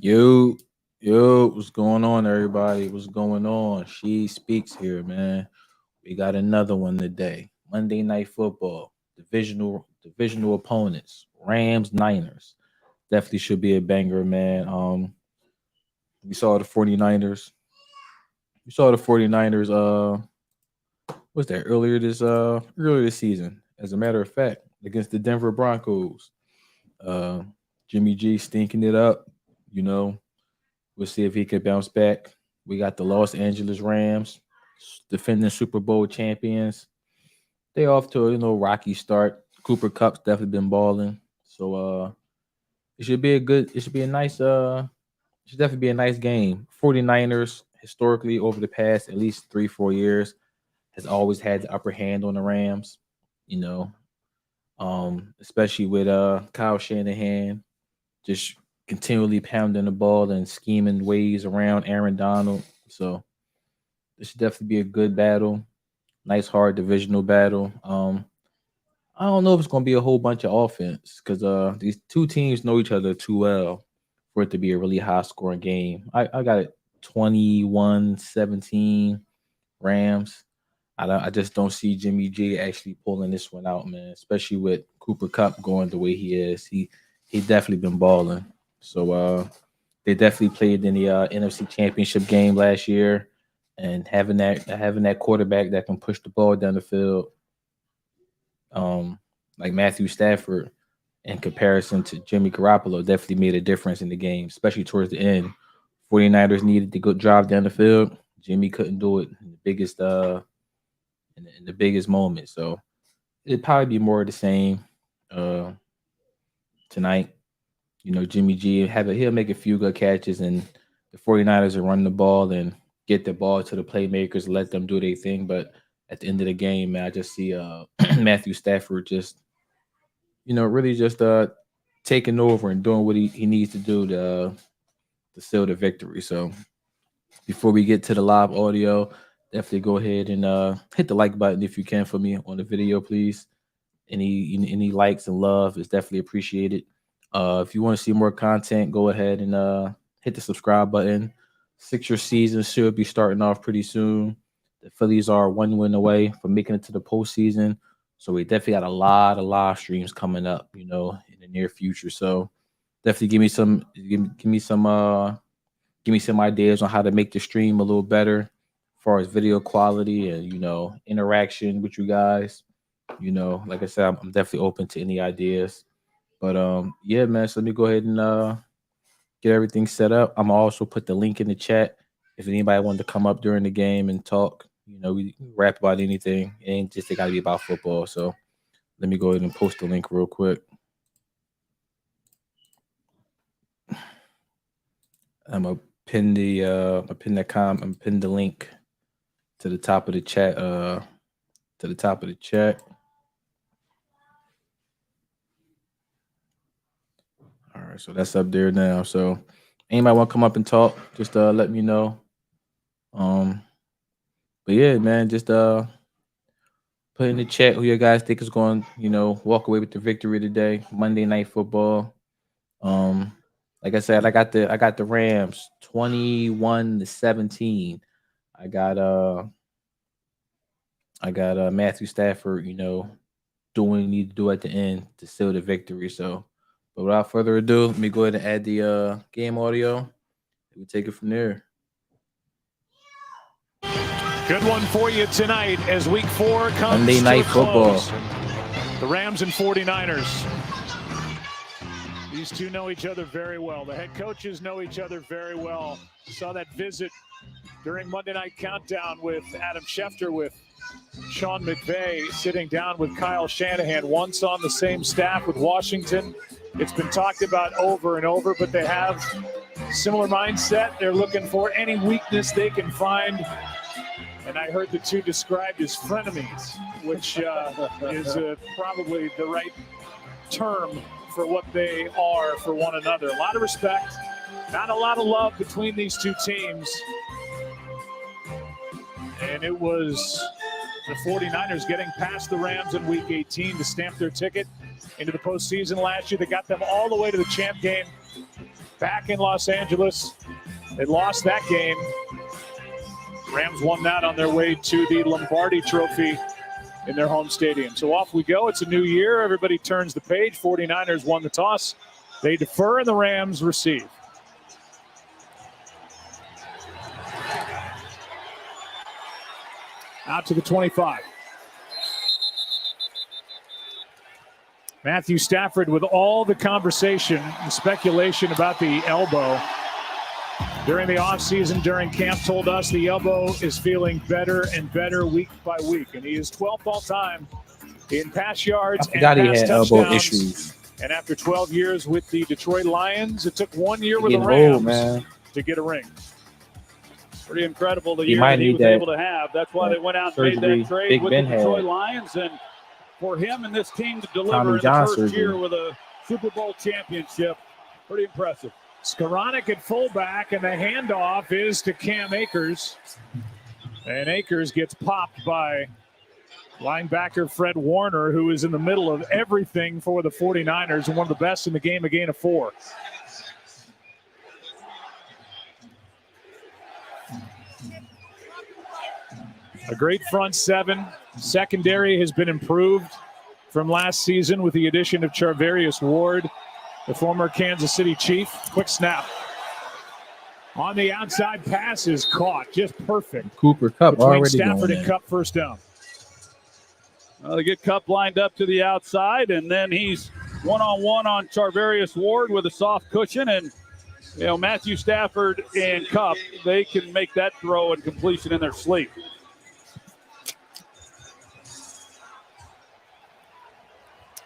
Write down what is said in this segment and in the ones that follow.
Yo, yo, what's going on, everybody? What's going on? She speaks here, man. We got another one today. Monday Night Football, divisional opponents, Rams, Niners. Definitely should be a banger, man. We saw the 49ers. We saw the 49ers what's that earlier this season. As a matter of fact, against the Denver Broncos. Uh Jimmy G stinking it up, you know. We'll see if he can bounce back. We got the Los Angeles Rams, defending Super Bowl champions. They off to a rocky start. Cooper Cup's definitely been balling. So it should be a nice it should definitely be a nice game. 49ers historically over the past at least 3-4 years has always had the upper hand on the Rams, you know. Especially with Kyle Shanahan just continually pounding the ball and scheming ways around Aaron Donald. So this should definitely be a good battle. Nice hard divisional battle. I don't know if it's gonna be a whole bunch of offense because these two teams know each other too well for it to be a really high scoring game. I got it 21-17 Rams. I just don't see Jimmy G actually pulling this one out, man. Especially with Cooper Cup going the way he is. He definitely been balling. So they definitely played in the NFC Championship game last year, and having that quarterback that can push the ball down the field, like Matthew Stafford, in comparison to Jimmy Garoppolo, definitely made a difference in the game, especially towards the end. 49ers needed to go drive down the field. Jimmy couldn't do it in the biggest moment. So it'd probably be more of the same uh, tonight. Jimmy G he'll make a few good catches, and the 49ers will run the ball and get the ball to the playmakers, let them do their thing. But at the end of the game, man, I just see Matthew Stafford just, really just taking over and doing what he needs to do to seal the victory. So before we get to the live audio, definitely go ahead and hit the like button if you can for me on the video, please. Any likes and love is definitely appreciated. If you want to see more content, go ahead and hit the subscribe button. Sixer season should be starting off pretty soon. The Phillies are one win away from making it to the postseason, so we definitely got a lot of live streams coming up, in the near future. So definitely give me some ideas on how to make the stream a little better as far as video quality and interaction with you guys. Like I said, I'm definitely open to any ideas. But yeah, man. So let me go ahead and get everything set up. I'm gonna also put the link in the chat if anybody wanted to come up during the game and talk. We rap about anything. It ain't just it gotta be about football. So let me go ahead and post the link real quick. I'm gonna pin the link to the top of the chat. To the top of the chat. All right, so that's up there now. So anybody want to come up and talk, just let me know. But yeah, man, just put in the chat who you guys think is going, walk away with the victory today. Monday Night Football. Um, like I said, I got the Rams 21-17. I got Matthew Stafford, doing what he need to do at the end to seal the victory. So, but without further ado, let me go ahead and add the game audio. We take it from there. Good one for you tonight as week 4 comes Monday Night Football. The Rams and 49ers. These two know each other very well. The head coaches know each other very well. Saw that visit during Monday Night Countdown with Adam Schefter, with Sean McVay sitting down with Kyle Shanahan, once on the same staff with Washington. It's been talked about over and over, but they have similar mindset. They're looking for any weakness they can find. And I heard the two described as frenemies, which is probably the right term for what they are for one another. A lot of respect, not a lot of love between these two teams. And it was the 49ers getting past the Rams in Week 18 to stamp their ticket into the postseason last year. They got them all the way to the champ game. back in Los Angeles. They lost that game. Rams won that on their way to the Lombardi Trophy in their home stadium. So off we go. It's a new year. Everybody turns the page. 49ers won the toss. They defer and the Rams receive. Out to the 25. Matthew Stafford with all the conversation and speculation about the elbow during the offseason, during camp, told us the elbow is feeling better and better week by week. And he is 12th all time in pass yards and pass touchdowns. Elbow issues. And after 12 years with the Detroit Lions, it took 1 year with the Rams to get a ring. Pretty incredible the year that he was able to have. That's why they went out and made that trade with the Detroit Lions. And for him and this team to deliver in the first year with a Super Bowl championship, pretty impressive. Skoranek at fullback, and the handoff is to Cam Akers. And Akers gets popped by linebacker Fred Warner, who is in the middle of everything for the 49ers and one of the best in the game, a gain of 4. A great front seven. Secondary has been improved from last season with the addition of Charvarius Ward, the former Kansas City Chief. Quick snap. On the outside, pass is caught. Just perfect. Cooper Kupp already Stafford going and Kupp first down. Well, they get Kupp lined up to the outside, and then he's one-on-one on Charvarius Ward with a soft cushion. And, you know, Matthew Stafford and Kupp, they can make that throw and completion in their sleep.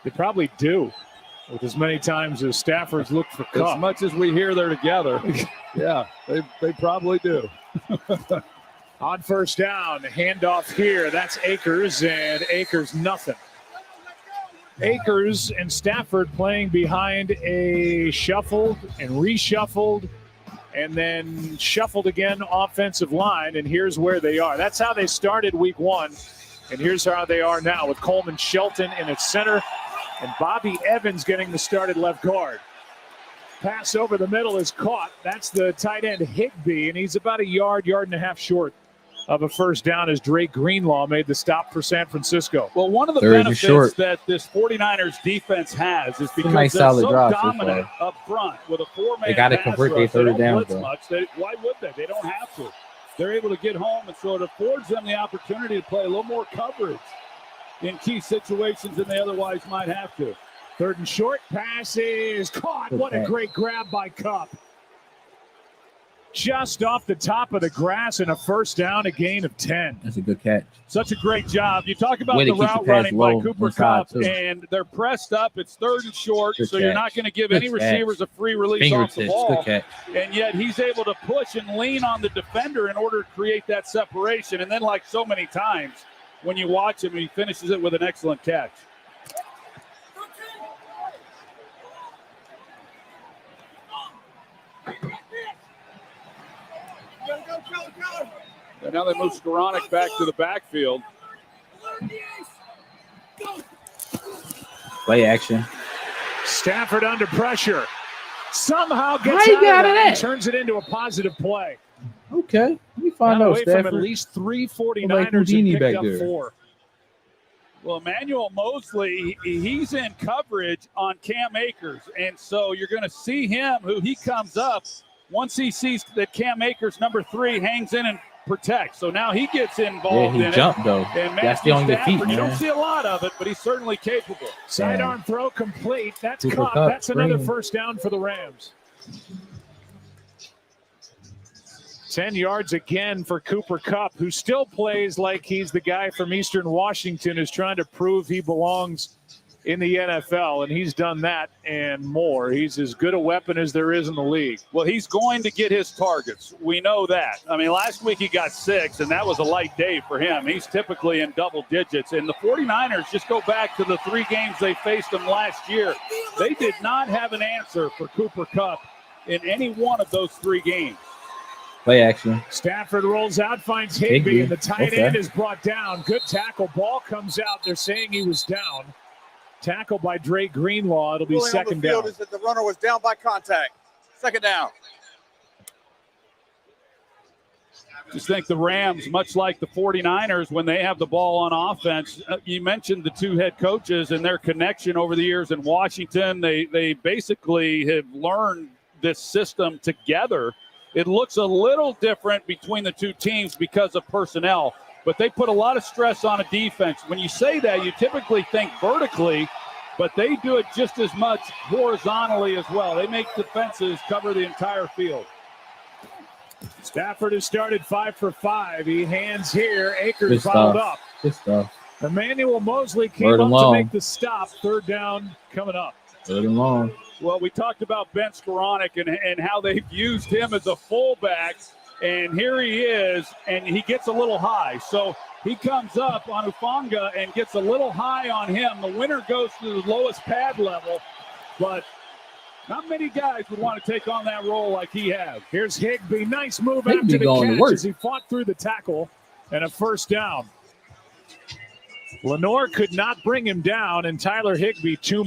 They probably do, with as many times as Stafford's looked for Kupp. As much as we hear they're together, yeah, they probably do. On first down, handoff here. That's Akers, and Akers nothing. Akers and Stafford playing behind a shuffled and reshuffled and then shuffled again offensive line, and here's where they are. That's how they started week 1, and here's how they are now with Coleman Shelton in its center and Bobby Evans getting the start at left guard. Pass over the middle is caught. That's the tight end Higbee, and he's about a yard and a half short of a first down as Drake Greenlaw made the stop for San Francisco. Well, one of the benefits that this 49ers defense has is because they're so dominant up front with a 4-man They got to convert their third down. Why would they? They don't have to. They're able to get home, and so it affords them the opportunity to play a little more coverage in key situations than they otherwise might have to. Third and short, pass is caught. What a great grab by Kupp. Just off the top of the grass and a first down, a gain of 10. That's a good catch. Such a great job. You talk about the route running by Cooper Kupp, and they're pressed up. It's third and short, so you're not going to give any receivers a free release off the ball. And yet he's able to push and lean on the defender in order to create that separation. And then, like so many times, when you watch him, he finishes it with an excellent catch. And now they move Skoranek back to the backfield. Play action. Stafford under pressure. Somehow gets out of it and turns it into a positive play. Okay. Let me find out, Stafford. From at least 3 49ers and picked up 4. Well, Emmanuel Mosley, he's in coverage on Cam Akers. And so you're going to see him, who he comes up, once he sees that Cam Akers, number 3, hangs in and protects. So now he gets involved in it. He jumped, though. And that's the only defeat, man. You don't see a lot of it, but he's certainly capable. Sidearm throw complete. That's Kupp. That's another first down for the Rams. 10 yards again for Cooper Kupp, who still plays like he's the guy from Eastern Washington who's trying to prove he belongs in the NFL, and he's done that and more. He's as good a weapon as there is in the league. Well, he's going to get his targets. We know that. I mean, last week he got 6, and that was a light day for him. He's typically in double digits. And the 49ers, just go back to the 3 games they faced him last year. They did not have an answer for Cooper Kupp in any one of those 3 games. Play action. Stafford rolls out, finds Higbee, and the tight end is brought down. Good tackle. Ball comes out. They're saying he was down. Tackle by Drake Greenlaw. It'll be second down. Is that the runner was down by contact. Second down. Just think the Rams, much like the 49ers, when they have the ball on offense, you mentioned the two head coaches and their connection over the years in Washington. They basically have learned this system together. It looks a little different between the two teams because of personnel, but they put a lot of stress on a defense. When you say that, you typically think vertically, but they do it just as much horizontally as well. They make defenses cover the entire field. Stafford has started 5 for 5. He hands here. Akers fouled up. Good stuff. Emmanuel Mosley came up to make the stop. Third down coming up. Third and long. Well, we talked about Ben Skoranek and how they've used him as a fullback. And here he is, and he gets a little high. So he comes up on Hufanga and gets a little high on him. The winner goes to the lowest pad level, but not many guys would want to take on that role like he has. Here's Higbee. Nice move after the catch as he fought through the tackle, and a first down. Lenore could not bring him down, and Tyler Higbee too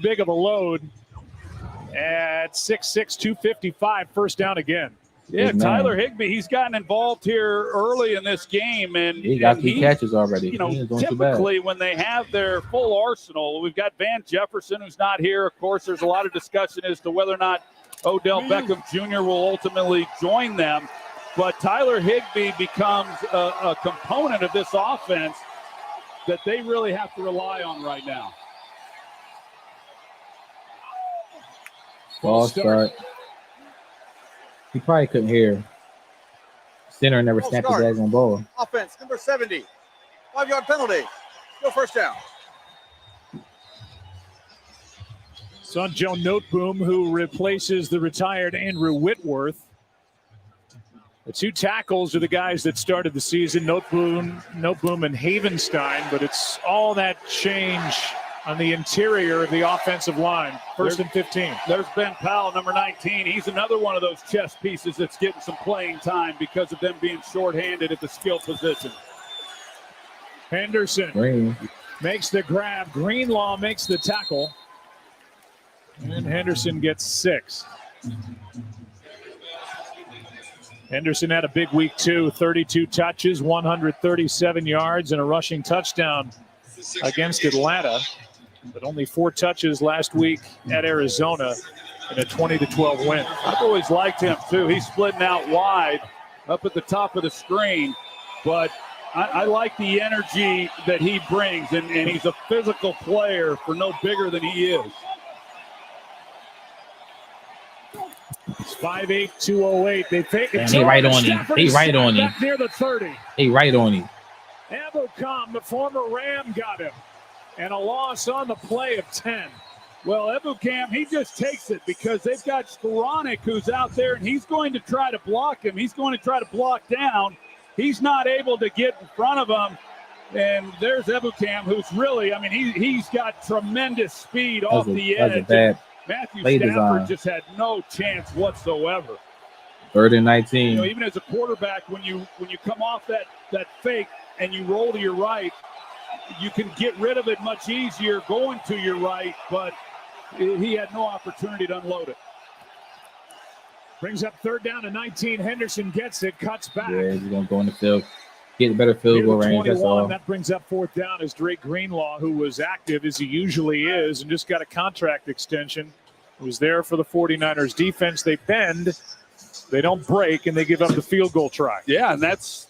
big of a load at 6'6", 255, first down again. Yeah, Tyler Higbee, he's gotten involved here early in this game. And he got 3 catches already. You know, typically when they have their full arsenal, we've got Van Jefferson, who's not here. Of course, there's a lot of discussion as to whether or not Odell Beckham Jr. will ultimately join them. But Tyler Higbee becomes a component of this offense that they really have to rely on right now. Ball start. He probably couldn't hear. Center never snapped his legs on ball. Offense, number 70. 5-yard penalty. No first down. Son Joe Noteboom, who replaces the retired Andrew Whitworth. The 2 tackles are the guys that started the season, Noteboom and Havenstein, but it's all that change on the interior of the offensive line. First and 15. There's Ben Powell, number 19. He's another one of those chess pieces that's getting some playing time because of them being shorthanded at the skill position. Henderson makes the grab. Greenlaw makes the tackle. And Henderson gets 6. Henderson had a big week, too. 32 touches, 137 yards, and a rushing touchdown against Atlanta. But only 4 touches last week at Arizona in a 20-12 win. I've always liked him, too. He's splitting out wide up at the top of the screen. But I like the energy that he brings, and he's a physical player for no bigger than he is. It's 5'8", 208. They fake it. He right on him. He right on him. Near the 30. He right on him. Ebukam, the former Ram, got him. And a loss on the play of 10. Well, Ebukam, he just takes it because they've got Skoranek who's out there, and he's going to try to block him. He's going to try to block down. He's not able to get in front of him. And there's Ebukam, who's really, I mean, he's got tremendous speed off the edge. Matthew Stafford just had no chance whatsoever. 3rd and 19. You know, even as a quarterback, when you come off that fake and you roll to your right, you can get rid of it much easier going to your right, but he had no opportunity to unload it. Brings up 3rd down and 19. Henderson gets it, cuts back. Yeah, he's going to go in the field. Get a better field goal range, that's all. That brings up 4th down as Drake Greenlaw, who was active as he usually is and just got a contract extension, was there for the 49ers defense. They bend, they don't break, and they give up the field goal try. Yeah, and that's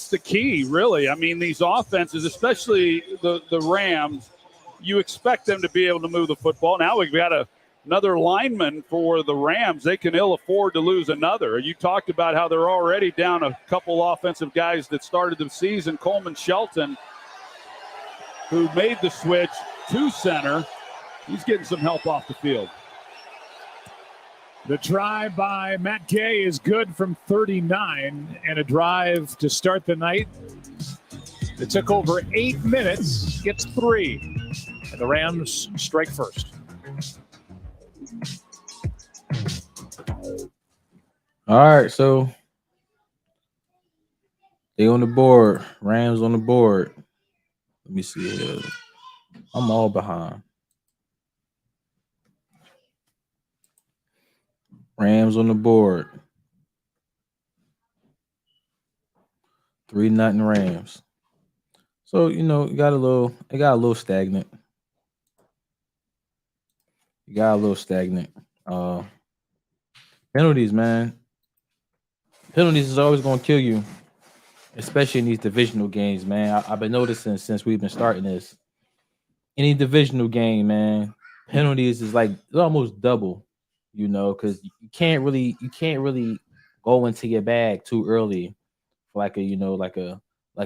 the key, really. I mean, these offenses, especially the Rams, you expect them to be able to move the football. Now we've got another lineman for the Rams. They can ill afford to lose another. You talked about how they're already down a couple offensive guys that started the season. Coleman Shelton, who made the switch to center, he's getting some help off the field. The try by Matt Gay is good from 39, and a drive to start the night. It took over 8 minutes, gets 3, and the Rams strike first. All right, so they on the board. Rams on the board. Let me see here. I'm all behind. Rams on the board. 3-0 Rams. So, it got a little stagnant. Penalties, man. Penalties is always going to kill you, especially in these divisional games, man. I've been noticing since we've been starting this. Any divisional game, man, penalties is like almost double, because you can't really go into your bag too early for like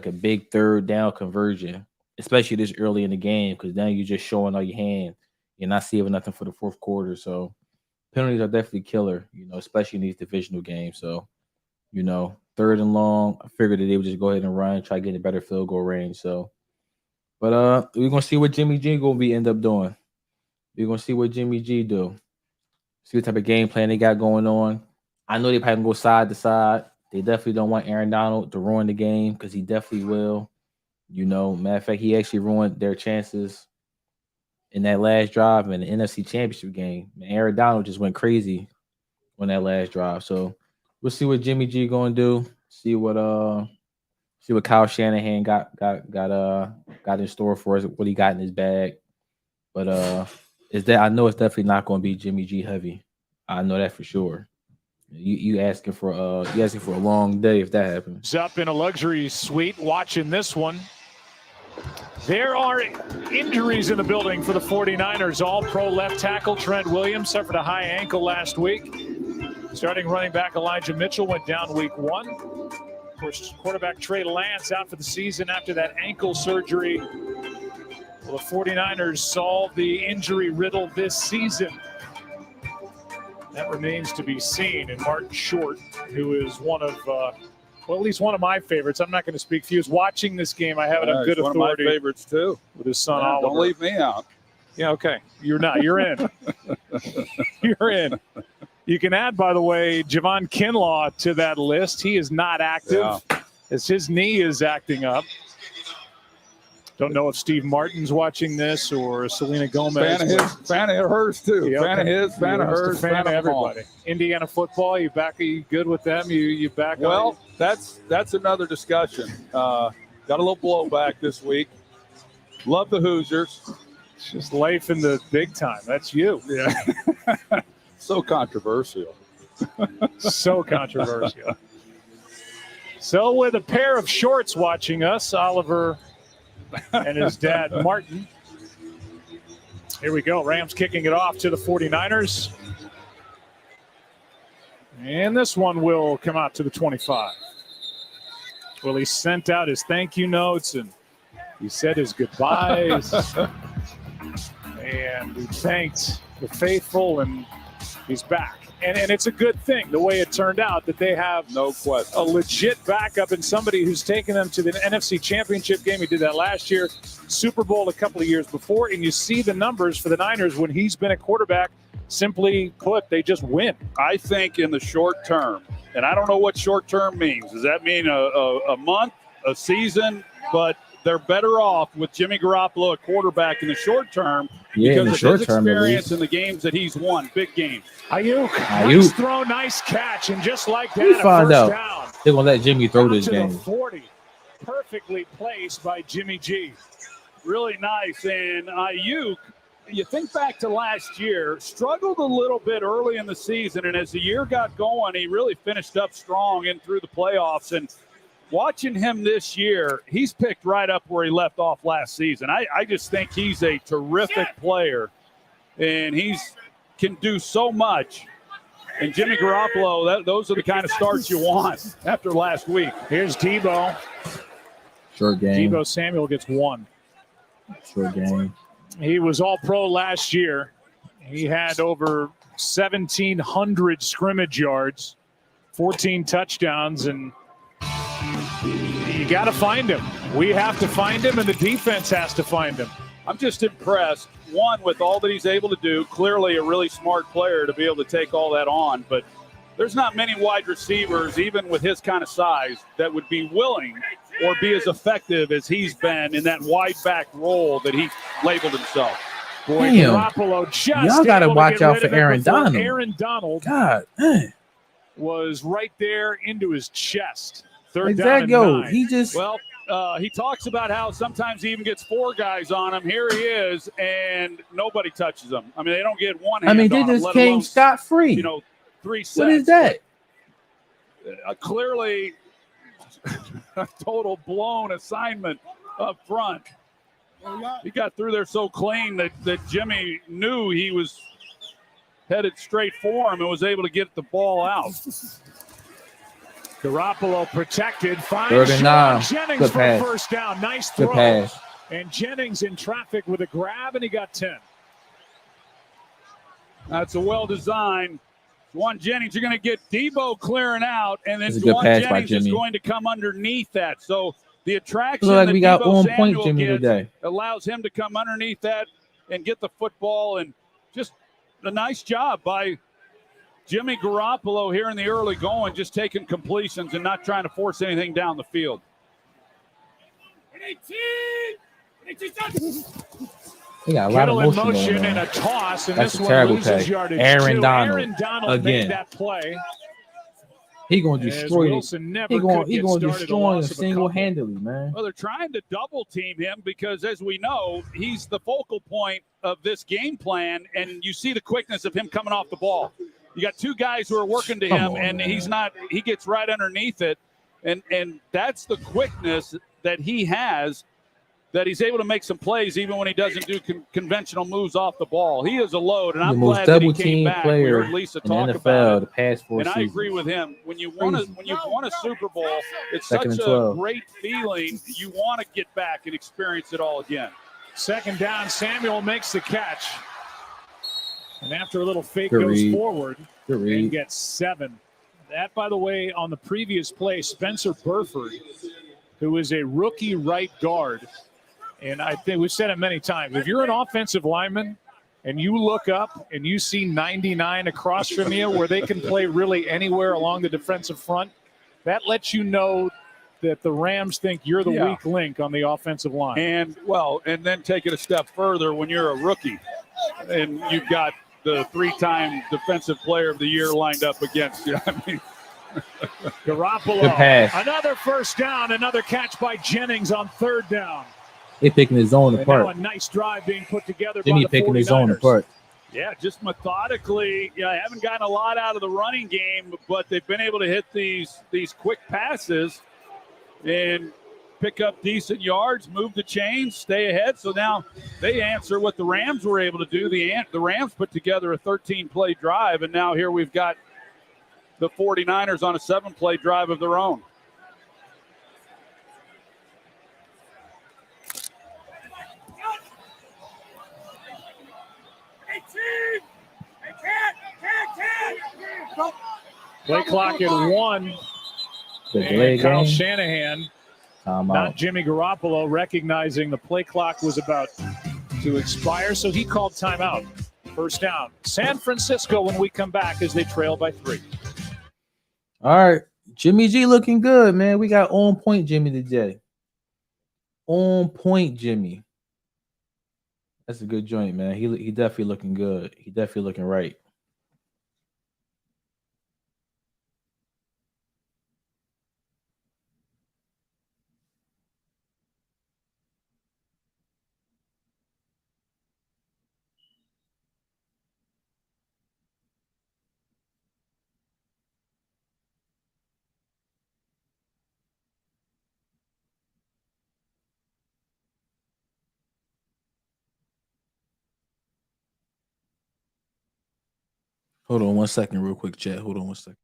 a big third down conversion, especially this early in the game, because then you're just showing all your hand. You're not saving nothing for the fourth quarter. So penalties are definitely killer, especially in these divisional games. So, 3rd and long, I figured that they would just go ahead and run, try to get a better field goal range. So, but we're gonna see what Jimmy G end up doing. We're gonna see what Jimmy G do. See what type of game plan they got going on. I know they probably gonna go side to side. They definitely don't want Aaron Donald to ruin the game because he definitely will. Matter of fact, he actually ruined their chances in that last drive in the NFC Championship game. Man, Aaron Donald just went crazy on that last drive. So we'll see what Jimmy G gonna do. See what Kyle Shanahan got in store for us, what he got in his bag. But I know it's definitely not going to be Jimmy G heavy. I know that for sure. You asking for a long day if that happens. Up in a luxury suite watching this one. There are injuries in the building for the 49ers. All-pro left tackle Trent Williams suffered a high ankle last week. Starting running back Elijah Mitchell went down week 1. Of course, quarterback Trey Lance out for the season after that ankle surgery. Will the 49ers solve the injury riddle this season? That remains to be seen. And Martin Short, who is at least one of my favorites. I'm not going to speak for you. Is watching this game. I have it on good authority. One of my favorites too. With his son Oliver. Don't leave me out. Yeah, okay. You're not. You're in. You're in. You can add, by the way, Javon Kinlaw to that list. He is not active as his knee is acting up. Don't know if Steve Martin's watching this or Selena Gomez. Fan of hers too. Yeah, fan of his, fan of hers, fan of everybody. Indiana football, you good with them? You back? Well, that's another discussion. Got a little blowback this week. Love the Hoosiers. It's just life in the big time. That's you. Yeah. So controversial. So controversial. So with a pair of shorts watching us, Oliver and his dad, Martin. Here we go. Rams kicking it off to the 49ers. And this one will come out to the 25. Well, he sent out his thank you notes and he said his goodbyes. And we thanked the faithful, and he's back. And it's a good thing, the way it turned out, that they have no question a legit backup and somebody who's taken them to the NFC Championship game. He did that last year, Super Bowl a couple of years before, and you see the numbers for the Niners when he's been a quarterback. Simply put, they just win. I think in the short term, and I don't know what short term means. Does that mean a month, a season? But they're better off with Jimmy Garoppolo at quarterback in the short term because of his experience in the games that he's won, big games. Ayuk. Nice throw, nice catch, and just like that, a first down. They're going to let Jimmy throw this game. 40. Perfectly placed by Jimmy G. Really nice. And Ayuk, you think back to last year, struggled a little bit early in the season, and as the year got going, he really finished up strong and through the playoffs. And watching him this year, he's picked right up where he left off last season. I just think he's a terrific player, and he's can do so much. And Jimmy Garoppolo, those are the kind of starts you want after last week. Here's Debo. Short game. Debo Samuel gets 1. Short game. He was all-pro last year. He had over 1,700 scrimmage yards, 14 touchdowns, and you got to find him. We have to find him, and the defense has to find him. I'm just impressed, one, with all that he's able to do. Clearly a really smart player to be able to take all that on, but there's not many wide receivers, even with his kind of size, that would be willing or be as effective as he's been in that wide back role that he labeled himself. Boy, Garoppolo just y'all got to watch out for Aaron Donald. Aaron Donald was right there into his chest. Third down and 9. He just he talks about how sometimes he even gets 4 guys on him. Here he is, and nobody touches him. I mean, they don't get one hand on him. They just came scot-free. 3 sets. What is that? Clearly, a total blown assignment up front. He got through there so clean that Jimmy knew he was headed straight for him and was able to get the ball out. Garoppolo protected, finds Jennings for a first down. Nice throw. And Jennings in traffic with a grab, and he got 10. That's a well-designed. Juwan Jennings, you're going to get Debo clearing out, and then Juwan Jennings is going to come underneath that. So the attraction that we got on point Jimmy today allows him to come underneath that and get the football, and just a nice job by Jimmy Garoppolo here in the early going, just taking completions and not trying to force anything down the field. He got a lot of motion and a toss, and that's this a one terrible loses play. yardage. Aaron Donald again made that play. He going to destroy it. He going to destroy him single-handedly, man. Well, they're trying to double team him because, as we know, he's the focal point of this game plan, and you see the quickness of him coming off the ball. You got 2 guys who are working to him, and he's not. He gets right underneath it, and that's the quickness that he has, that he's able to make some plays even when he doesn't do conventional moves off the ball. He is a load, and I'm glad that he came back. We heard Lisa talk about it, and I agree with him. When you've won a Super Bowl, it's such a great feeling. You want to get back and experience it all again. Second down, Samuel makes the catch. And after a little fake, goes forward and gets 7. That, by the way, on the previous play, Spencer Burford, who is a rookie right guard. And I think we've said it many times. If you're an offensive lineman and you look up and you see 99 across from you where they can play really anywhere along the defensive front, that lets you know that the Rams think you're the weak link on the offensive line. And then take it a step further when you're a rookie and you've got the 3-time defensive player of the year lined up against you. I mean, Garoppolo, another first down, another catch by Jennings on 3rd down. They're picking his zone apart. Now a nice drive being put together Jimmy by the picking 49ers. his zone apart. Yeah, just methodically. I haven't gotten a lot out of the running game, but they've been able to hit these quick passes and pick up decent yards, move the chains, stay ahead. So now they answer what the Rams were able to do. The Rams put together a 13-play drive, and now here we've got the 49ers on a 7-play drive of their own. Play clock at 1. And Kyle Shanahan, not Jimmy Garoppolo, recognizing the play clock was about to expire, so he called timeout. First down. San Francisco when we come back as they trail by 3. All right. Jimmy G looking good, man. We got on point Jimmy today. On point Jimmy. That's a good joint, man. He definitely looking good. He definitely looking right. Hold on 1 second real quick, chat. Hold on 1 second.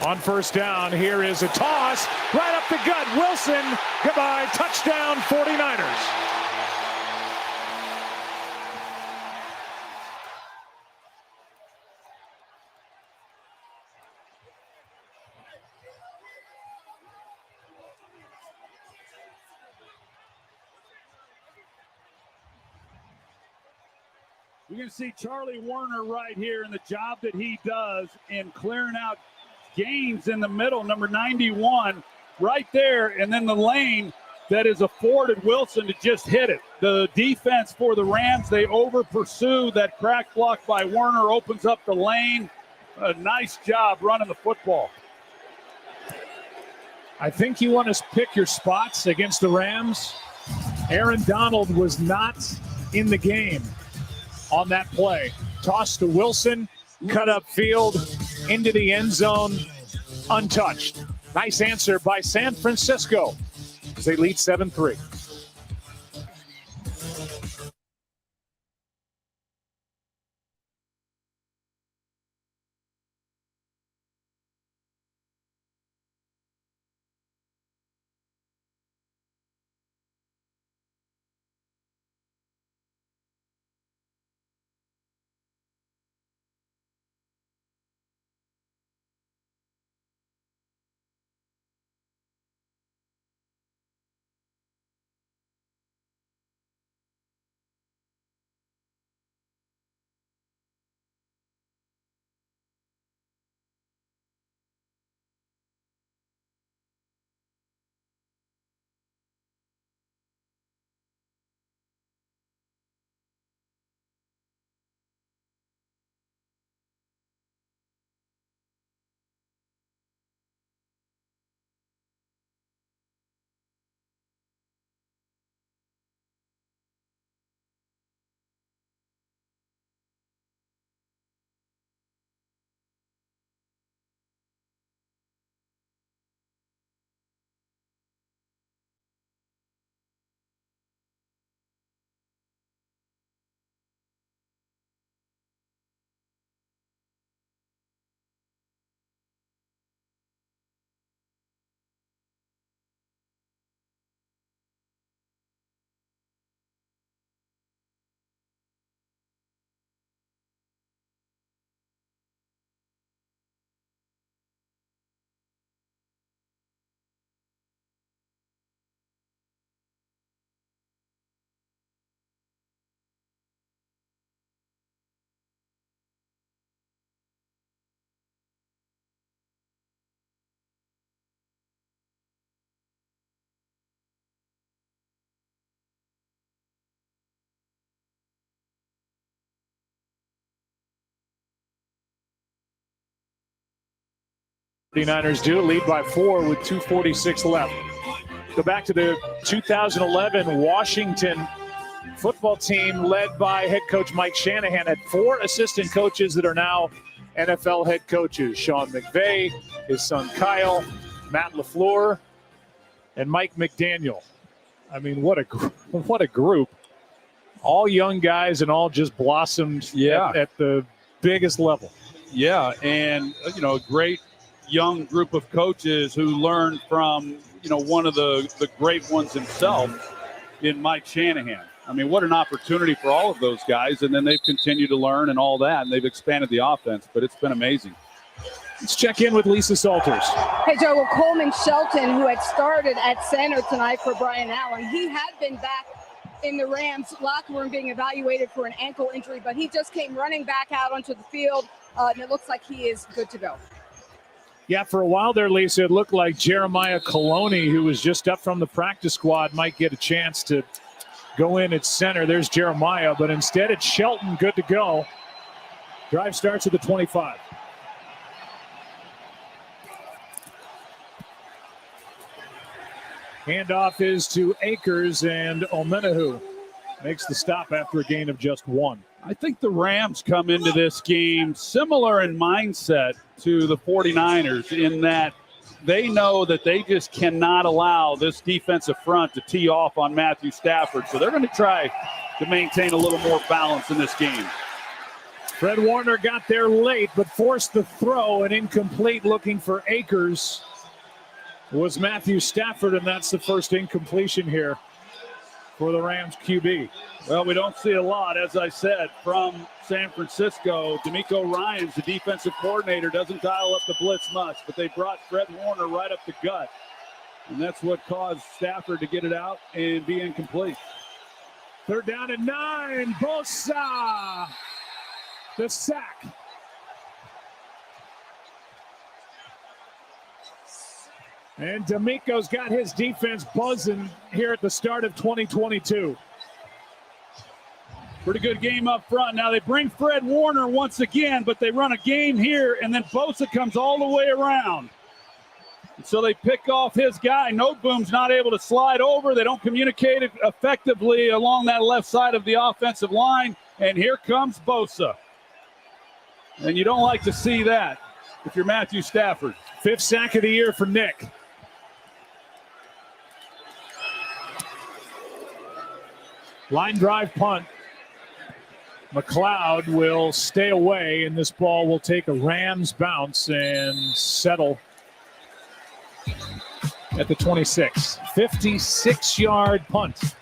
On first down, here is a toss right up the gut. Wilson, goodbye, touchdown 49ers. You can see Charlie Warner right here in the job that he does in clearing out gains in the middle, number 91 right there, and then the lane that is afforded Wilson to just hit it. The defense for the Rams, they over pursue. That crack block by Warner opens up the lane. A nice job running the football. I think you want to pick your spots against the Rams. Aaron Donald was not in the game on that play. Toss to Wilson, cut up field, into the end zone, untouched. Nice answer by San Francisco as they lead 7-3. The 49ers do lead by 4 with 2:46 left. Go back to the 2011 Washington football team led by head coach Mike Shanahan. Had 4 assistant coaches that are now NFL head coaches. Sean McVay, his son Kyle, Matt LaFleur, and Mike McDaniel. I mean, what a group. All young guys and all just blossomed at the biggest level. Yeah, and, a great young group of coaches who learned from, one of the great ones himself in Mike Shanahan. I mean, what an opportunity for all of those guys. And then they've continued to learn and all that, and they've expanded the offense, but it's been amazing. Let's check in with Lisa Salters. Hey, Joe, well, Coleman Shelton, who had started at center tonight for Brian Allen, he had been back in the Rams locker room being evaluated for an ankle injury, but he just came running back out onto the field, and it looks like he is good to go. Yeah, for a while there, Lisa, it looked like Jeremiah Coloni, who was just up from the practice squad, might get a chance to go in at center. There's Jeremiah, but instead it's Shelton, good to go. Drive starts at the 25. Handoff is to Akers, and Omenahu makes the stop after a gain of just 1. I think the Rams come into this game similar in mindset to the 49ers in that they know that they just cannot allow this defensive front to tee off on Matthew Stafford. So they're going to try to maintain a little more balance in this game. Fred Warner got there late, but forced the throw, and incomplete. Looking for Akers was Matthew Stafford, and that's the first incompletion here for the Rams QB. Well, we don't see a lot, as I said, from San Francisco. D'Amico Ryans, the defensive coordinator, doesn't dial up the blitz much, but they brought Fred Warner right up the gut, and that's what caused Stafford to get it out and be incomplete. 3rd down and 9. Bosa, the sack. And D'Amico's got his defense buzzing here at the start of 2022. Pretty good game up front. Now they bring Fred Warner once again, but they run a game here, and then Bosa comes all the way around. And so they pick off his guy. Noteboom's not able to slide over. They don't communicate effectively along that left side of the offensive line. And here comes Bosa. And you don't like to see that if you're Matthew Stafford. 5th sack of the year for Nick. Line drive punt. McLeod will stay away, and this ball will take a Rams bounce and settle at the 26. 56-yard punt.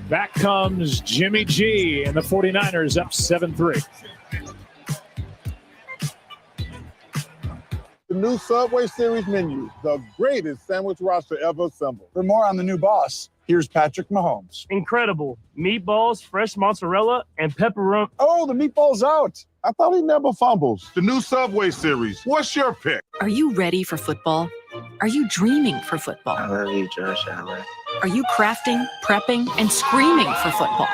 Back comes Jimmy G, and the 49ers up 7-3. The new Subway Series menu, the greatest sandwich roster ever assembled. For more on the new boss, here's Patrick Mahomes. Incredible. Meatballs, fresh mozzarella, and pepperoni. Oh, the meatball's out. I thought he never fumbles. The new Subway Series. What's your pick? Are you ready for football? Are you dreaming for football? I love you, Josh Allen. Are you crafting, prepping, and screaming for football?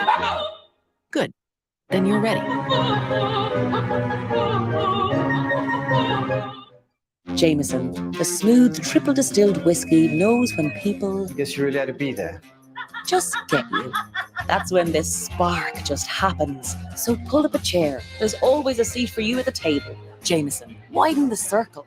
Good. Then you're ready. Jameson, the smooth triple distilled whiskey, knows when people... Guess you really had to be there. Just get you. That's when this spark just happens. So pull up a chair. There's always a seat for you at the table. Jameson, widen the circle.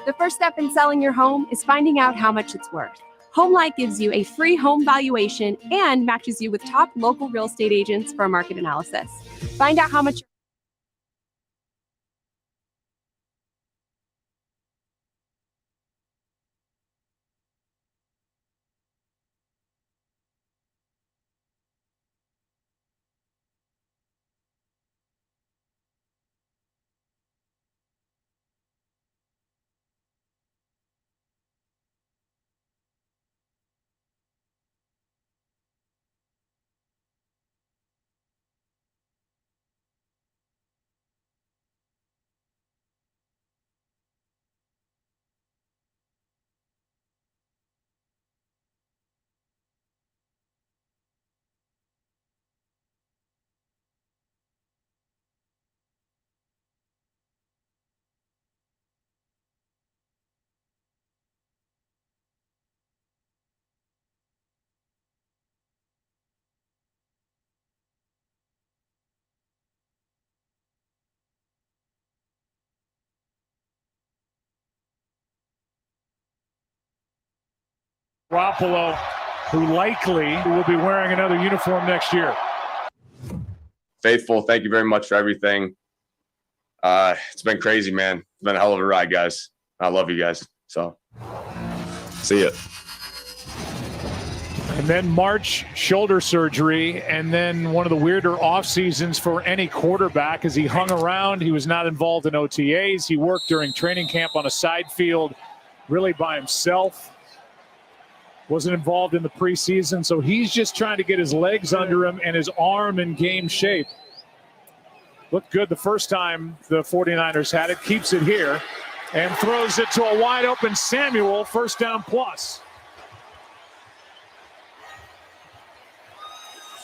The first step in selling your home is finding out how much it's worth. HomeLight gives you a free home valuation and matches you with top local real estate agents for a market analysis. Find out how much... Garoppolo, who likely will be wearing another uniform next year. Faithful, thank you very much for everything. It's been crazy, man. It's been a hell of a ride, guys. I love you guys. So, see ya. And then March shoulder surgery, and then one of the weirder off seasons for any quarterback as he hung around. He was not involved in OTAs. He worked during training camp on a side field really by himself. Wasn't involved in the preseason, so he's just trying to get his legs under him and his arm in game shape. Looked good the first time the 49ers had it. Keeps it here and throws it to a wide open Samuel. First down plus.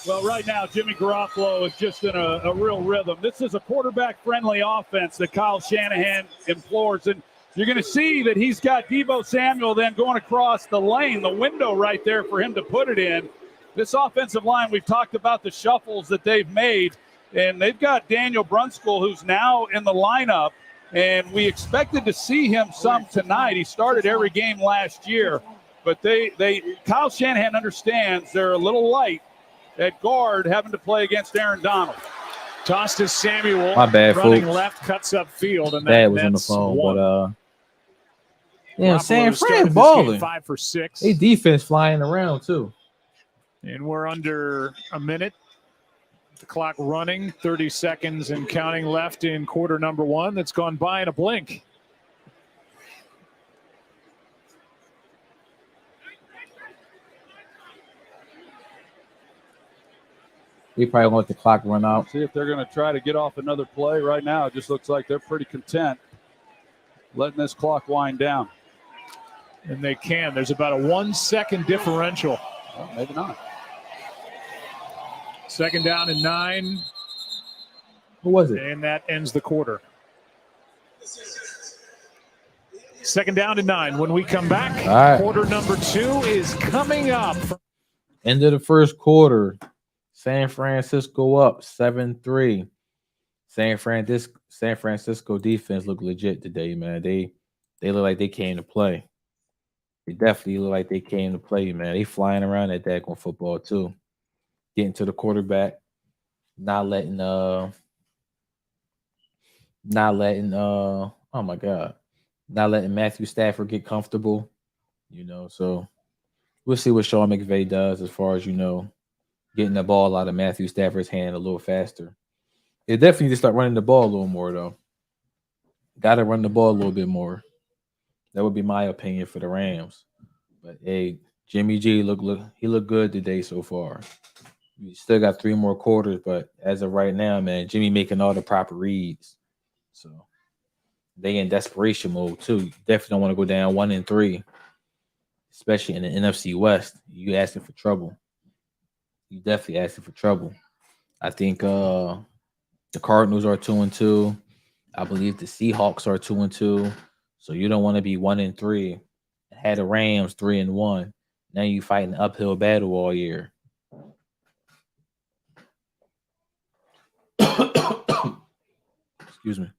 Well, right now, Jimmy Garoppolo is just in a real rhythm. This is a quarterback-friendly offense that Kyle Shanahan implores, and you're going to see that he's got Deebo Samuel then going across the lane, the window right there for him to put it in. This offensive line, we've talked about the shuffles that they've made, and they've got Daniel Brunskill, who's now in the lineup, and we expected to see him some tonight. He started every game last year, but Kyle Shanahan understands they're a little light at guard having to play against Aaron Donald. Toss to Samuel. My bad, running folks. left, cuts up field, and Dad that was on the nets phone, one. but yeah, Garoppolo San started Fran this balling. game 5 for 6. They defense flying around too. And we're under a minute. The clock running, 30 seconds and counting left in quarter number 1. That's gone by in a blink. We probably won't let the clock run out. See if they're going to try to get off another play. Right now, it just looks like they're pretty content letting this clock wind down. And they can. There's about a 1 second differential. Well, maybe not. Second down and 9. Who was it? And that ends the quarter. Second down and 9. When we come back, right. Quarter number 2 is coming up. End of the first quarter. San Francisco up 7-3. San Francisco defense look legit today, man. They look like they came to play. They definitely look like they came to play, man. They flying around that daggone football too. Getting to the quarterback, not letting oh my God, not letting Matthew Stafford get comfortable. So we'll see what Sean McVay does as far as getting the ball out of Matthew Stafford's hand a little faster. It definitely need to start running the ball a little more, though. Got to run the ball a little bit more. That would be my opinion for the Rams. But hey, Jimmy G he looked good today so far. We still got 3 more quarters, but as of right now, man, Jimmy making all the proper reads. So they in desperation mode too. You definitely don't want to go down 1-3, especially in the NFC West. You asking for trouble. You definitely asking for trouble. I think the Cardinals are 2-2. I believe the Seahawks are 2-2. So you don't want to be 1-3. Had the Rams 3-1. Now you fighting an uphill battle all year. Excuse me.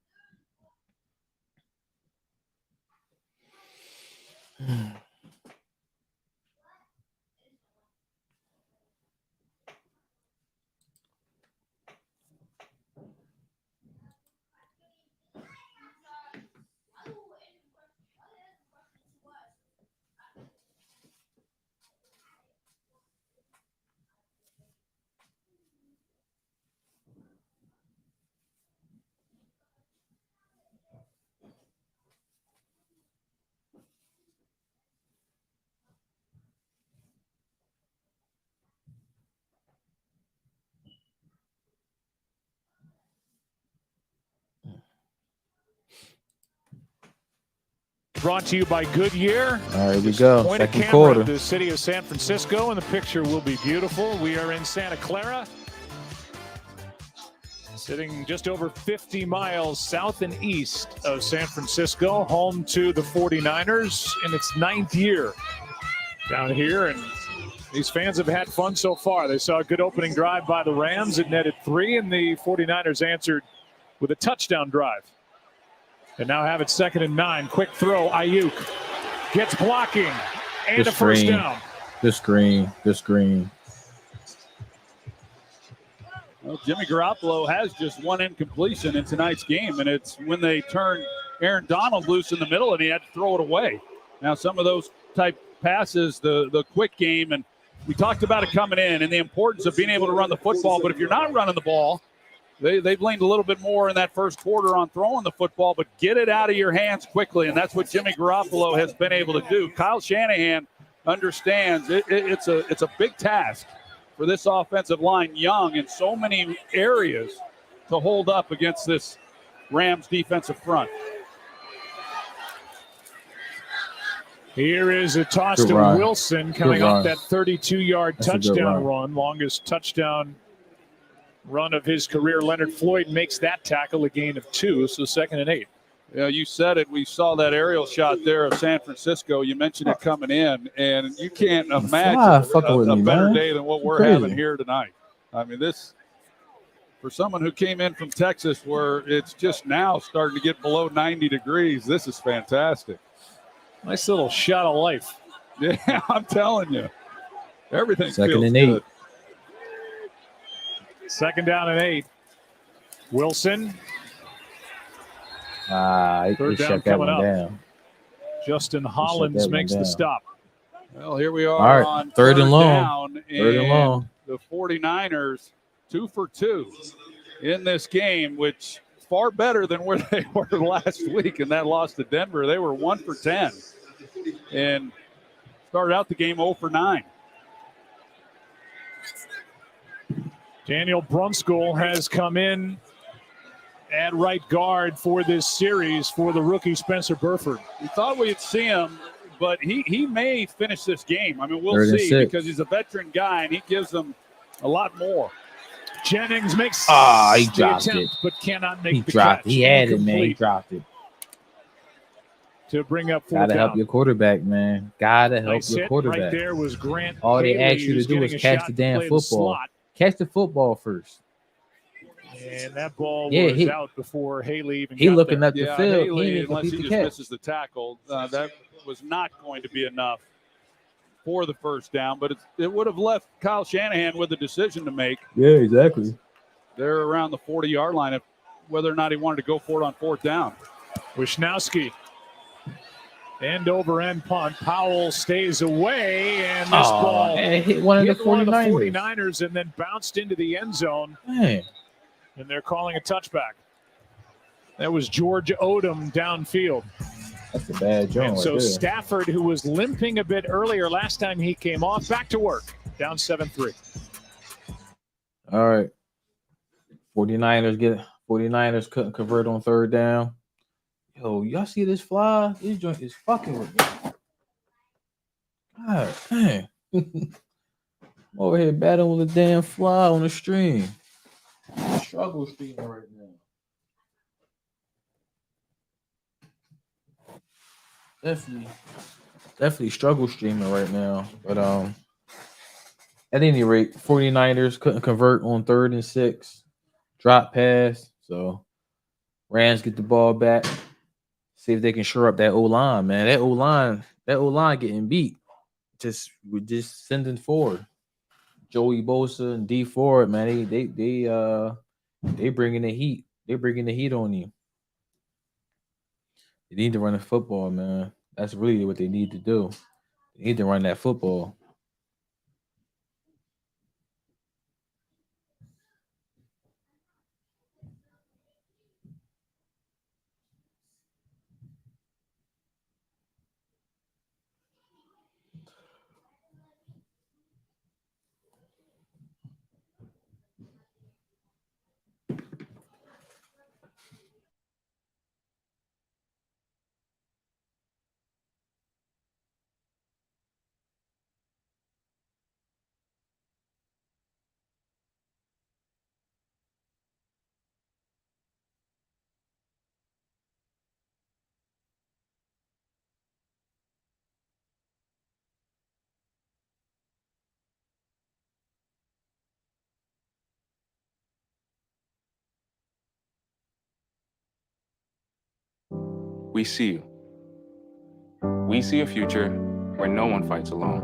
Brought to you by Goodyear. All right, here we go. Point Second a camera quarter. at the city of San Francisco, and the picture will be beautiful. We are in Santa Clara, sitting just over 50 miles south and east of San Francisco, home to the 49ers in its 9th year down here. And these fans have had fun so far. They saw a good opening drive by the Rams. It netted 3, and the 49ers answered with a touchdown drive. And now have it 2nd and 9. Quick throw. Ayuk gets blocking and a first down. Good screen. Well, Jimmy Garoppolo has just 1 incompletion in tonight's game, and it's when they turned Aaron Donald loose in the middle and he had to throw it away. Now, some of those type passes, the quick game, and we talked about it coming in and the importance of being able to run the football. But if you're not running the ball, they've leaned a little bit more in that first quarter on throwing the football, but get it out of your hands quickly, and that's what Jimmy Garoppolo has been able to do. Kyle Shanahan understands it's a big task for this offensive line, young in so many areas, to hold up against this Rams defensive front. Here is a toss to Wilson coming off that 32-yard touchdown run, longest touchdown run of his career. Leonard Floyd makes that tackle, a gain of 2, so 2nd and 8. Yeah, you said it. We saw that aerial shot there of San Francisco. You mentioned it coming in, and you can't imagine a better day than what we're having here tonight. I mean, this, for someone who came in from Texas where it's just now starting to get below 90 degrees, this is fantastic. Nice little shot of life. Yeah, I'm telling you. Everything 2nd feels and 8. good. 2nd down and 8. Wilson. He shut that one down. Justin Hollins makes the stop. Well, here we are on third and long. Third and long. The 49ers 2 for 2 in this game, which is far better than where they were last week in that loss to Denver. They were 1 for 10 and started out the game 0 for 9. Daniel Brunskill has come in at right guard for this series for the rookie Spencer Burford. We thought we'd see him, but he may finish this game. I mean, we'll see because he's a veteran guy and he gives them a lot more. Jennings makes he dropped attempt, but cannot make the catch. He had it, man. He dropped it. To bring up 4th Gotta down. help your quarterback, man. Gotta help your quarterback. Right there was Grant. All they Haley, ask you to do is catch the damn football. Catch the football first. And that ball was out before Haley even got looking there. at the field. Haley, unless he just misses the tackle, that was not going to be enough for the first down. But it would have left Kyle Shanahan with a decision to make. Yeah, exactly. They're around the 40-yard line of whether or not he wanted to go for it on 4th down. Wisnowski. End over end punt. Powell stays away, and this ball hit one of the 49ers and then bounced into the end zone. Man. And they're calling a touchback. That was George Odom downfield. That's a bad job. And so right there. Stafford, who was limping a bit earlier last time he came off, back to work. Down 7-3. All right. 49ers couldn't convert on 3rd down. Yo, y'all see this fly? This joint is fucking with me. God dang. I'm over here battling with a damn fly on the stream. Struggle streaming right now. Definitely struggle streaming right now. But at any rate, 49ers couldn't convert on 3rd and 6. Drop pass. So Rams get the ball back. See if they can shore up that O-line, man. That O-line getting beat. We're just sending forward. Joey Bosa and D Ford, man, they bringing the heat. They're bringing the heat on you. They need to run the football, man. That's really what they need to do. They need to run that football. We see you. We see a future where no one fights alone.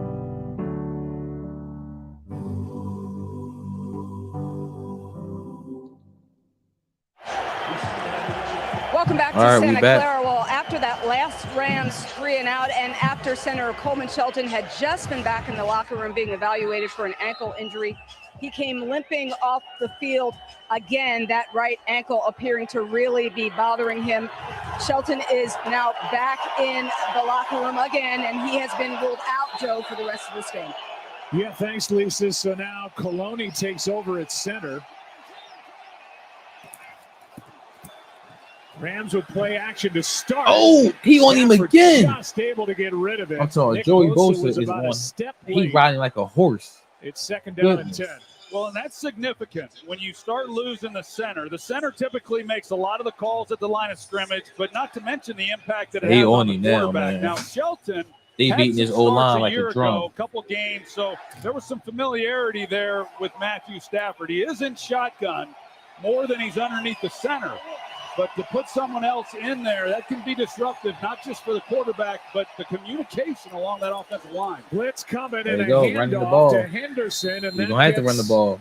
Welcome back to Santa Clara. Well, after that last Rams 3-and-out, and after Senator Coleman Shelton had just been back in the locker room being evaluated for an ankle injury, he came limping off the field again, that right ankle appearing to really be bothering him. Shelton is now back in the locker room again, and he has been ruled out, Joe, for the rest of this game. Yeah, thanks, Lisa. So now Coloni takes over at center. Rams would play action to start. Oh, he on him again. Just able to get rid of it. I'm talking Joey Bosa is on. He's riding like a horse. It's 2nd down and 10. Well, and that's significant. When you start losing the center typically makes a lot of the calls at the line of scrimmage, but not to mention the impact that it has on the quarterback. Now, Shelton, they beating his O-line like a drum. A couple games, so there was some familiarity there with Matthew Stafford. He is in shotgun more than he's underneath the center. But to put someone else in there, that can be disruptive, not just for the quarterback, but the communication along that offensive line. Blitz coming there in you go, a handoff to Henderson. And you don't have to run the ball.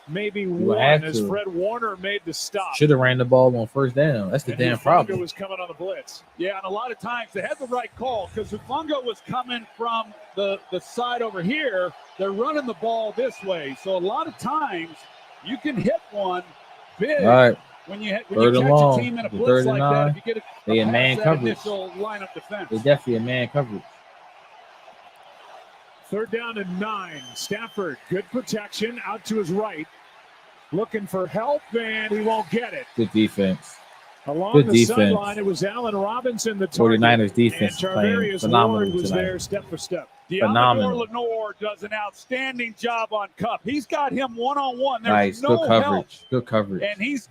maybe one as Fred Warner made the stop. Should have ran the ball on first down. That's the damn problem. Hufanga was coming on the blitz. Yeah, and a lot of times they had the right call because Hufanga was coming from the side over here. They're running the ball this way. So a lot of times you can hit one big. All right. When you catch a team in a blitz like that, if you get they a man coverage. Initial lineup defense. They definitely a man coverage. 3rd down and 9. Stafford, good protection, out to his right. Looking for help, and he won't get it. Good defense. Along the sideline, it was Allen Robinson, the target. 49ers defense playing phenomenal was tonight. there step for step. Phenomenal. Lenore does an outstanding job on Cup. He's got him one-on-one. There's nice. no Good coverage. help. Good coverage. And he's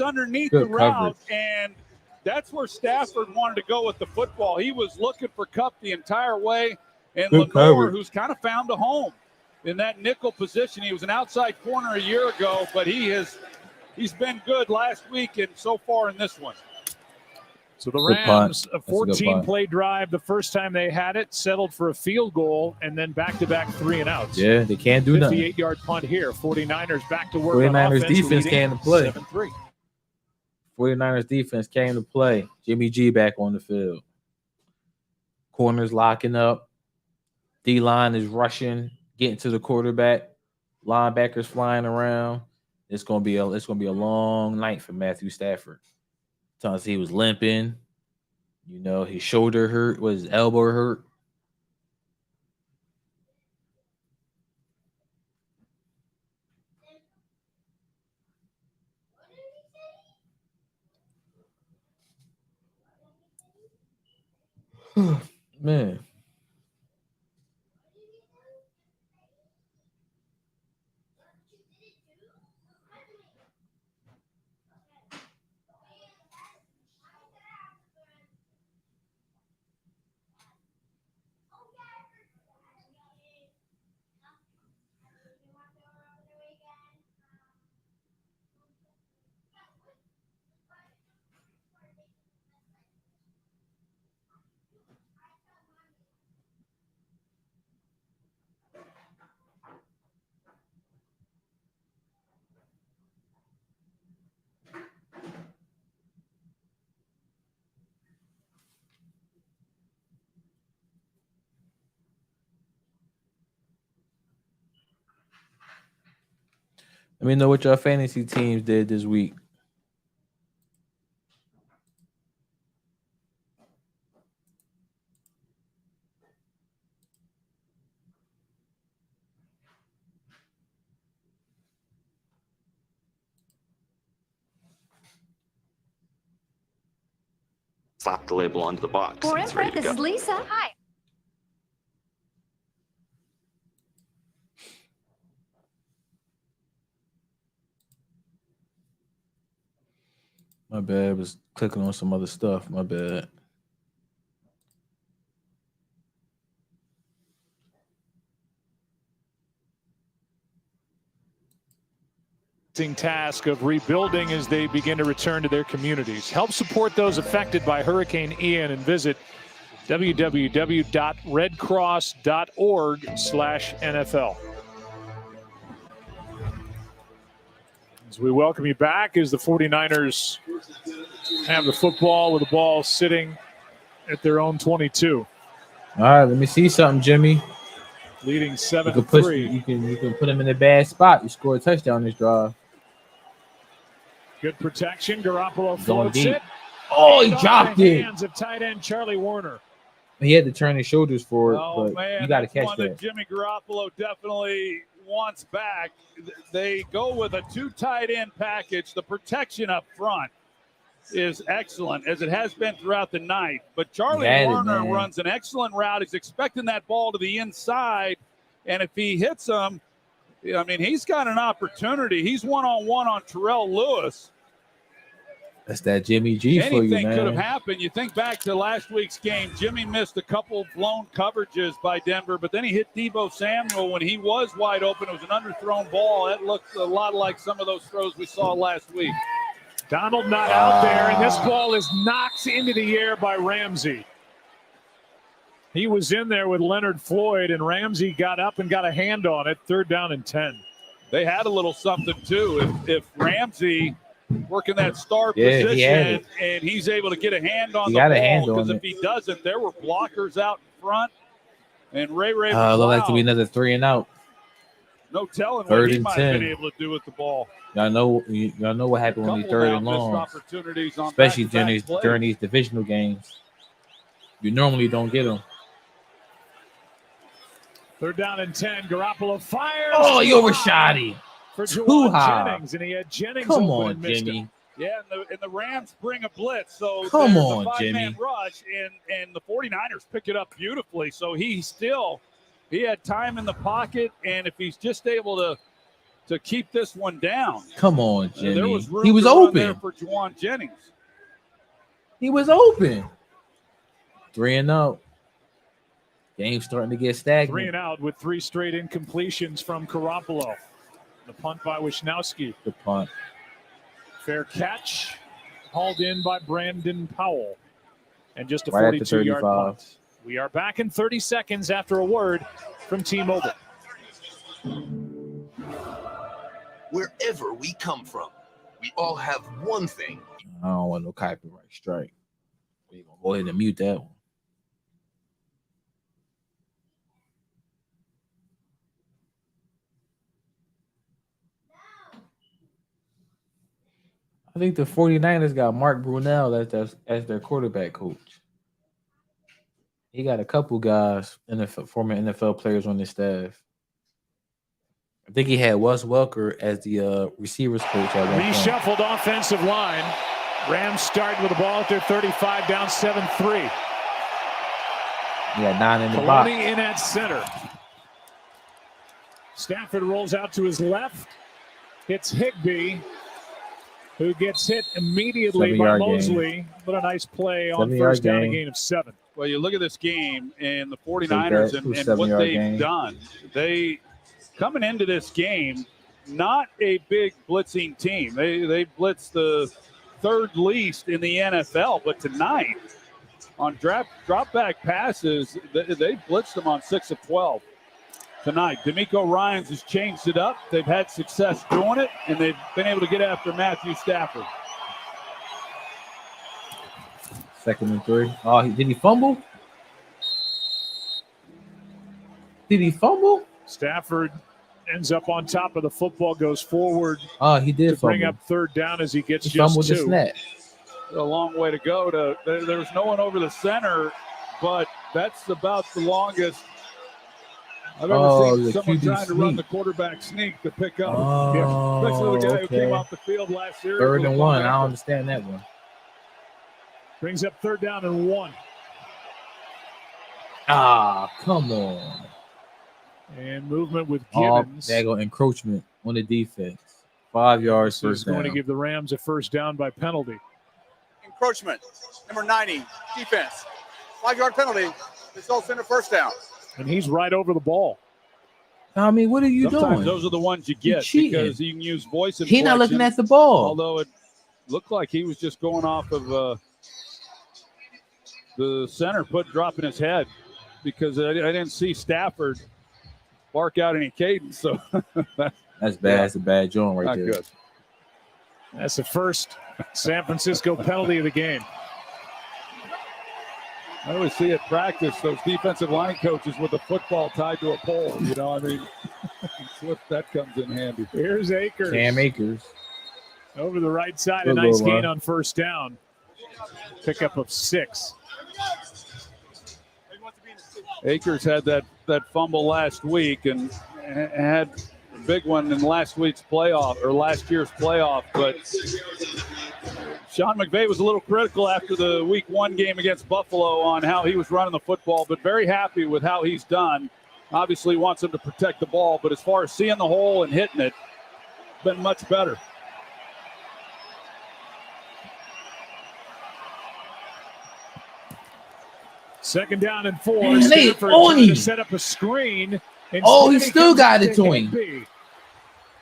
underneath good the route, coverage. and that's where Stafford wanted to go with the football. He was looking for Cup the entire way, and Good Lenore, coverage. who's kind of found a home in that nickel position. He was an outside corner a year ago, but he's been good last week and so far in this one. So the Rams, a 14-play drive, the first time they had it, settled for a field goal, and then back-to-back 3-and-outs. Yeah, they can't do nothing. 58-yard punt here. 49ers back to work 49ers on offense, defense came to play. 7-3. 49ers defense came to play. Jimmy G back on the field. Corners locking up. D-line is rushing, getting to the quarterback. Linebackers flying around. It's gonna be a long night for Matthew Stafford. Sometimes he was limping. You know, his shoulder hurt, his elbow hurt. Man. Let me know what your fantasy teams did this week. Slap the label onto the box. For It's ready Empress, to this go. is Lisa. Hi. My bad. I was clicking on some other stuff. My bad. Task of rebuilding as they begin to return to their communities. Help support those affected by Hurricane Ian and visit www.redcross.org/NFL. As we welcome you back as the 49ers have the football with the ball sitting at their own 22. All right, let me see something, Jimmy. Leading 7-3. You can put him in a bad spot. You score a touchdown this drive. Good protection. Garoppolo Going floats deep. it. Oh, he dropped it. Hands of tight end Charlie Warner. He had to turn his shoulders for it, Oh, but man, you got to that's catch one that. Jimmy Garoppolo definitely wants back. They go with a 2 tight end package. The protection up front is excellent, as it has been throughout the night. But Charlie Warner runs an excellent route. He's expecting that ball to the inside, and if he hits him, I mean, he's got an opportunity. He's one-on-one on Terrell Lewis. That's that Jimmy G for you, Anything man. could have happened. You think back to last week's game, Jimmy missed a couple blown coverages by Denver, but then he hit Deebo Samuel when he was wide open. It was an underthrown ball. That looked a lot like some of those throws we saw last week. Donald not out there, and this ball is knocked into the air by Ramsey. He was in there with Leonard Floyd, and Ramsey got up and got a hand on it. 3rd down and 10. they had a little something too. If Ramsey working that star position and he's able to get a hand on the ball, because if he doesn't, there were blockers out in front. And Ray McLeod, look like to be another 3 and out. No telling what he might have been able to do with the ball. Y'all know what happened when these 3rd and long, especially during these divisional games. You normally don't get them. 3rd down and 10. Garoppolo fires. Oh, you overshot him. For Juwan Jennings, and he had Jennings. Come on, Jimmy. Yeah, and the Rams bring a blitz. So come there's on, a 5-man Jimmy. rush, and the 49ers pick it up beautifully. So he had time in the pocket, and if he's just able to keep this one down. Come on, Jimmy. There was room he was to run open there for Juwan Jennings. He was open. 3 and out. Game starting to get stagnant. 3 and out with 3 straight incompletions from Garoppolo. The punt by Wisnowski. The punt. Fair catch. Hauled in by Brandon Powell. And just a right 42-yard punt. We are back in 30 seconds after a word from T-Mobile. Wherever we come from, we all have one thing. I don't want no copyright strike. We're going to go ahead and mute that one. I think the 49ers got Mark Brunell as their quarterback coach. He got a couple guys, former NFL players on his staff. I think he had Wes Welker as the receivers coach at one point. Reshuffled offensive line. Rams start with the ball at their 35, down 7-3. He had 9 in the box. Kalani in at center. Stafford rolls out to his left. Hits Higbee, who gets hit immediately by Mosley. What a nice play on first down, a gain of 7. Well, you look at this game and the 49ers and what they've done. They, coming into this game, not a big blitzing team. They blitzed the 3rd least in the NFL, but tonight on drop back passes, they blitzed them on 6 of 12. Tonight, D'Amico Ryans has changed it up. They've had success doing it, and they've been able to get after Matthew Stafford. 2nd and 3. Oh, did he fumble? Did he fumble? Stafford ends up on top of the football, goes forward. Oh, he did to bring up 3rd down as he gets just fumbled 2. The snap. A long way to go. There's no one over the center, but that's about the longest I've ever seen someone trying to run the quarterback sneak to pick up. Especially the guy who came off the field last year. 3rd and 1. I don't understand that one. Brings up 3rd down and 1. Ah, come on. And movement with Gibbons. There go encroachment on the defense. 5 yards first down. Going to give the Rams a first down by penalty. Encroachment. Number 90, defense. 5-yard penalty. Results in a first down. And he's right over the ball. I mean, what are you Sometimes doing? Those are the ones you get because you can use voice inflection. He's not looking at the ball. Although it looked like he was just going off of the center, dropping his head because I didn't see Stafford bark out any cadence. So that's bad. That's a bad joint right there. Not good. That's the first San Francisco penalty of the game. I always see at practice those defensive line coaches with a football tied to a pole. You know, I mean, that comes in handy. Here's Akers. Cam Akers. Over the right side, a nice gain on first down. Pickup of 6. Akers had that fumble last week and had a big one in last year's playoff, but Sean McVay was a little critical after the week 1 game against Buffalo on how he was running the football, but very happy with how he's done. Obviously wants him to protect the ball, but as far as seeing the hole and hitting it, been much better. Second down and 4. Man, Stafford trying to set up a screen. He still got it to him.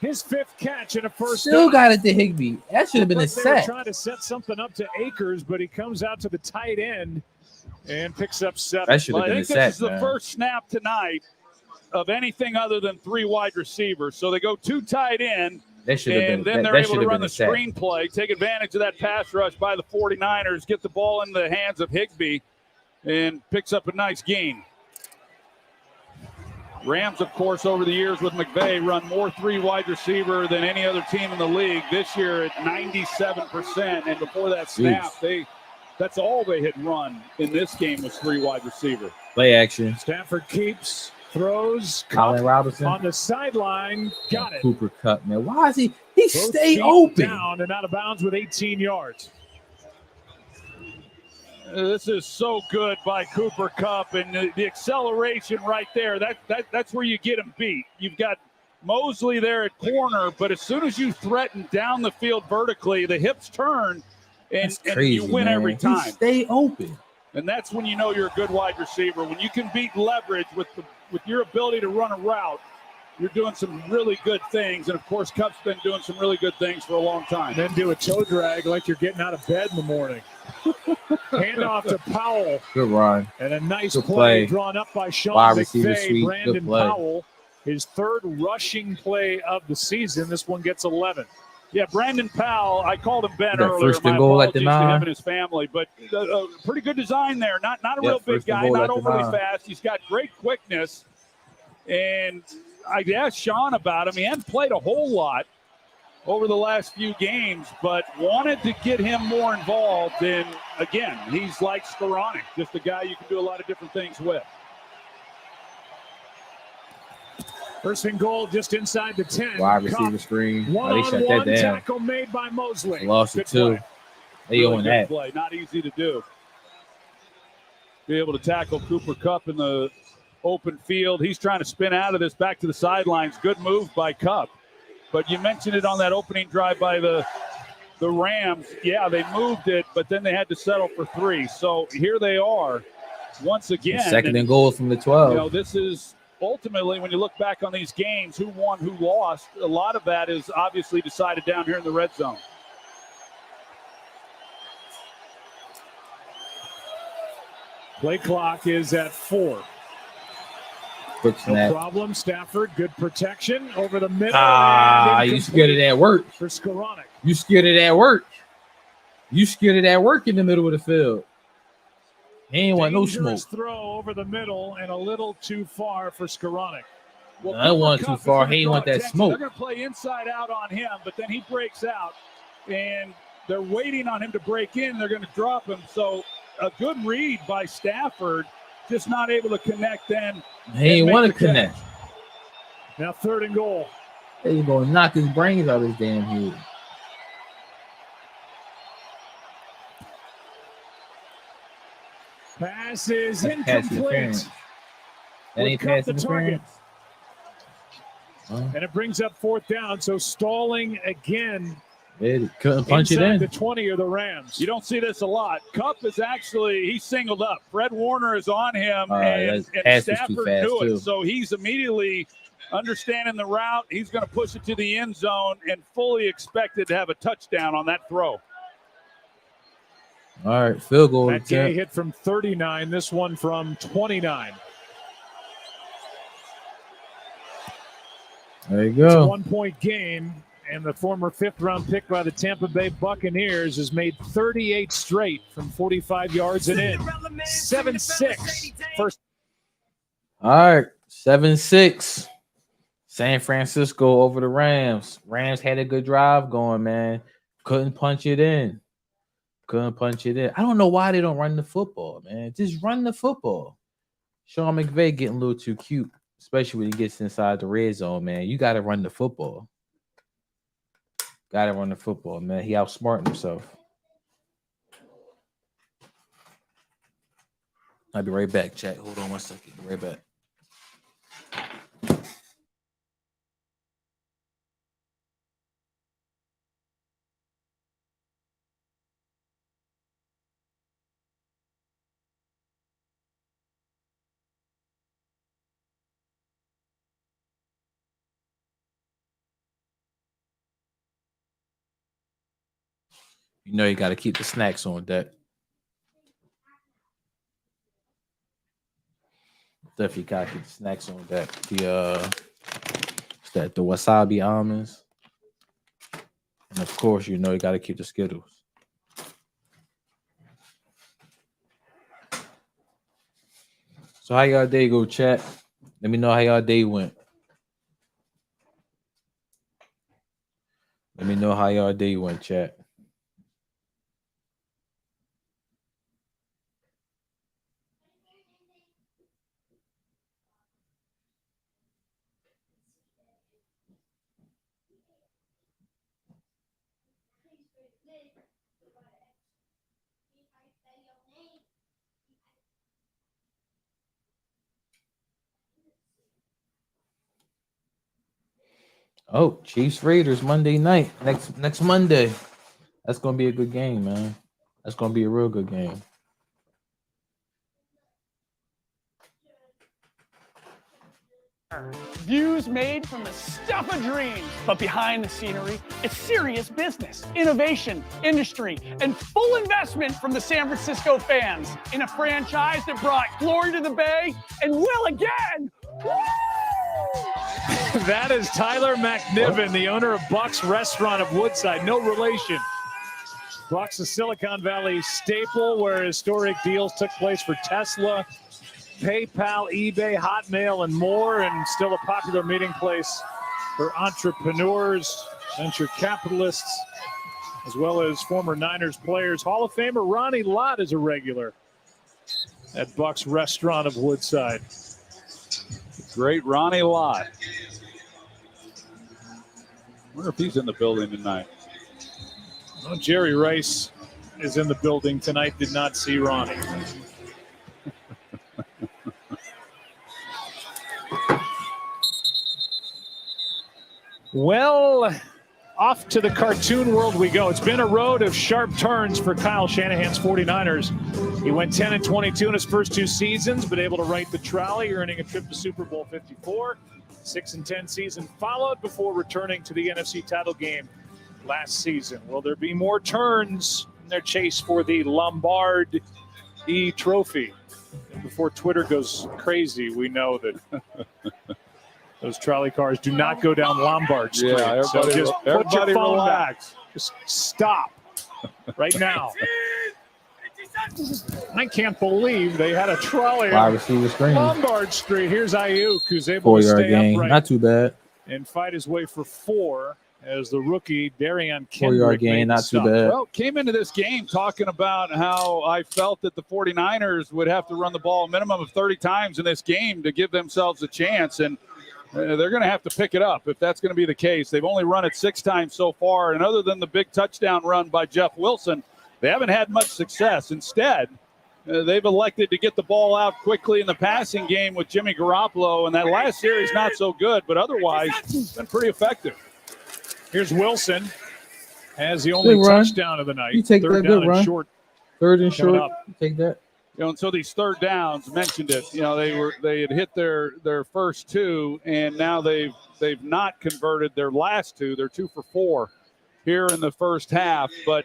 His 5th catch and a first Still down. got it to Higbee. That should have been a They were sack. trying to set something up to Akers, but he comes out to the tight end and picks up 7. That should have been a sack. This is the first snap tonight of anything other than 3 wide receivers. So they go 2 tight end, then they're able to run the screenplay, take advantage of that pass rush by the 49ers, get the ball in the hands of Higbee, and picks up a nice gain. Rams, of course, over the years with McVay, run more 3 wide receiver than any other team in the league. This year at 97%, and before that snap, that's all they had run in this game was 3 wide receiver. Play action. Stafford keeps, throws. Colin Robinson on the sideline. Got it. Cooper Kupp, man. Why is he stay open? Down and out of bounds with 18 yards. This is so good by Cooper Kupp, and the acceleration right there, that's where you get him beat. You've got Mosley there at corner, but as soon as you threaten down the field vertically, the hips turn, and you win every time. He stay open. And that's when you know you're a good wide receiver. When you can beat leverage with your ability to run a route, you're doing some really good things. And, of course, Kupp's been doing some really good things for a long time. And then do a toe drag like you're getting out of bed in the morning. Handoff to Powell. Good run. And a nice good play drawn up by Sean McVay. Brandon Powell, his 3rd rushing play of the season. This one gets 11. Yeah, Brandon Powell, I called him Ben earlier. First and goal at the 9. To him and his family, but pretty good design there. Not a real big guy, not overly fast. He's got great quickness. And I asked Sean about him. He hadn't played a whole lot over the last few games, but wanted to get him more involved. And, again, he's like Skoranek, just a guy you can do a lot of different things with. First and goal just inside the 10. Wide receiver screen. One-on-one tackle made by Mosley. Lost it, too. They really on that. Play. Not easy to do. Be able to tackle Cooper Kupp in the open field. He's trying to spin out of this back to the sidelines. Good move by Kupp. But you mentioned it on that opening drive by the Rams. Yeah, they moved it, but then they had to settle for 3. So here they are once again. Second and goal from the 12. You know, this is ultimately, when you look back on these games, who won, who lost, a lot of that is obviously decided down here in the red zone. Play clock is at 4. No problem. Stafford, good protection over the middle. You scared of that work. For Skoranek. You scared of that work. You scared of that work in the middle of the field. He ain't want no smoke. Throw over the middle and a little too far for Skoranek. Well, I wasn't too far. He ain't want that smoke. They're going to play inside out on him, but then he breaks out, and they're waiting on him to break in. They're going to drop him. So a good read by Stafford, just not able to connect then. He ain't want to connect. Now 3rd and goal. He's going to knock his brains out of his damn head. Pass is incomplete. That ain't pass interference. And it brings up 4th down. So stalling again. They couldn't punch it in. The 20 of the Rams. You don't see this a lot. Kupp is he's singled up. Fred Warner is on him, and Stafford knew it. So he's immediately understanding the route. He's going to push it to the end zone and fully expected to have a touchdown on that throw. All right, field goal. That gay hit from 39. This one from 29. There you go. It's a 1-point game, and the former 5th-round pick by the Tampa Bay Buccaneers has made 38 straight from 45 yards and in. 7-6. First. All right, 7-6. San Francisco over the Rams. Rams had a good drive going, man. Couldn't punch it in. I don't know why they don't run the football, man. Just run the football. Sean McVay getting a little too cute, especially when he gets inside the red zone, man. You got to run the football. Man. He outsmarting himself. I'll be right back, chat. Hold on 1 second. Be right back. You know you got to keep the snacks on deck. Definitely got to get the snacks on that. The wasabi almonds. And of course, you got to keep the Skittles. So how y'all day go, chat? Let me know how y'all day went. Let me know how y'all day went, chat. Oh, Chiefs Raiders Monday night. Next Monday. That's gonna be a good game, man. That's gonna be a real good game. Views made from the stuff of dreams, but behind the scenery, it's serious business, innovation, industry, and full investment from the San Francisco fans in a franchise that brought glory to the Bay and will again. Woo! That is Tyler McNiven, the owner of Buck's Restaurant of Woodside. No relation. Buck's a Silicon Valley staple where historic deals took place for Tesla, PayPal, eBay, Hotmail, and more, and still a popular meeting place for entrepreneurs, venture capitalists, as well as former Niners players. Hall of Famer Ronnie Lott is a regular at Buck's Restaurant of Woodside. Great Ronnie Lott. I wonder if he's in the building tonight. Well, Jerry Rice is in the building tonight. Did not see Ronnie. Well, off to the cartoon world we go. It's been a road of sharp turns for Kyle Shanahan's 49ers. He went 10-22 in his first two seasons, but able to right the trolley, earning a trip to Super Bowl 54. 6-10 season followed before returning to the NFC title game last season. Will there be more turns in their chase for the Lombardi trophy? And before Twitter goes crazy, we know that those trolley cars do not go down Lombard Street. Yeah, so just put your phone relax. back. Just stop right now. I can't believe they had a trolley on Lombard Street. Here's Ayuk, who's able to stay upright. Not too bad. And fight his way for 4 as the rookie Darian Kendrick 4-yard gain, not too bad. Well, came into this game talking about how I felt that the 49ers would have to run the ball a minimum of 30 times in this game to give themselves a chance. And they're going to have to pick it up if that's going to be the case. They've only run it 6 times so far. And other than the big touchdown run by Jeff Wilson, they haven't had much success. Instead, they've elected to get the ball out quickly in the passing game with Jimmy Garoppolo. And that last series, not so good, but otherwise, it's been pretty effective. Here's Wilson. Has the only touchdown of the night. You take that good run. Short. Third and short. You take that. And so these third downs, mentioned it. They had hit their first 2, and now they've not converted their last 2. They're 2 for 4 here in the first half. But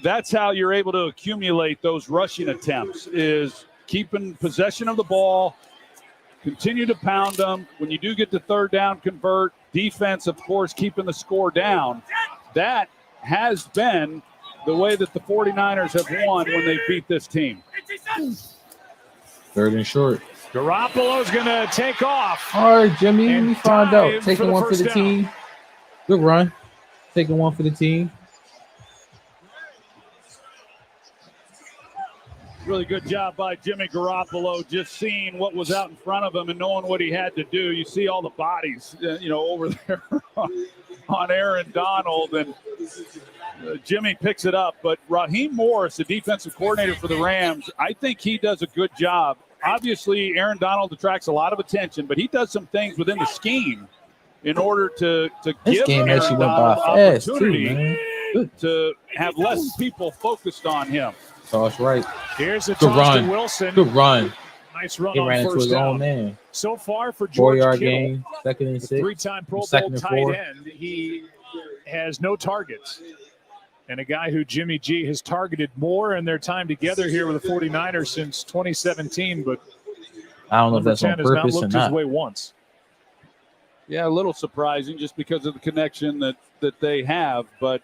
that's how you're able to accumulate those rushing attempts, is keeping possession of the ball, continue to pound them. When you do get to third down, convert. Defense, of course, keeping the score down. That has been the way that the 49ers have won when they beat this team. Third and short. Garoppolo's going to take off. All right, Jimmy, we find out. Taking one for the team. Good run. Taking one for the team. Really good job by Jimmy Garoppolo, just seeing what was out in front of him and knowing what he had to do. You see all the bodies, over there on Aaron Donald, and Jimmy picks it up. But Raheem Morris, the defensive coordinator for the Rams, I think he does a good job. Obviously, Aaron Donald attracts a lot of attention, but he does some things within the scheme in order to give Aaron Donald opportunity to have less people focused on him. Oh, that's right. Here's a toss to Wilson. Good run. Nice run he on ran first into his down. own man. So far for George 4-yard Kittle, gain, 2nd and 6. 3-time Pro Bowl tight end. He has no targets. And a guy who Jimmy G has targeted more in their time together here with the 49ers since 2017. But I don't know if that's on purpose or not. His way once. Yeah, a little surprising just because of the connection that they have, but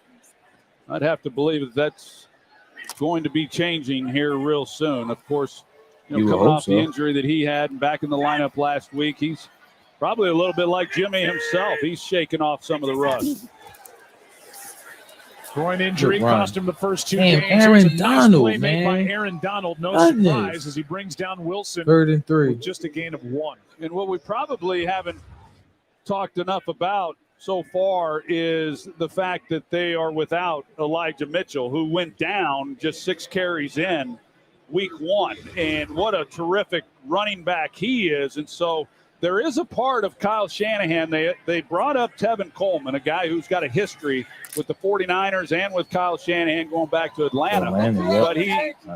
I'd have to believe that that's going to be changing here real soon. Of course, coming off the injury that he had and back in the lineup last week, he's probably a little bit like Jimmy himself. He's shaking off some of the rust. Groin injury cost him the first 2 Damn, games. Aaron Donald, made by Aaron Donald. No surprise as he brings down Wilson. 3rd and 3. With just a gain of 1. And what we probably haven't talked enough about so far is the fact that they are without Elijah Mitchell, who went down just 6 carries in week 1. And what a terrific running back he is. And so there is a part of Kyle Shanahan. They brought up Tevin Coleman, a guy who's got a history with the 49ers and with Kyle Shanahan going back to Atlanta. But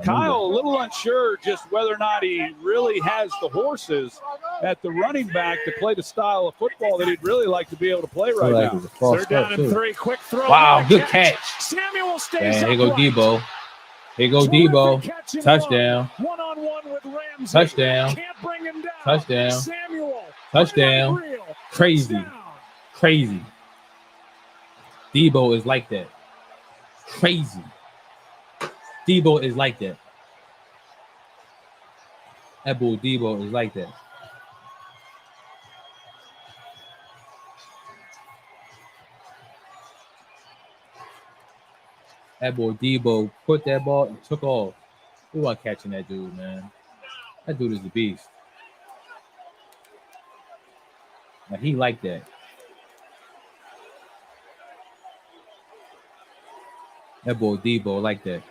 Kyle, a little unsure just whether or not he really has the horses at the running back to play the style of football that he'd really like to be able to play right now. They're down in 3. Quick throw. Wow, good catch. Samuel stays here go Debo. Here go Debo. Touchdown. One-on-one with Ramsey. Touchdown. Can't bring him down. Touchdown. Samuel. Touchdown. Crazy. Crazy. Debo is like that. Crazy. Debo is like that. That boy Debo is like that. That boy Debo put that ball and took off. Who are catching that dude, man? That dude is a beast. Now, he like that. That boy Debo like that.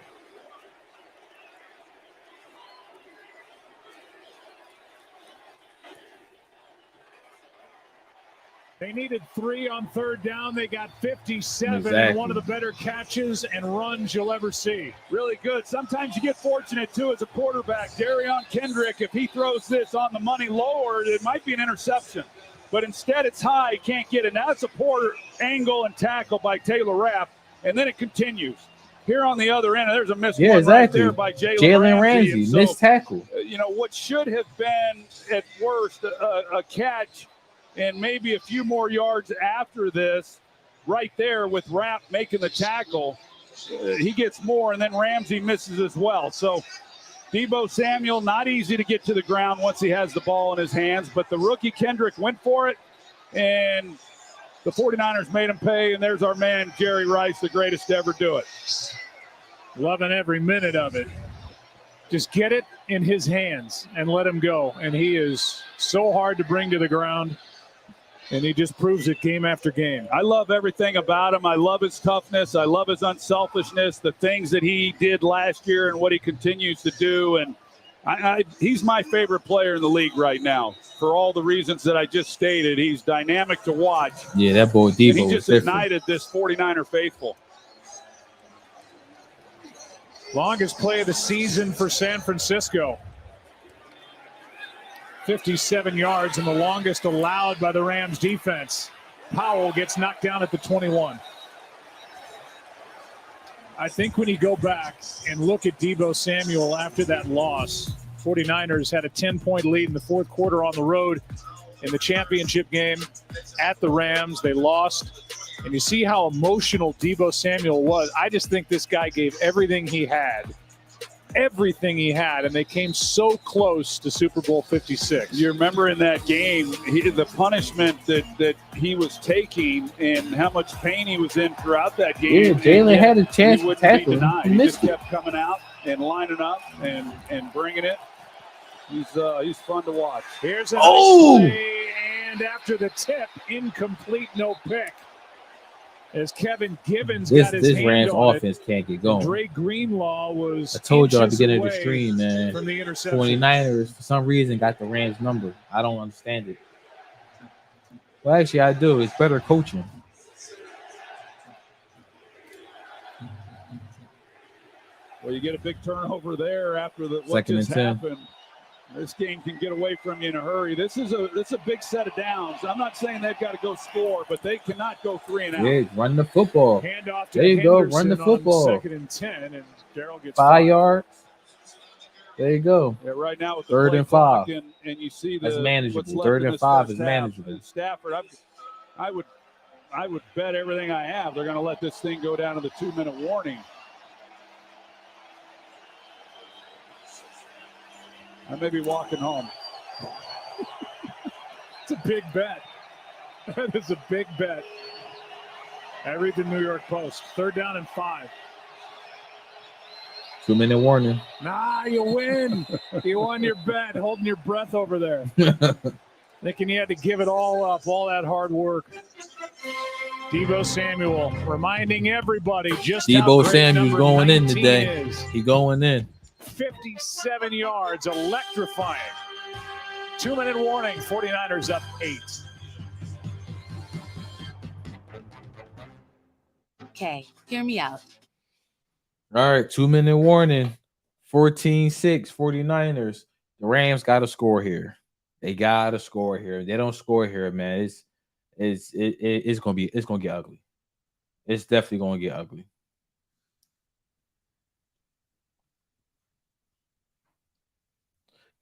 They needed 3 on 3rd down. They got 57 Exactly. and one of the better catches and runs you'll ever see. Really good. Sometimes you get fortunate, too, as a quarterback. Darion Kendrick, if he throws this on the money lower, it might be an interception. But instead, it's high. Can't get it. Now it's a poor angle and tackle by Taylor Rapp, and then it continues. Here on the other end, there's a missed one right there by Jalen Ramsey. So, missed tackle. What should have been, at worst, a catch and maybe a few more yards after this, right there with Rapp making the tackle. He gets more, and then Ramsey misses as well. So Debo Samuel, not easy to get to the ground once he has the ball in his hands, but the rookie Kendrick went for it, and the 49ers made him pay, and there's our man, Jerry Rice, the greatest to ever do it. Loving every minute of it. Just get it in his hands and let him go. And he is so hard to bring to the ground. And he just proves it game after game. I love everything about him. I love his toughness. I love his unselfishness, the things that he did last year and what he continues to do. And he's my favorite player in the league right now for all the reasons that I just stated. He's dynamic to watch. Yeah, that boy Debo. And he just ignited this 49er faithful. Longest play of the season for San Francisco. 57 yards and the longest allowed by the Rams defense. Powell gets knocked down at the 21. I think when you go back and look at Debo Samuel after that loss, 49ers had a 10-point lead in the fourth quarter on the road in the championship game at the Rams. They lost. And you see how emotional Debo Samuel was. I just think this guy gave everything he had. Everything he had, and they came so close to Super Bowl 56. You remember in that game, the punishment that he was taking and how much pain he was in throughout that game. Yeah, Jalen had a chance to tackle him. He just kept coming out and lining up and bringing it. He's fun to watch. Here's a nice play, and after the tip, incomplete, no pick. As Kevin Givens got his hand Rams on offense can't get going. Dre Greenlaw was. I told y'all at the beginning of the stream, man. From the interception. 49ers, for some reason, got the Rams number. I don't understand it. Well, actually, I do. It's better coaching. Well, you get a big turnover there after what Second just and 10. happened. This game can get away from you in a hurry. This is a big set of downs. I'm not saying they've got to go score, but they cannot go 3 and out. Yeah, run the football. Handoff to There you go, run the Henderson football. on 2nd and 10, and Darrell gets 5 yards. There you go. Yeah, right now with the 3rd and 5. And you see that's what's manageable. left 3rd in and this 5 first is half. manageable. Stafford, I would bet everything I have they're going to let this thing go down to the 2-minute warning. I may be walking home. It's a big bet. That is a big bet. I read the New York Post. 3rd down and 5. 2-minute warning. Nah, you win. You won your bet, holding your breath over there. Thinking you had to give it all up, all that hard work. Deebo Samuel reminding everybody just Deebo how Samuel's going in today. Is. He going in. 57 yards, electrifying. 2-minute warning, 49ers up 8. Okay, hear me out. All right, 2-minute warning. 14-6, 49ers. The Rams got to score here. They got to score here. If they don't score here, man, it's gonna get ugly. It's definitely gonna get ugly.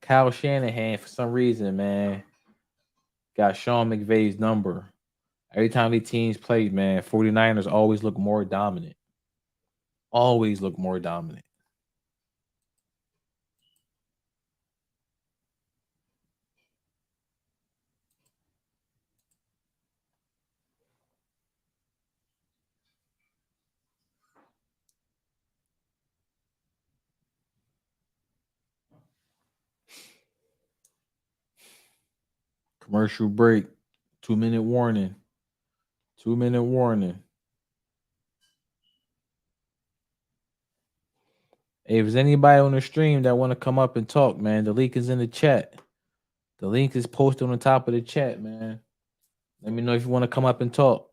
Kyle Shanahan, for some reason, man, got Sean McVay's number. Every time the teams play, man, 49ers always look more dominant. Always look more dominant. Commercial break. 2-minute warning. 2-minute warning. Hey, if there's anybody on the stream that want to come up and talk, man, the link is in the chat. The link is posted on the top of the chat, man. Let me know if you want to come up and talk.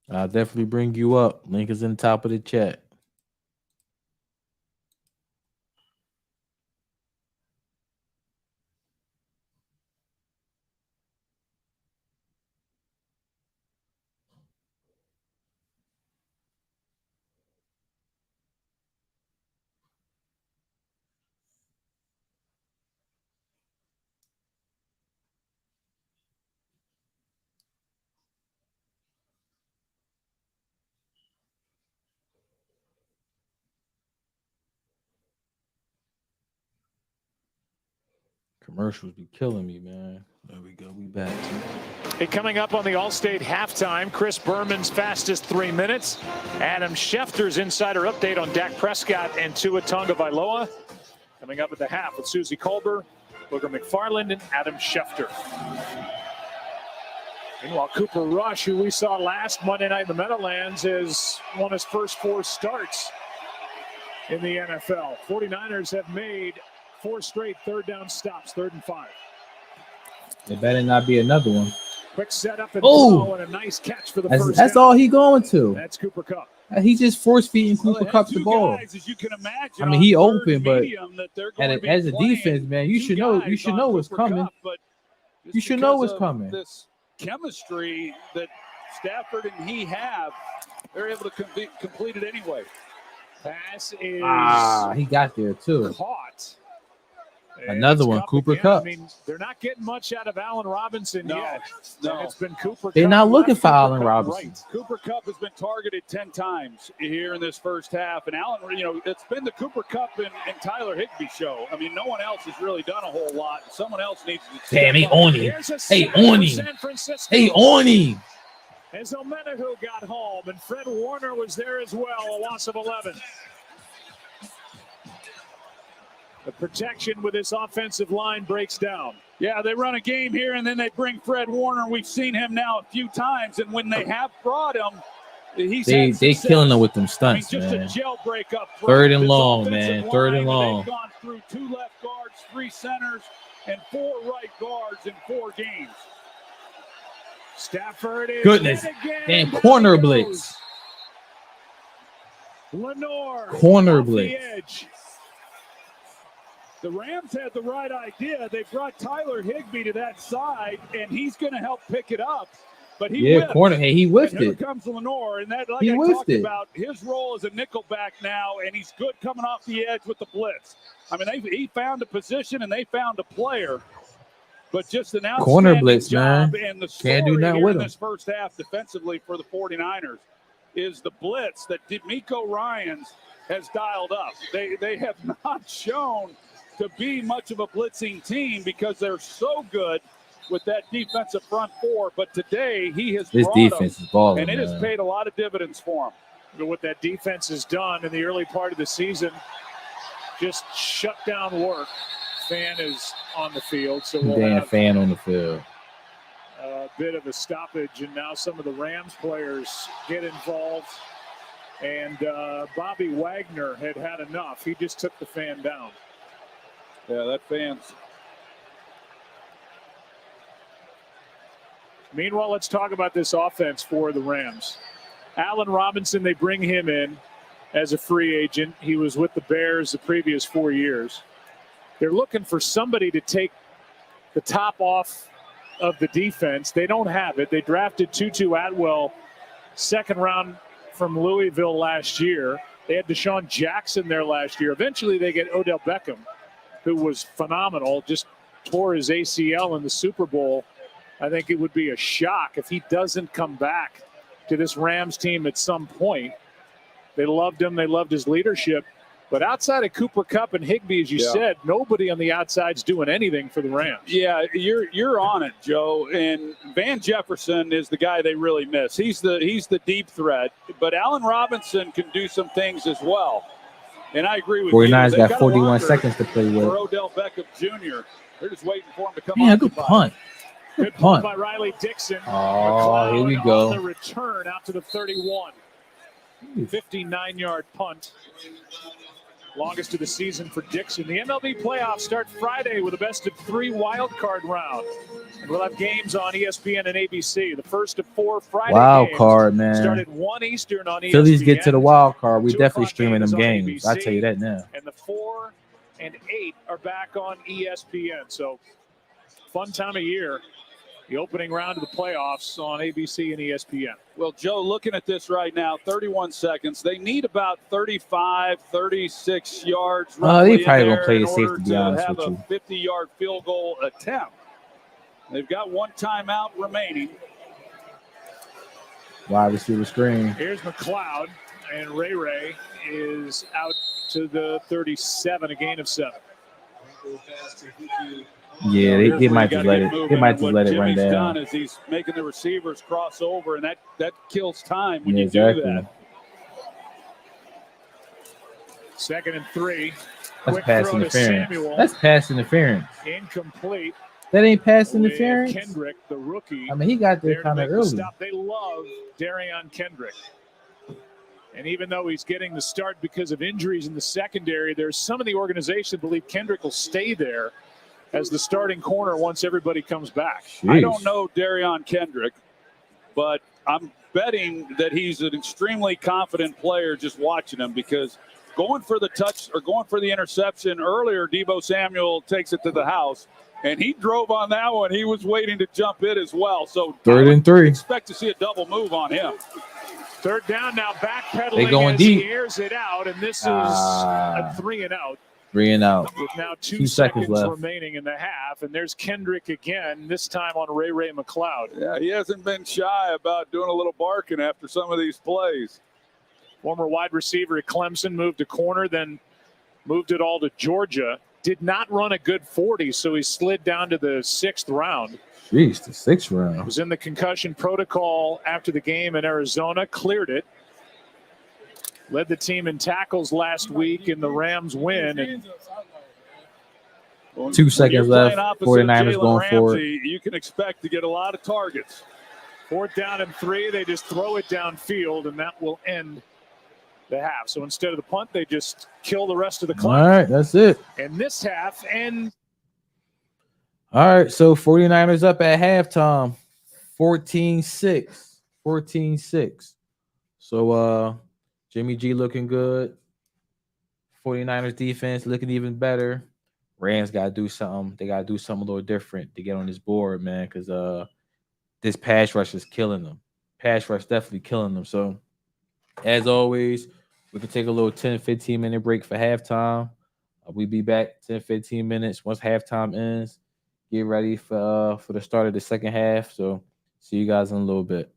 I'll definitely bring you up. Link is in the top of the chat. Commercials be killing me, man. There we go. We back. Hey, coming up on the Allstate halftime, Chris Berman's fastest 3 minutes. Adam Schefter's insider update on Dak Prescott and Tua Tagovailoa. Coming up at the half with Susie Colbert, Booger McFarland, and Adam Schefter. Meanwhile, Cooper Rush, who we saw last Monday night in the Meadowlands, has won his first 4 starts in the NFL. 49ers have made 4 straight 3rd down stops, 3rd and 5. There better not be another one. Quick setup and throw and a nice catch for the first That's down. all he going to. That's Cooper Kupp. He just force-feeding Cooper Kupp the ball. Guys, as you can imagine, I mean, he open, but as a defense, man, you should know what's coming. You should know what's coming. This chemistry that Stafford and he have, they're able to complete it anyway. Pass is he got there too. Caught. Another one, Cooper Kupp. I mean, they're not getting much out of Allen Robinson yet. No. It's been Cooper They're Kupp. not looking for Allen Robinson. Right. Cooper Kupp has been targeted 10 times here in this first half. And Allen, it's been the Cooper Kupp and Tyler Higbee show. I mean, no one else has really done a whole lot. Someone else needs to. Damn, he on him. Hey, on him. Hey, on him. As Omenahu got home, and Fred Warner was there as well, a loss of 11. The protection with this offensive line breaks down. Yeah, they run a game here, and then they bring Fred Warner. We've seen him now a few times, and when they have brought him, they killing them with them stunts, just man. A jailbreak up front. 3rd and long, man. 3rd and long. They've gone through 2 left guards, 3 centers, and 4 right guards in 4 games. Stafford is goodness. Damn, corner blitz. Lenore. Corner blitz. The edge. The Rams had the right idea. They brought Tyler Higbee to that side, and he's going to help pick it up. But he whiffed. Corner. Hey, he whiffed Here it. comes Lenore, and that, like He I whiffed talked it. about, his role as a nickelback now, and he's good coming off the edge with the blitz. I mean, he found a position and they found a player, but just an outstanding Corner blitz, job. man. And the Can't do story nothing here with in him. this first half defensively for the 49ers is the blitz that D'Amico Ryans has dialed up. They have not shown to be much of a blitzing team because they're so good with that defensive front four. But today he has This brought defense them, is balling, and it has man. paid a lot of dividends for him. But what that defense has done in the early part of the season, just shut down work. Fan is on the field, so we'll Damn have fan on the field. a bit of a stoppage, and now some of the Rams players get involved. And Bobby Wagner had enough. He just took the fan down. Yeah, that fan's. Meanwhile, let's talk about this offense for the Rams. Allen Robinson, they bring him in as a free agent. He was with the Bears the previous 4 years. They're looking for somebody to take the top off of the defense. They don't have it. They drafted Tutu Atwell, second round from Louisville last year. They had Deshaun Jackson there last year. Eventually, they get Odell Beckham, who was phenomenal, just tore his ACL in the Super Bowl. I think it would be a shock if he doesn't come back to this Rams team at some point. They loved him. They loved his leadership. But outside of Cooper Kupp and Higbee, as you said, nobody on the outside's doing anything for the Rams. Yeah, you're on it, Joe. And Van Jefferson is the guy they really miss. He's the deep threat. But Allen Robinson can do some things as well. And I agree with 49ers you. got 41 seconds to play with. For Odell Beckham Jr. They're just waiting for him to come Man, on. good punt. Good punt by Riley Dixon. Oh, here we go. On the return out to the 31. 59-yard punt. Longest of the season for Dixon. The MLB playoffs start Friday with a best-of-3 wild-card round. And we'll have games on ESPN and ABC. The first of 4 Friday Wild games card, man. start at 1 Eastern on ESPN. Phillies get to the wild card. We 2 definitely o'clock streaming game them is on games. ABC, I tell you that now. And the 4 and 8 are back on ESPN. So fun time of year. The opening round of the playoffs on ABC and ESPN. Well, Joe, looking at this right now, 31 seconds. They need about 35, 36 yards. They probably going to play it safe, to be honest with you. Have a 50-yard field goal attempt. They've got 1 timeout remaining. Wide receiver screen. Here's McLeod, and Ray is out to the 37, a gain of 7. Yeah, they might just let it. They might just let it run down. Done is he's making the receivers cross over, and that kills time when you do that. 2nd and 3. That's Quick pass throw to interference. Samuel. That's pass interference. Incomplete. That ain't pass interference. Kendrick, the rookie. I mean, he got there kind of early. They love Darion Kendrick. And even though he's getting the start because of injuries in the secondary, there's some of the organization that believe Kendrick will stay there as the starting corner once everybody comes back. Jeez. I don't know Darion Kendrick, but I'm betting that he's an extremely confident player just watching him, because going for the touch or going for the interception earlier, Deebo Samuel takes it to the house, and he drove on that one. He was waiting to jump it as well. So 3rd and 3. Expect to see a double move on him. 3rd down now, backpedaling They going as deep. he airs it out, and this is a 3 and out. 3 and out. With now 2 seconds left remaining in the half, and there's Kendrick again, this time on Ray McLeod. Yeah, he hasn't been shy about doing a little barking after some of these plays. Former wide receiver at Clemson, moved to corner, then moved it all to Georgia. Did not run a good 40, so he slid down to the 6th round. Jeez, the 6th round. Was in the concussion protocol after the game in Arizona, cleared it. Led the team in tackles last week in the Rams win. And 2 seconds left. 49ers going for it. You can expect to get a lot of targets. 4th down and 3. They just throw it downfield, and that will end the half. So instead of the punt, they just kill the rest of the clock. All right, that's it. And this half ends. All right, so 49ers up at halftime, 14-6. 14-6. So Jimmy G looking good. 49ers defense looking even better. Rams got to do something. They got to do something a little different to get on this board, man, because this pass rush is killing them. Pass rush definitely killing them. So, as always, we can take a little 10, 15-minute break for halftime. We'll be back 10, 15 minutes once halftime ends. Get ready for the start of the second half. So, see you guys in a little bit.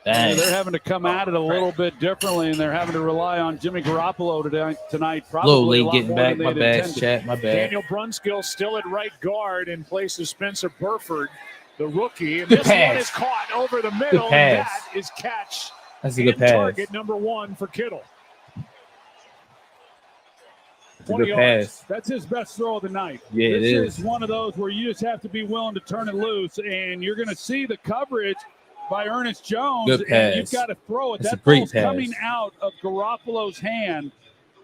They're having to come at it a little bit differently, and they're having to rely on Jimmy Garoppolo tonight. Probably little late a lot getting more back. than My they'd bad, intended. chat. My bad. Daniel Brunskill still at right guard in place of Spencer Burford, the rookie. And this pass. one is caught over the middle, and that is catch. That's a good and pass. Target number 1 for Kittle. It's a good pass. That's his best throw of the night. Yeah, this it is. Is one of those where you just have to be willing to turn it loose, and you're going to see the coverage by Ernest Jones. Good pass. And you've got to throw it. That's That a great ball's pass. coming out of Garoppolo's hand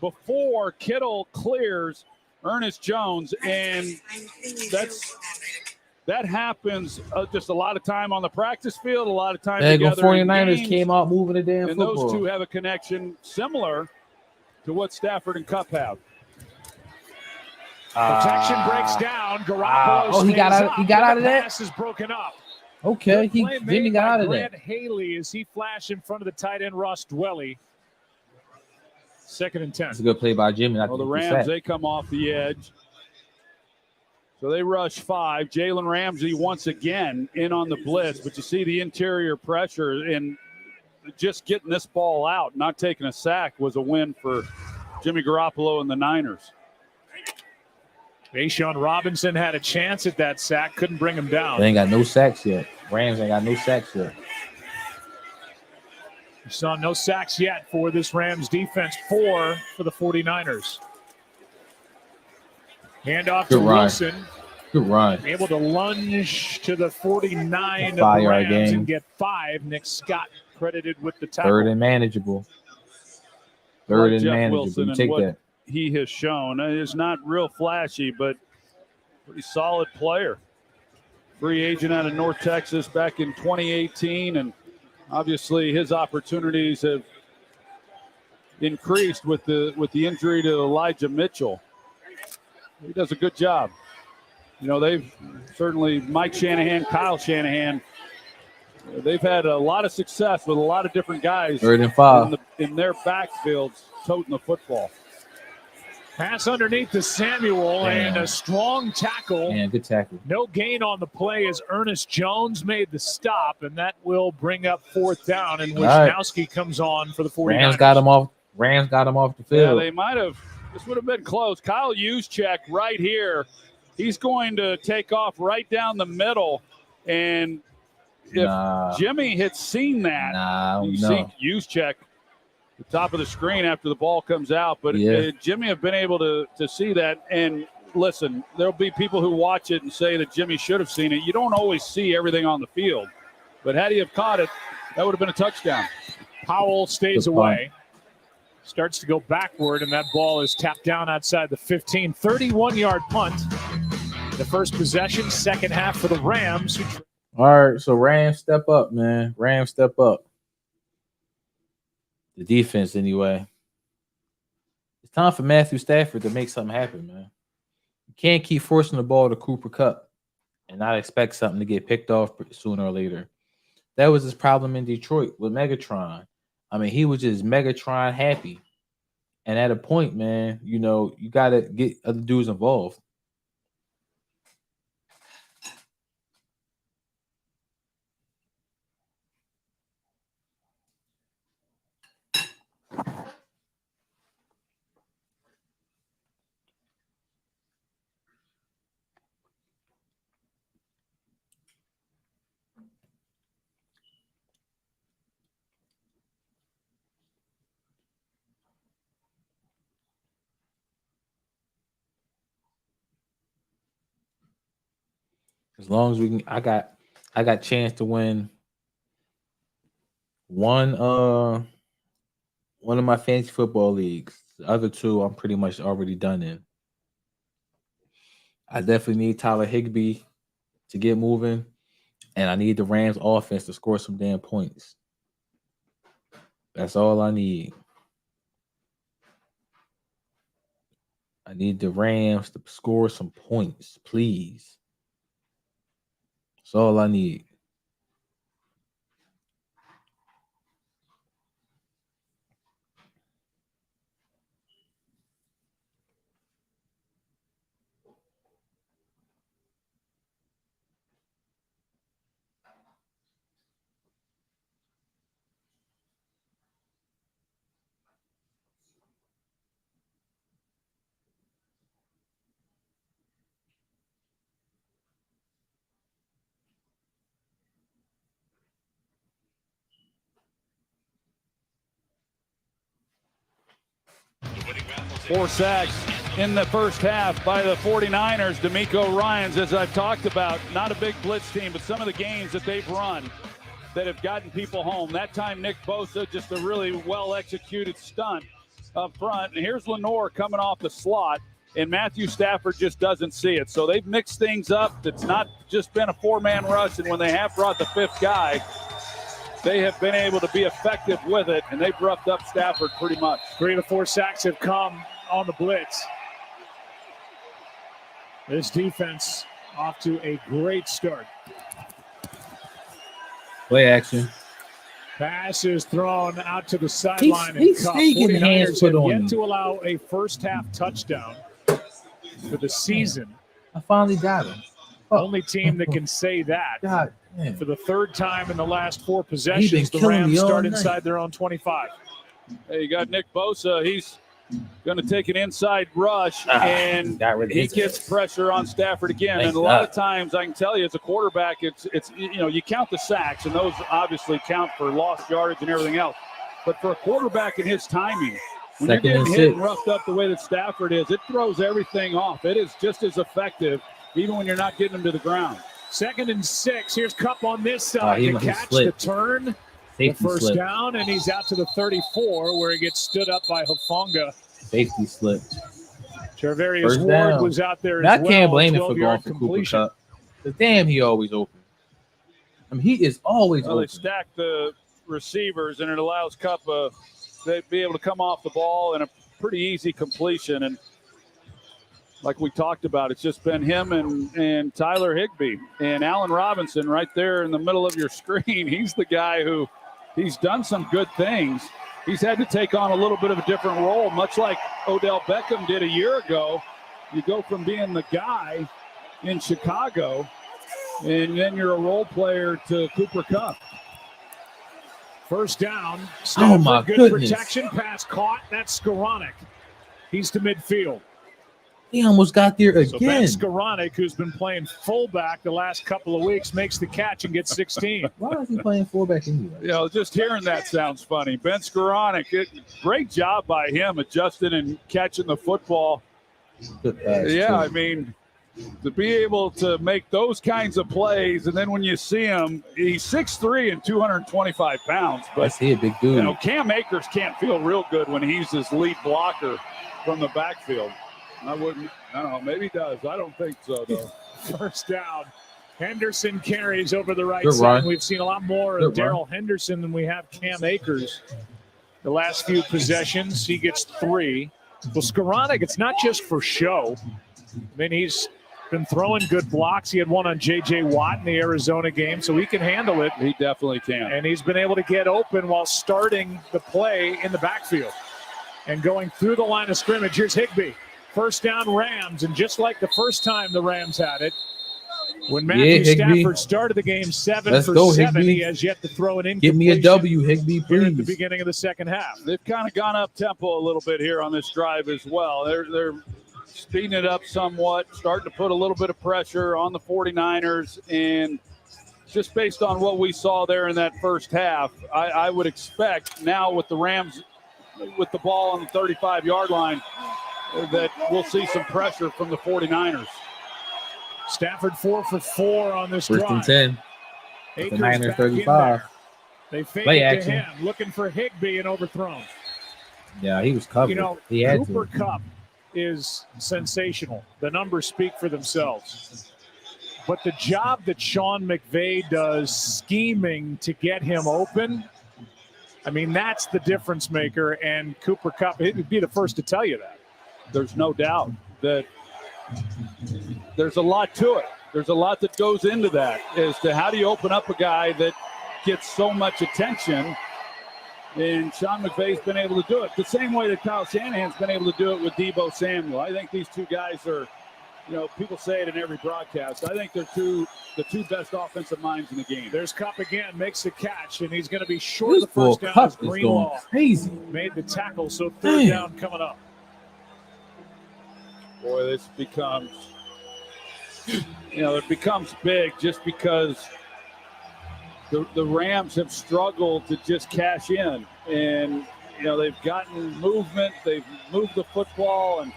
before Kittle clears Ernest Jones, and that happens just a lot of time on the practice field, a lot of time together. 49ers came out moving the damn and football. those two have a connection similar to what Stafford and Kupp have. Protection breaks down. Garoppolo he got out. He got out of that. Pass is broken up. Okay, Good play Jimmy made got by out of Grant that. Haley as he flashed in front of the tight end Ross Dwelly. 2nd and 10. It's a good play by Jimmy. Well, the Rams, they come off the edge. So they rush 5. Jalen Ramsey once again in on the blitz, but you see the interior pressure, and just getting this ball out, not taking a sack, was a win for Jimmy Garoppolo and the Niners. Ashawn Robinson had a chance at that sack, couldn't bring him down. They ain't got no sacks yet. Rams ain't got no sacks yet. You saw no sacks yet for this Rams defense. 4 for the 49ers. Handoff to Wilson. Good run. Able to lunge to the 49 of the 5-yard Rams gain. and get 5. Nick Scott credited with the tackle. 3rd and manageable. 3rd and Jeff manageable. Wilson You take and what that. he has shown is not real flashy, but pretty solid player. Free agent out of North Texas back in 2018, and obviously his opportunities have increased with the injury to Elijah Mitchell. He does a good job. You know, they've certainly Mike Shanahan, Kyle Shanahan. They've had a lot of success with a lot of different guys 3rd and 5. in their backfields toting the football. Pass underneath to Samuel and a strong tackle. Yeah, good tackle. No gain on the play as Ernest Jones made the stop, and that will bring up 4th down, and Wisnowski comes on for the 49ers. Rams got him off the field. Yeah, they might have. This would have been close. Kyle Juszczyk right here. He's going to take off right down the middle, and if Jimmy had seen that, you see Juszczyk the top of the screen after the ball comes out. But Jimmy have been able to see that. And listen, there'll be people who watch it and say that Jimmy should have seen it. You don't always see everything on the field. But had he have caught it, that would have been a touchdown. Powell stays away. Starts to go backward, and that ball is tapped down outside the 15. 31-yard punt. The first possession, second half for the Rams. All right, so Rams step up, man. Rams step up. The defense, anyway. It's time for Matthew Stafford to make something happen, man. You can't keep forcing the ball to Cooper Kupp and not expect something to get picked off sooner or later. That was his problem in Detroit with Megatron. I mean, he was just Megatron happy. And at a point, man, you know, you got to get other dudes involved. As long as we can, I got chance to win one of my fantasy football leagues. The other two I'm pretty much already done in. I definitely need Tyler Higbee to get moving, and I need the Rams offense to score some damn points. That's all I need. I need the Rams to score some points, please. That's all I need. 4 sacks in the first half by the 49ers. D'Amico Ryans, as I've talked about, not a big blitz team, but some of the games that they've run that have gotten people home. That time, Nick Bosa, just a really well-executed stunt up front. And here's Lenore coming off the slot, and Matthew Stafford just doesn't see it. So they've mixed things up. It's not just been a 4-man rush, and when they have brought the 5th guy, they have been able to be effective with it, and they've roughed up Stafford pretty much. 3 of the 4 sacks have come on the blitz. This defense off to a great start. Play action. Pass is thrown out to the sideline. He's sneaking hands put on yet him. to allow a first-half touchdown for the season. I finally got him. Only team that can say that. God damn. For the 3rd time in the last 4 possessions, the killing Rams me all start night. inside their own 25. Hey, you got Nick Bosa. He's going to take an inside rush, and he gets pressure on Stafford again. And a lot of times, I can tell you, as a quarterback, it's you count the sacks, and those obviously count for lost yardage and everything else. But for a quarterback in his timing, when you're getting hit and roughed up the way that Stafford is, it throws everything off. It is just as effective, even when you're not getting him to the ground. 2nd and 6. Here's Kupp on this side to catch the turn. The first down, and he's out to the 34 where he gets stood up by Hufanga. Safety slip. Charvarius Ward was out there as well. I can't blame him for going for completion. Cooper Kupp. But damn, he always open. I mean, he is always open. They stack the receivers, and it allows Kupp to be able to come off the ball and a pretty easy completion. And like we talked about, it's just been him and Tyler Higbee. And Allen Robinson right there in the middle of your screen. He's the guy who he's done some good things. He's had to take on a little bit of a different role, much like Odell Beckham did a year ago. You go from being the guy in Chicago, and then you're a role player to Cooper Kupp. First down. Oh, my good goodness. Protection pass caught. That's Skoranek. He's to midfield. He almost got there again. So Ben Skoranek, who's been playing fullback the last couple of weeks, makes the catch and gets 16. Why is he playing fullback anyway? Just hearing that sounds funny. Ben Skoranek, great job by him adjusting and catching the football. I mean, to be able to make those kinds of plays, and then when you see him, he's 6'3" and 225 pounds. But he a big dude. Cam Akers can't feel real good when he's his lead blocker from the backfield. I don't know, maybe he does. I don't think so, though. First down. Henderson carries over the right side. We've seen a lot more of Darrell Henderson than we have Cam Akers. The last few possessions, he gets 3. Well, Skoranek, it's not just for show. I mean, he's been throwing good blocks. He had one on J.J. Watt in the Arizona game, so he can handle it. He definitely can. And he's been able to get open while starting the play in the backfield. And going through the line of scrimmage, here's Higbee. First down Rams, and just like the first time the Rams had it, when Matthew Stafford started the game 7 for 7, he has yet to throw an incompletion. Give me a W, Higbee, please. Here at the beginning of the second half. They've kind of gone up tempo a little bit here on this drive as well. They're speeding it up somewhat, starting to put a little bit of pressure on the 49ers, and just based on what we saw there in that first half, I would expect now with the Rams with the ball on the 35-yard line that we'll see some pressure from the 49ers. Stafford 4 for 4 on this drive. First and 10. The Niners 35. They fake it to him, looking for Higbee and overthrown. Yeah, he was covered. Cooper Kupp is sensational. The numbers speak for themselves. But the job that Sean McVay does scheming to get him open, I mean, that's the difference maker. And Cooper Kupp, he'd be the first to tell you that. There's no doubt that there's a lot to it. There's a lot that goes into that as to how do you open up a guy that gets so much attention. And Sean McVay's been able to do it the same way that Kyle Shanahan's been able to do it with Deebo Samuel. I think these two guys are, people say it in every broadcast. I think they're the two best offensive minds in the game. There's Kupp again, makes the catch, and he's going to be short of the first down. Kupp is going crazy. Made the tackle, so third down coming up. Boy, this becomes, it becomes big just because the Rams have struggled to just cash in. And they've gotten movement. They've moved the football, and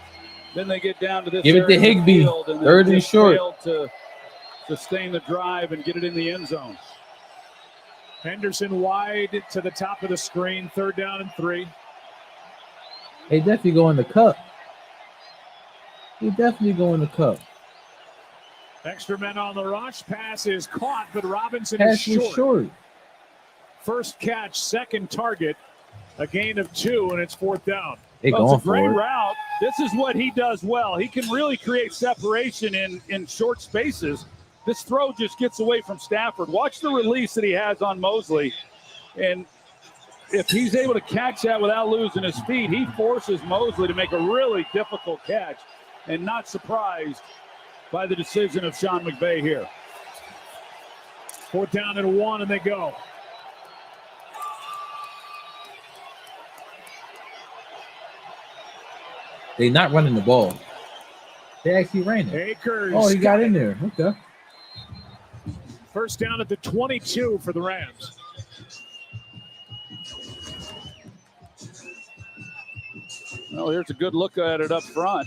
then they get down to this. Give it to Higbee. Third and short. Failed to sustain the drive and get it in the end zone. Henderson wide to the top of the screen. 3rd down and 3. They definitely go in the cup. He definitely go in the cup. Extra men on the rush. Pass is caught, but Robinson Pass is short. First catch, second target, a gain of 2, and it's 4th down. It's a great route. This is what he does well. He can really create separation in short spaces. This throw just gets away from Stafford. Watch the release that he has on Mosley. And if he's able to catch that without losing his feet, he forces Mosley to make a really difficult catch. And not surprised by the decision of Sean McVay here. 4th down and 1, and they go. They're not running the ball. They actually ran it. Akers. Oh, he got in there. Okay. First down at the 22 for the Rams. Well, here's a good look at it up front.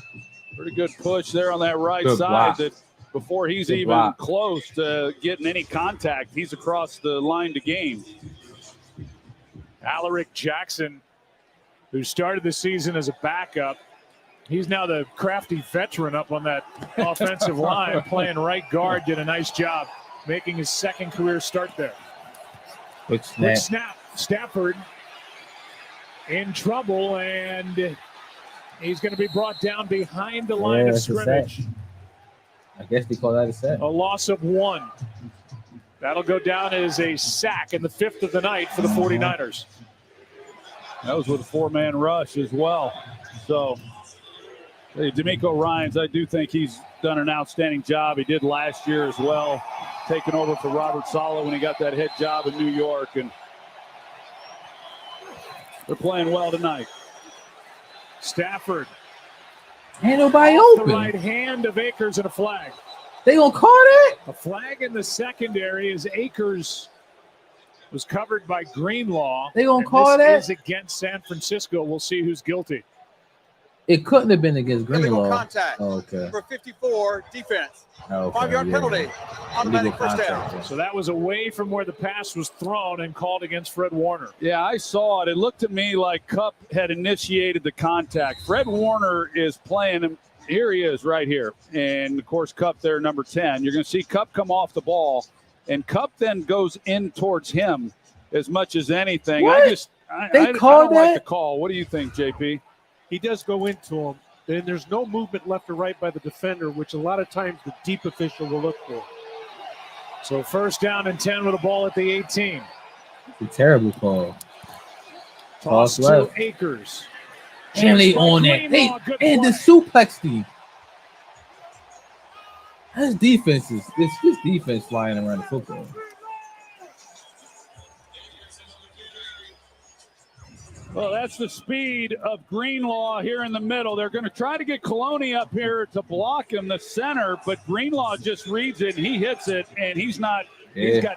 Pretty good push there on that right Good side. block. That before he's Good even block. close to getting any contact, he's across the line to gain. Alaric Jackson, who started the season as a backup, he's now the crafty veteran up on that offensive line, playing right guard. Did a nice job making his second career start there. Quick Quick snap. snap. Stafford in trouble, and he's going to be brought down behind the line of that's a scrimmage. sack. I guess they call that a sack. A loss of 1. That'll go down as a sack in the 5th of the night for the 49ers. That was with a 4-man rush as well. So, hey, D'Amico Ryans, I do think he's done an outstanding job. He did last year as well, taking over for Robert Saleh when he got that head job in New York. And they're playing well tonight. Stafford. Ain't nobody Off open. the right hand of Akers and a flag. They gonna call that? A flag in the secondary as Akers was covered by Greenlaw. They gonna and call this that? is against San Francisco. We'll see who's guilty. It couldn't have been against Illegal Greenlaw. contact. Oh, okay. Number 54, defense. Okay, 5-yard yeah. penalty. Automatic Illegal first contact. down. So that was away from where the pass was thrown and called against Fred Warner. Yeah, I saw it. It looked to me like Kupp had initiated the contact. Fred Warner is playing him. Here he is right here. And, of course, Kupp there, number 10. You're going to see Kupp come off the ball, and Kupp then goes in towards him as much as anything. What? I They don't called like that? the call. What do you think, JP? He does go into him, and there's no movement left or right by the defender, which a lot of times the deep official will look for. So 1st down and 10 with a ball at the 18. It's a terrible call. Toss to left. Akers. And they Chance by on that. They Greenlaw, good and the play. suplex team. His defense is his defense flying around the football. Well, that's the speed of Greenlaw here in the middle. They're going to try to get Coloni up here to block him, the center, but Greenlaw just reads it, and he hits it, and he's got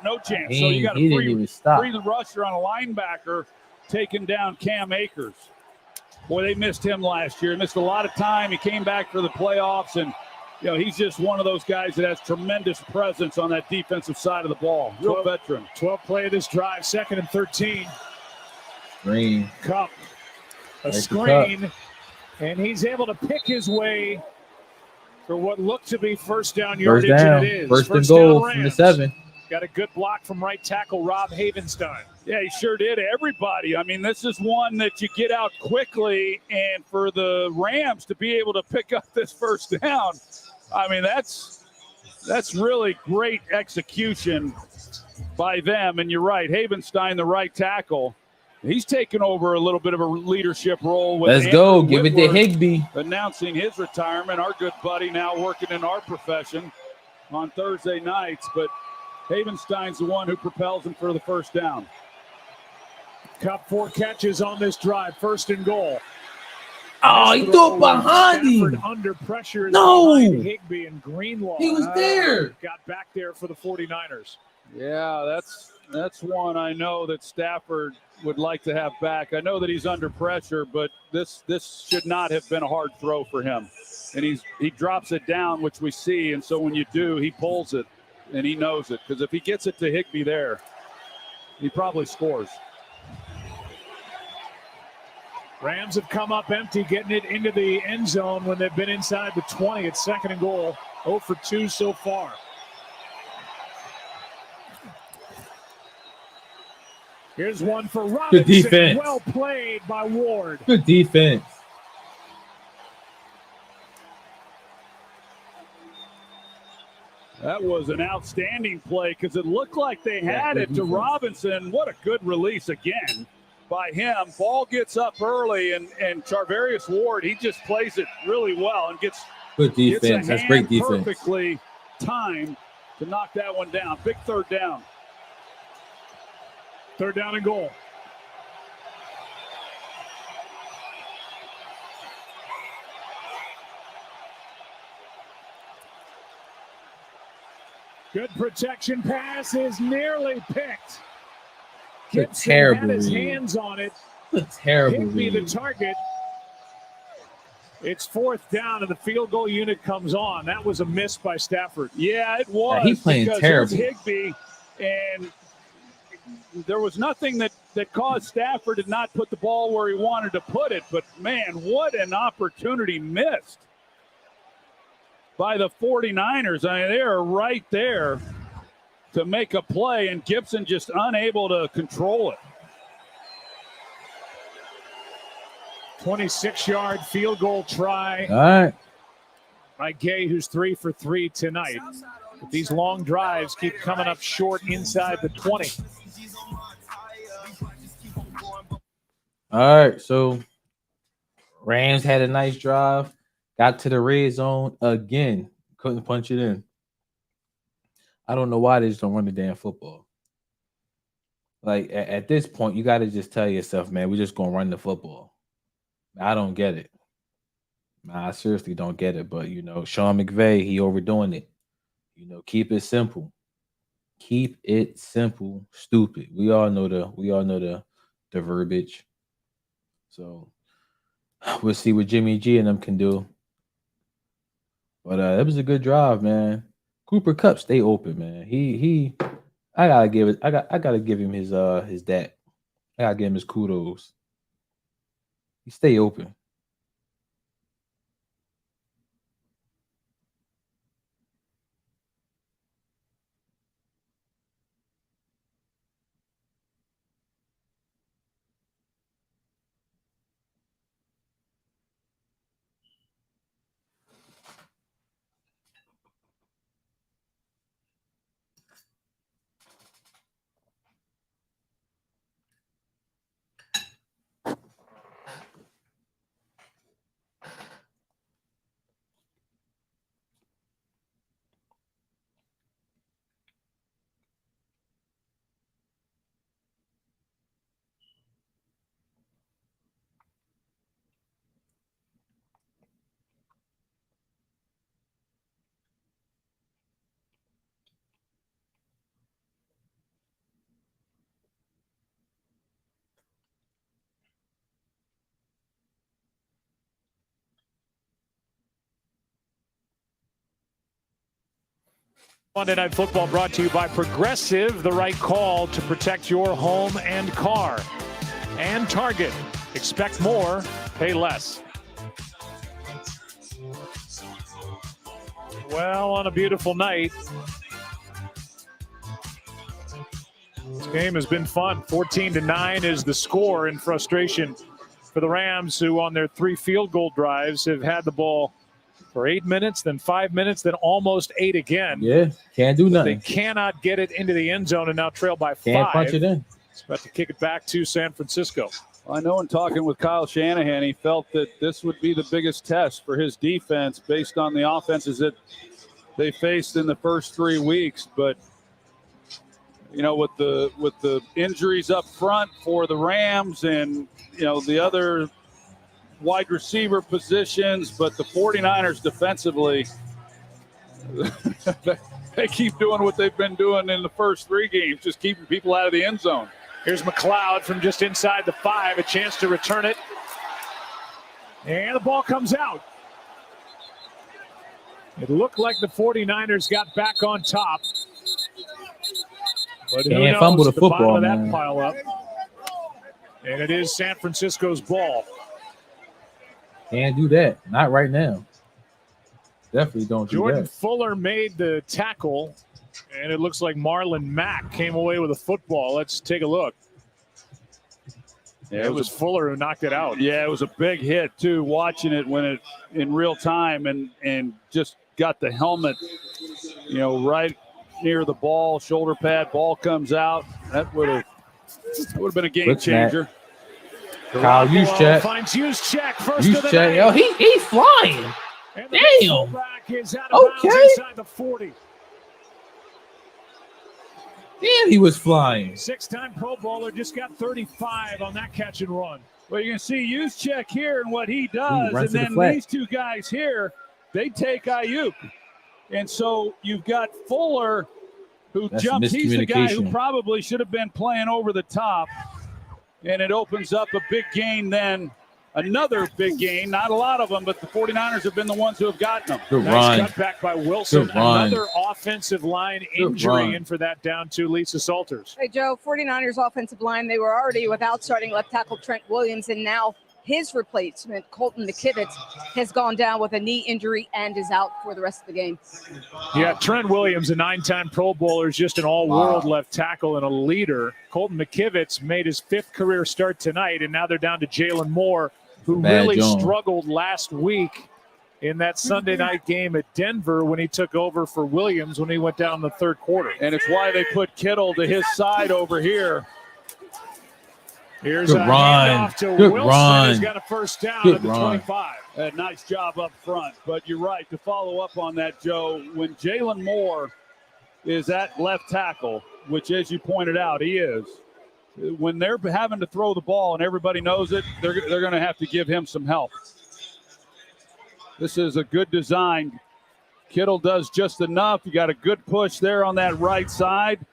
no chance. So you got He to didn't even stop. free the rusher on a linebacker, taking down Cam Akers. Boy, they missed him last year. Missed a lot of time. He came back for the playoffs, and he's just one of those guys that has tremendous presence on that defensive side of the ball. Real veteran. 12 play of this drive, 2nd and 13. Screen. Kupp, a Nice screen, and he's able to pick his way for what looked to be first down yardage, and it is. First and down goal from the Rams. 7. Got a good block from right tackle Rob Havenstein. Yeah, he sure did. Everybody. I mean, this is one that you get out quickly, and for the Rams to be able to pick up this first down, I mean, that's really great execution by them. And you're right, Havenstein, the right tackle, he's taken over a little bit of a leadership role. With Let's go. Andrew Give it to Whitworth Higbee. announcing his retirement. Our good buddy now working in our profession on Thursday nights, but Havenstein's the one who propels him for the first down. Kupp 4 catches on this drive, 1st and goal. Oh, he threw it behind Stafford him. under pressure. No. Behind Higbee and Greenlaw. He was there. Got back there for the 49ers. Yeah, that's That's one I know that Stafford would like to have back. I know that he's under pressure, but this should not have been a hard throw for him. And he drops it down, which we see, and so when you do, he pulls it, and he knows it. Because if he gets it to Higbee there, he probably scores. Rams have come up empty, getting it into the end zone when they've been inside the 20. It's 2nd and goal. 0 for 2 so far. Here's one for Robinson. Good defense. Well played by Ward. Good defense. That was an outstanding play because it looked like they had it to Robinson. What a good release again by him. Ball gets up early, and Charvarius Ward, he just plays it really well and gets good defense. That's great defense. Perfectly timed to knock that one down. Big 3rd down. 3rd down and goal. Good protection pass is nearly picked. Gibson had his hands on it. Terrible. Higbee the target. It's 4th down, and the field goal unit comes on. That was a miss by Stafford. Yeah, it was. He's playing terrible. Higbee, and there was nothing that caused Stafford to not put the ball where he wanted to put it. But, man, what an opportunity missed by the 49ers. I mean, they are right there to make a play, and Gibson just unable to control it. 26-yard field goal try. All right. By Gay, who's 3 for 3 tonight. But these long drives keep coming up short inside the 20. All right, so Rams had a nice drive. Got to the red zone again. Couldn't punch it in. I don't know why they just don't run the damn football. Like, at this point, you got to just tell yourself, man, we're just going to run the football. I don't get it. I seriously don't get it. But, Sean McVay, he overdoing it. Keep it simple. Keep it simple, stupid. We all know the verbiage. So, we'll see what Jimmy G and them can do. But it was a good drive, man. Cooper Kupp stay open, man. I gotta give him his that. I gotta give him his kudos. He stay open. Monday Night Football brought to you by Progressive, the right call to protect your home and car. And Target, expect more, pay less. Well, on a beautiful night, this game has been fun. 14-9 is the score in frustration for the Rams, who on their 3 field goal drives have had the ball for 8 minutes, then 5 minutes, then almost 8 again. Yeah, can't do nothing. They cannot get it into the end zone and now trail by 5. Can't punch it in. It's about to kick it back to San Francisco. I know in talking with Kyle Shanahan, he felt that this would be the biggest test for his defense based on the offenses that they faced in the first 3 weeks. But, with the injuries up front for the Rams and, the other wide receiver positions, but the 49ers defensively, They keep doing what they've been doing in the first 3 games, just keeping people out of the end zone. Here's McLeod from just inside the 5, a chance to return it. And the ball comes out. It looked like the 49ers got back on top. But who knows, fumble the at the football, bottom of man. that pile up. And it is San Francisco's ball. Can't do that. Not right now. Definitely don't do Jordan that. Fuller made the tackle, and it looks like Marlon Mack came away with a football. Let's take a look. Yeah, it was Fuller who knocked it out. Yeah, it was a big hit, too, watching it when it in real time and just got the helmet, right near the ball, shoulder pad, ball comes out. That would have been a game changer. Kyle Juszczyk. Finds Juszczyk first of the Juszczyk. night. Yo, he's flying. And the Damn. fullback is out of bounds inside the 40. Damn, he was flying. 6-time Pro Bowler just got 35 on that catch and run. Well, you can see Juszczyk here and what he does, runs and to the then flat. these 2 guys here, they take Ayuk. And so you've got Fuller who That's jumps. He's the guy who miscommunication. probably should have been playing over the top. And it opens up a big gain then. Another big gain. Not a lot of them, but the 49ers have been the ones who have gotten them. Good Nice run. cutback by Wilson. Good run. Another offensive line Good injury run. in for that down to Lisa Salters. Hey, Joe, 49ers offensive line, they were already without starting left tackle Trent Williams, and now his replacement, Colton McKivitz, has gone down with a knee injury and is out for the rest of the game. Yeah, Trent Williams, a 9-time Pro Bowler, is just an all-world left tackle and a leader. Colton McKivitz made his 5th career start tonight, and now they're down to Jalen Moore, who really struggled last week in that Sunday night game at Denver when he took over for Williams when he went down in the 3rd quarter. And it's why they put Kittle to his side over here. Here's Good a run. handoff to Good Wilson. run. He's got a first down Good at the run. 25. A nice job up front. But you're right, to follow up on that, Joe, when Jalen Moore is at left tackle, which, as you pointed out, he is, when they're having to throw the ball and everybody knows it, they're going to have to give him some help. This is a good design. Kittle does just enough. You got a good push there on that right side.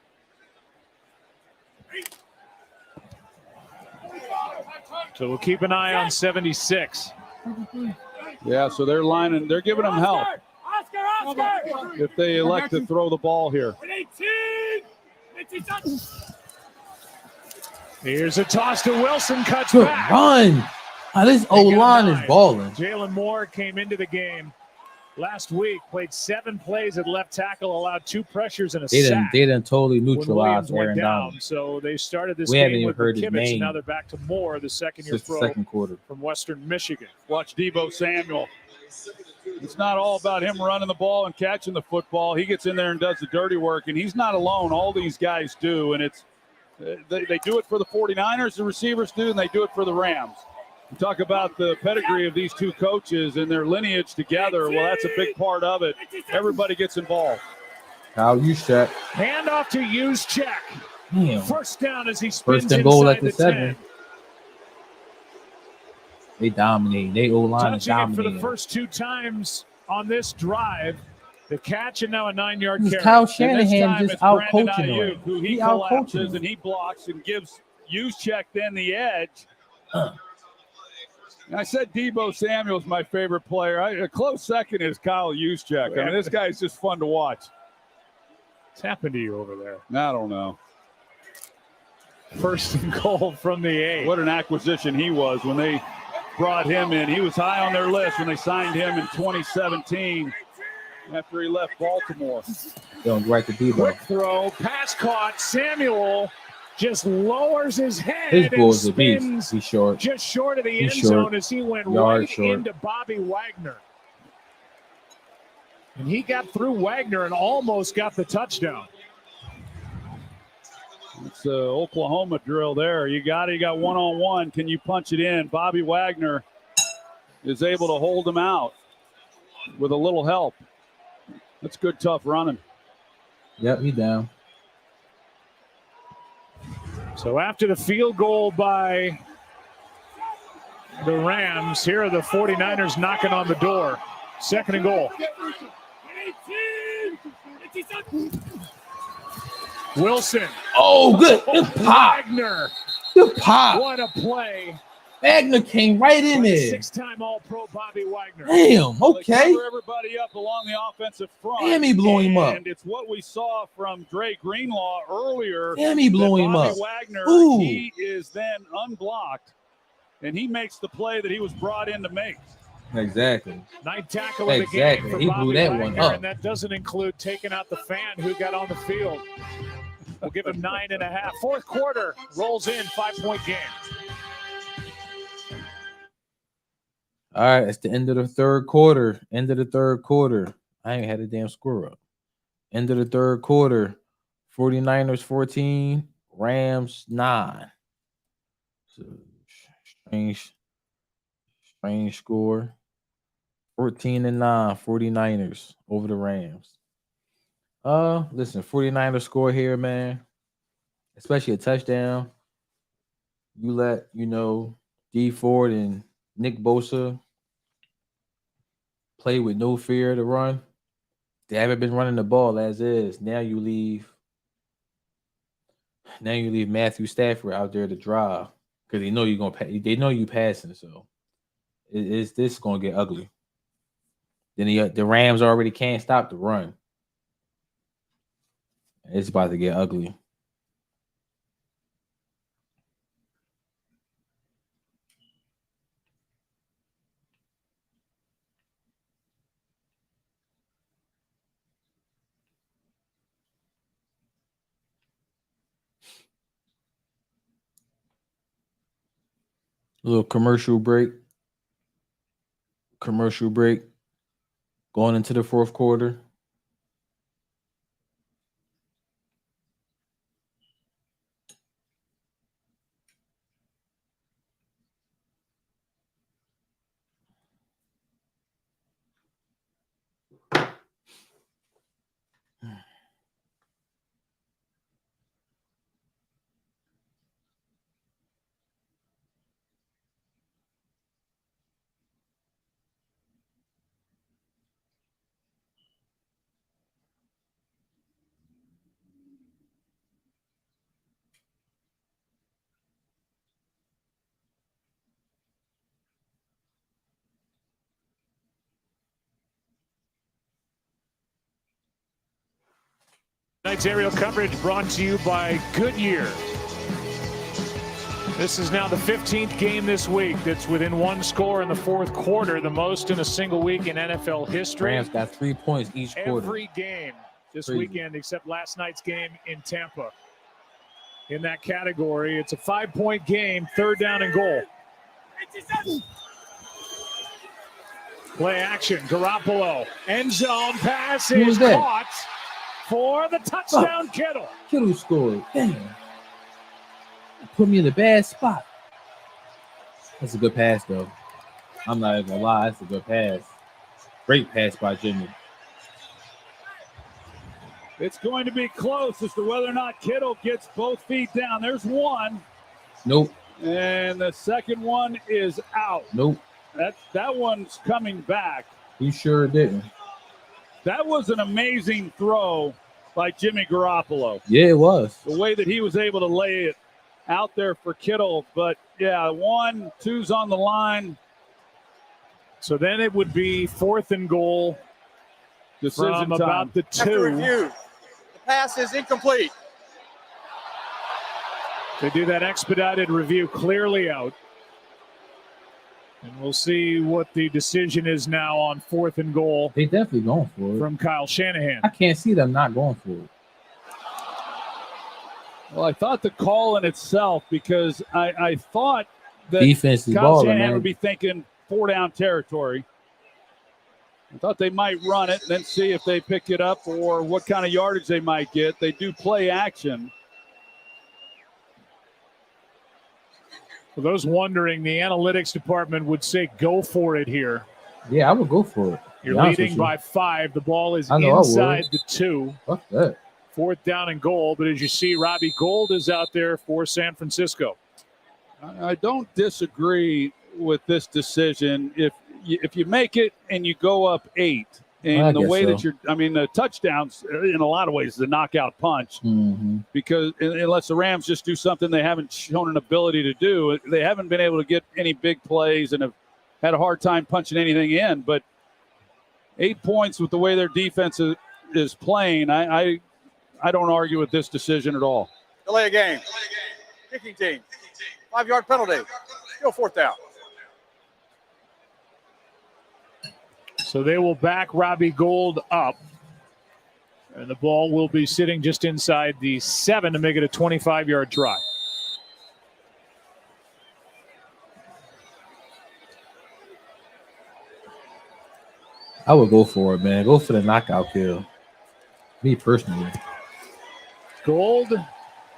So we'll keep an eye on 76. Yeah, so they're lining, they're giving him help if they elect to throw the ball here. Here's a toss to Wilson, cuts Good back. run. This O-line is balling. Jalen Moore came into the game last week, played 7 plays at left tackle, allowed 2 pressures and a sack. They didn't totally when neutralize Williams went Aaron down. Donald. So they started this We haven't game even with heard his McKivitz, name and now they're back to Moore, the second-year Since the pro second quarter. from Western Michigan. Watch Deebo Samuel. It's not all about him running the ball and catching the football. He gets in there and does the dirty work, and he's not alone. All these guys do, and it's they do it for the 49ers, the receivers do, and they do it for the Rams. You talk about the pedigree of these 2 coaches and their lineage together. Well, that's a big part of it. Everybody gets involved. Kyle Juszczyk. Handoff to Juszczyk. Damn. First down as he spins First and goal inside at the the 7. 10. They dominate. They O-line is Touching it for the dominating. first 2 times on this drive. The catch and now a 9-yard carry. Kyle And this Shanahan time just it's Brandon out-coaching Ayuk, him. who he He out-coaching collapses him. and he blocks and gives Juszczyk then the edge. I said Deebo Samuel's my favorite player. A close second is Kyle Juszczyk. I mean, this guy's just fun to watch. What's happened to you over there? I don't know. First and goal from the 8. What an acquisition he was when they brought him in. He was high on their list when they signed him in 2017 after he left Baltimore. Going right to Deebo. Quick throw, pass caught. Samuel just lowers his head His and bull's a beast. spins He's short. just short of the He's end short. zone as he went Yard right short. into Bobby Wagner. And he got through Wagner and almost got the touchdown. It's an Oklahoma drill there. You got one-on-one. Can you punch it in? Bobby Wagner is able to hold him out with a little help. That's good, tough running. Yep, he down. So after the field goal by the Rams, here are the 49ers knocking on the door. 2nd and goal. Wilson. Oh, good pop. Wagner. Good pop. What a play. Wagner came right in there. 6-time All-Pro Bobby Wagner. Damn, okay. Cover everybody up along the offensive front. Damn, he blew him up. And it's what we saw from Dre Greenlaw earlier. Damn, he blew him up. Wagner, Ooh. he is then unblocked, and he makes the play that he was brought in to make. Exactly. 9 tackle of the game for he Bobby blew that Wagner, one up. and that doesn't include taking out the fan who got on the field. We'll give him 9.5. Fourth quarter rolls in, 5-point game. All right, it's the end of the third quarter. I ain't had a damn score up. End of the third quarter. 49ers 14, Rams 9. So strange score. 14-9, 49ers over the Rams. Listen, 49ers score here, man. Especially a touchdown. You let, D Ford and Nick Bosa play with no fear to run. They haven't been running the ball as is. Now you leave Matthew Stafford out there to drive because they know you're gonna. They know you passing, so this is gonna get ugly. Then the Rams already can't stop the run. It's about to get ugly. A little commercial break. Going into the fourth quarter. Tonight's aerial coverage brought to you by Goodyear. This is now the 15th game this week that's within one score in the fourth quarter, the most in a single week in NFL history. Rams got 3 points each quarter. Every game this weekend except last night's game in Tampa. In that category, it's a 5-point game, third down and goal. Play action, Garoppolo, end zone pass is caught for the touchdown, Kittle. Kittle scored. Damn. Put me in a bad spot. That's a good pass, though. I'm not even gonna lie. That's a good pass. Great pass by Jimmy. It's going to be close as to whether or not Kittle gets both feet down. There's one. Nope. And the second one is out. Nope. That one's coming back. He sure didn't. That was an amazing throw by Jimmy Garoppolo. Yeah, it was. The way that he was able to lay it out there for Kittle. But, yeah, 1, 2's on the line. So then it would be fourth and goal. Decision from time. about the 2. After review, the pass is incomplete. They do that expedited review, clearly out. And we'll see what the decision is now on fourth and goal. They definitely going for it. From Kyle Shanahan. I can't see them not going for it. Well, I thought the call in itself, because I thought that defense is Kyle balling, Shanahan man. would be thinking 4-down territory. I thought they might run it and then see if they pick it up or what kind of yardage they might get. They do play action. For those wondering, the analytics department would say go for it here. Yeah, I would go for it. You're leading by 5. The ball is inside the 2. Fuck that. Fourth down and goal. But as you see, Robbie Gould is out there for San Francisco. I don't disagree with this decision. If you make it and you go up 8, And the way that the touchdowns in a lot of ways is a knockout punch because unless the Rams just do something they haven't shown an ability to do, they haven't been able to get any big plays and have had a hard time punching anything in. But 8 points with the way their defense is playing, I don't argue with this decision at all. Delay a game. Kicking team. 5-yard penalty. Still 4th down. So they will back Robbie Gould up. And the ball will be sitting just inside the 7 to make it a 25-yard try. I would go for it, man. Go for the knockout kill. Me personally. Gould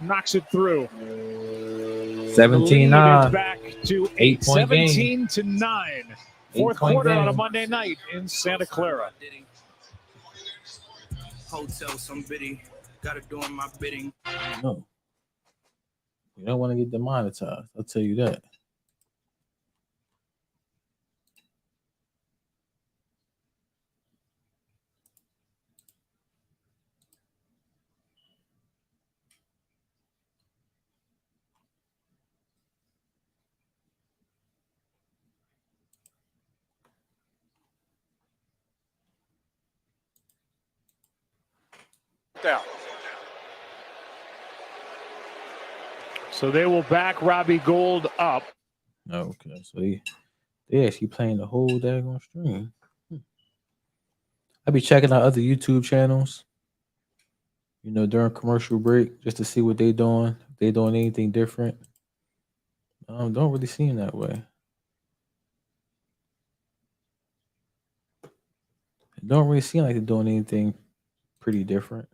knocks it through. 17-9. Back to 8-point 17-9. Fourth quarter on a Monday night in Santa Clara. Hotel, some biddy. Gotta do my bidding. No. You don't want to get demonetized. I'll tell you that. Down. So they will back Robbie Gould up. Okay, so they actually playing the whole daggone stream. I'll be checking out other YouTube channels, during commercial break just to see what they doing. If they doing anything different. Don't really seem that way. It don't really seem like they're doing anything pretty different.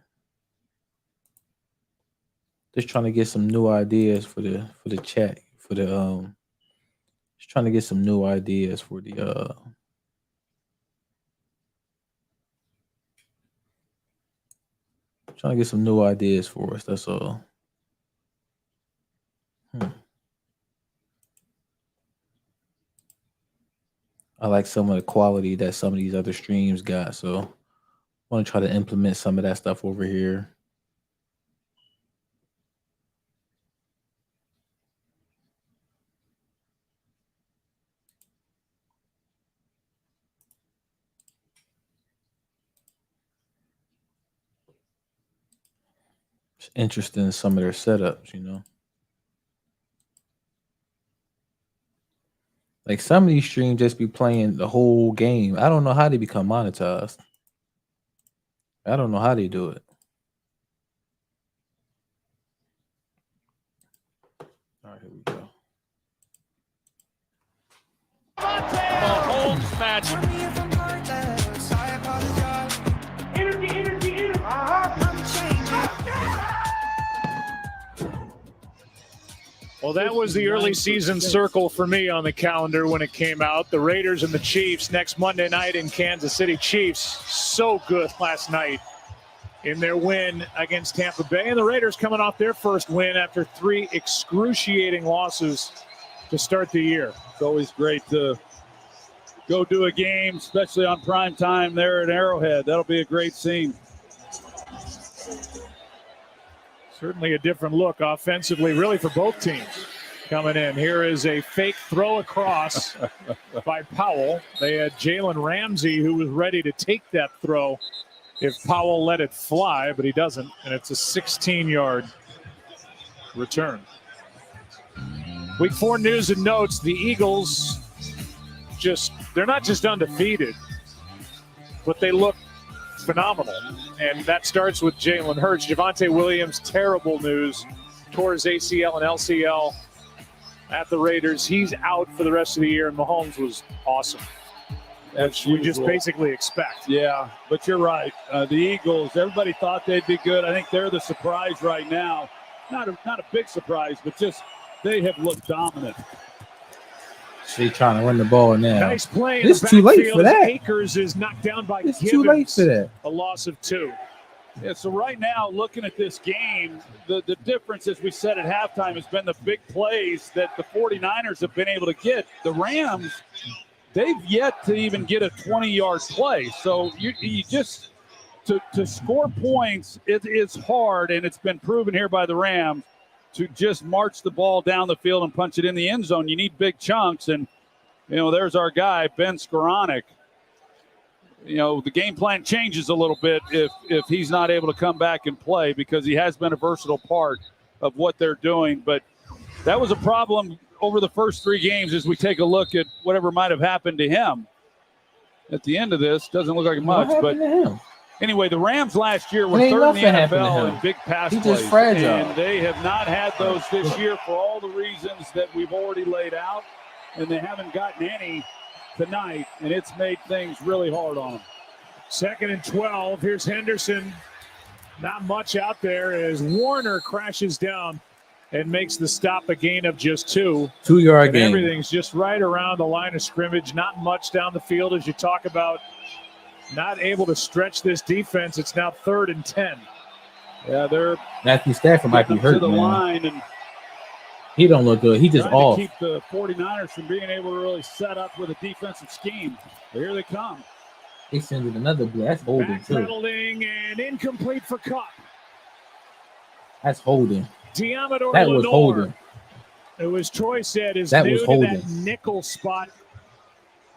Just trying to get some new ideas for the chat, just trying to get some new ideas for the trying to get some new ideas for us, that's all. I like some of the quality that some of these other streams got, so I want to try to implement some of that stuff over here. It's interesting in some of their setups, Like some of these streams just be playing the whole game. I don't know how they become monetized. I don't know how they do it. All right, here we go. Mahomes match. Well, that was the early season circle for me on the calendar when it came out. The Raiders and the Chiefs next Monday night in Kansas City. Chiefs so good last night in their win against Tampa Bay. And the Raiders coming off their first win after 3 excruciating losses to start the year. It's always great to go do a game, especially on prime time there at Arrowhead. That'll be a great scene. Certainly a different look offensively, really, for both teams coming in. Here is a fake throw across by Powell. They had Jalen Ramsey, who was ready to take that throw if Powell let it fly, but he doesn't, and it's a 16-yard return. Week 4 news and notes. The Eagles they're not just undefeated, but they look phenomenal. And that starts with Jalen Hurts. Javonte Williams, terrible news. Tore his ACL and LCL at the Raiders. He's out for the rest of the year, and Mahomes was awesome. Which we just basically expect. Yeah, but you're right. The Eagles, everybody thought they'd be good. I think they're the surprise right now. Not a big surprise, but just they have looked dominant. She's trying to run the ball now. Nice play. It's too late for that. Akers is knocked down by It's Gibbons. too late for that. A loss of 2. Yeah, so right now, looking at this game, the difference, as we said at halftime, has been the big plays that the 49ers have been able to get. The Rams they've yet to even get a 20-yard play. So you just to score points, it's hard, and it's been proven here by the Rams to just march the ball down the field and punch it in the end zone. You need big chunks, and there's our guy Ben Skoranek. The game plan changes a little bit if he's not able to come back and play, because he has been a versatile part of what they're doing. But that was a problem over the first 3 games as we take a look at whatever might have happened to him. At the end of this, doesn't look like much, but anyway, the Rams last year were third in the NFL in big pass plays, just fragile. And they have not had those this year for all the reasons that we've already laid out, and they haven't gotten any tonight, and it's made things really hard on them. 2nd and 12. Here's Henderson. Not much out there as Warner crashes down and makes the stop, a gain of just 2. 2-yard gain. Everything's just right around the line of scrimmage. Not much down the field as you talk about not able to stretch this defense. It's now 3rd and 10. Yeah, they're Matthew Stafford might be hurt, to the man. line, and he don't look good. He just off. To keep the 49ers from being able to really set up with a defensive scheme. But here they come. They send it another blitz. That's holding too. Backpedaling and incomplete for Cup. That's holding. Diamador That Lenore. was holding. It was Troy said is that new was to holding. that nickel spot.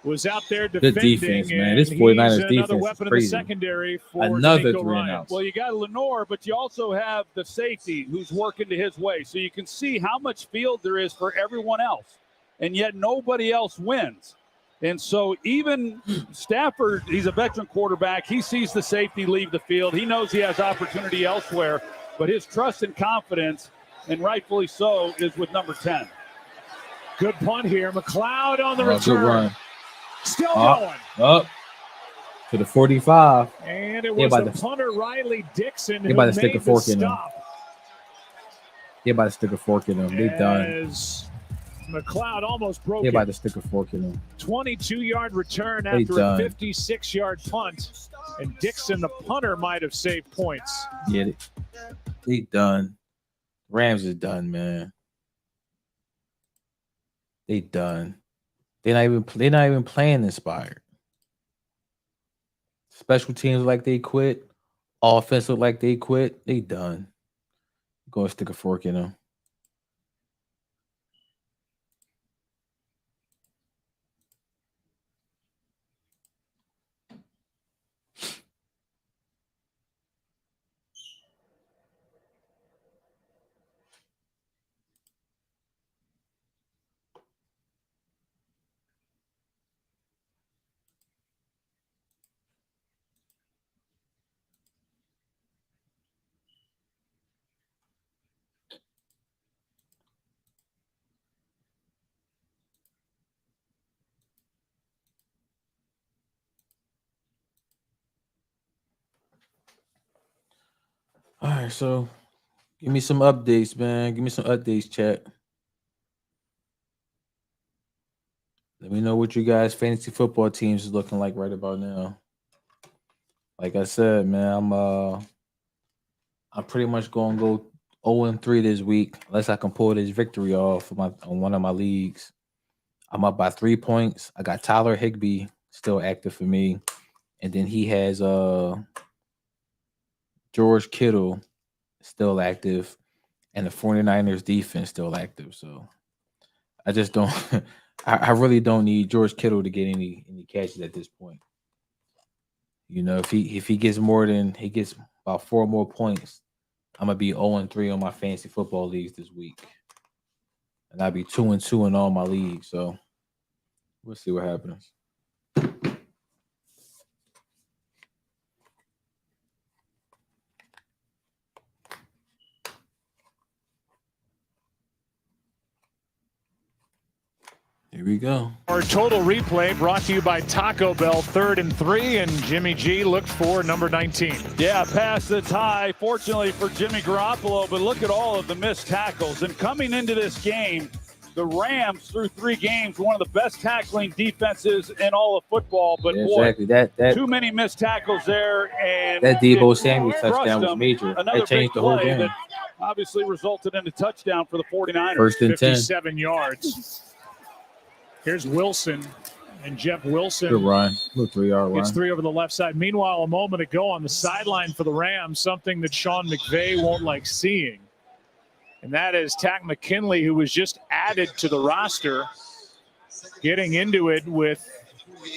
Was out there defending. Good defense, man. This 49ers defense another weapon is crazy. In the secondary for Another D'Amico 3 Ryan. and outs. Well, you got Lenore, but you also have the safety who's working to his way. So you can see how much field there is for everyone else, and yet nobody else wins. And so even Stafford, he's a veteran quarterback. He sees the safety leave the field. He knows he has opportunity elsewhere, but his trust and confidence, and rightfully so, is with number 10. Good punt here. McLeod on the Good return. run. Still going. Up to the 45. And it was the punter Riley Dixon who about to made stick a fork the in him. stop. They about to stick a fork in him. They done. As McLeod almost broke They it. about to stick a fork in him. 22-yard return They after done. a 56-yard punt. And Dixon, the punter, might have saved points. Yeah, they done. Rams is done, man. They done. They're not even playing inspired. Special teams like they quit. Offense look like they quit. They done. Go and stick a fork in them. All right, so give me some updates, man. Give me some updates, chat. Let me know what you guys' fantasy football teams is looking like right about now. Like I said, man, I'm pretty much gonna go 0-3 this week, unless I can pull this victory off on one of my leagues. I'm up by 3 points. I got Tyler Higbee still active for me, and then he has George Kittle still active, and the 49ers defense still active. So I just don't I really don't need George Kittle to get any catches at this point. You know, if he gets about 4 more points, I'm gonna be 0-3 on my fantasy football leagues this week. And I'll be 2-2 in all my leagues. So we'll see what happens. Here we go. Our total replay brought to you by Taco Bell, 3rd and 3, and Jimmy G looked for number 19. Yeah, pass that's high, fortunately for Jimmy Garoppolo, but look at all of the missed tackles. And coming into this game, the Rams, through 3 games, one of the best tackling defenses in all of football. But Yeah, boy, exactly. That too many missed tackles there. And That Deebo it Samuel crushed touchdown was them. major. Another That changed big the whole play game. that obviously resulted in a touchdown for the 49ers. 1st and 10. 57 yards. Here's Wilson And Jeff Wilson. Good run. Little 3-yard run. Gets 3 over the left side. Meanwhile, a moment ago on the sideline for the Rams, something that Sean McVay won't like seeing. And that is Takk McKinley, who was just added to the roster, getting into it with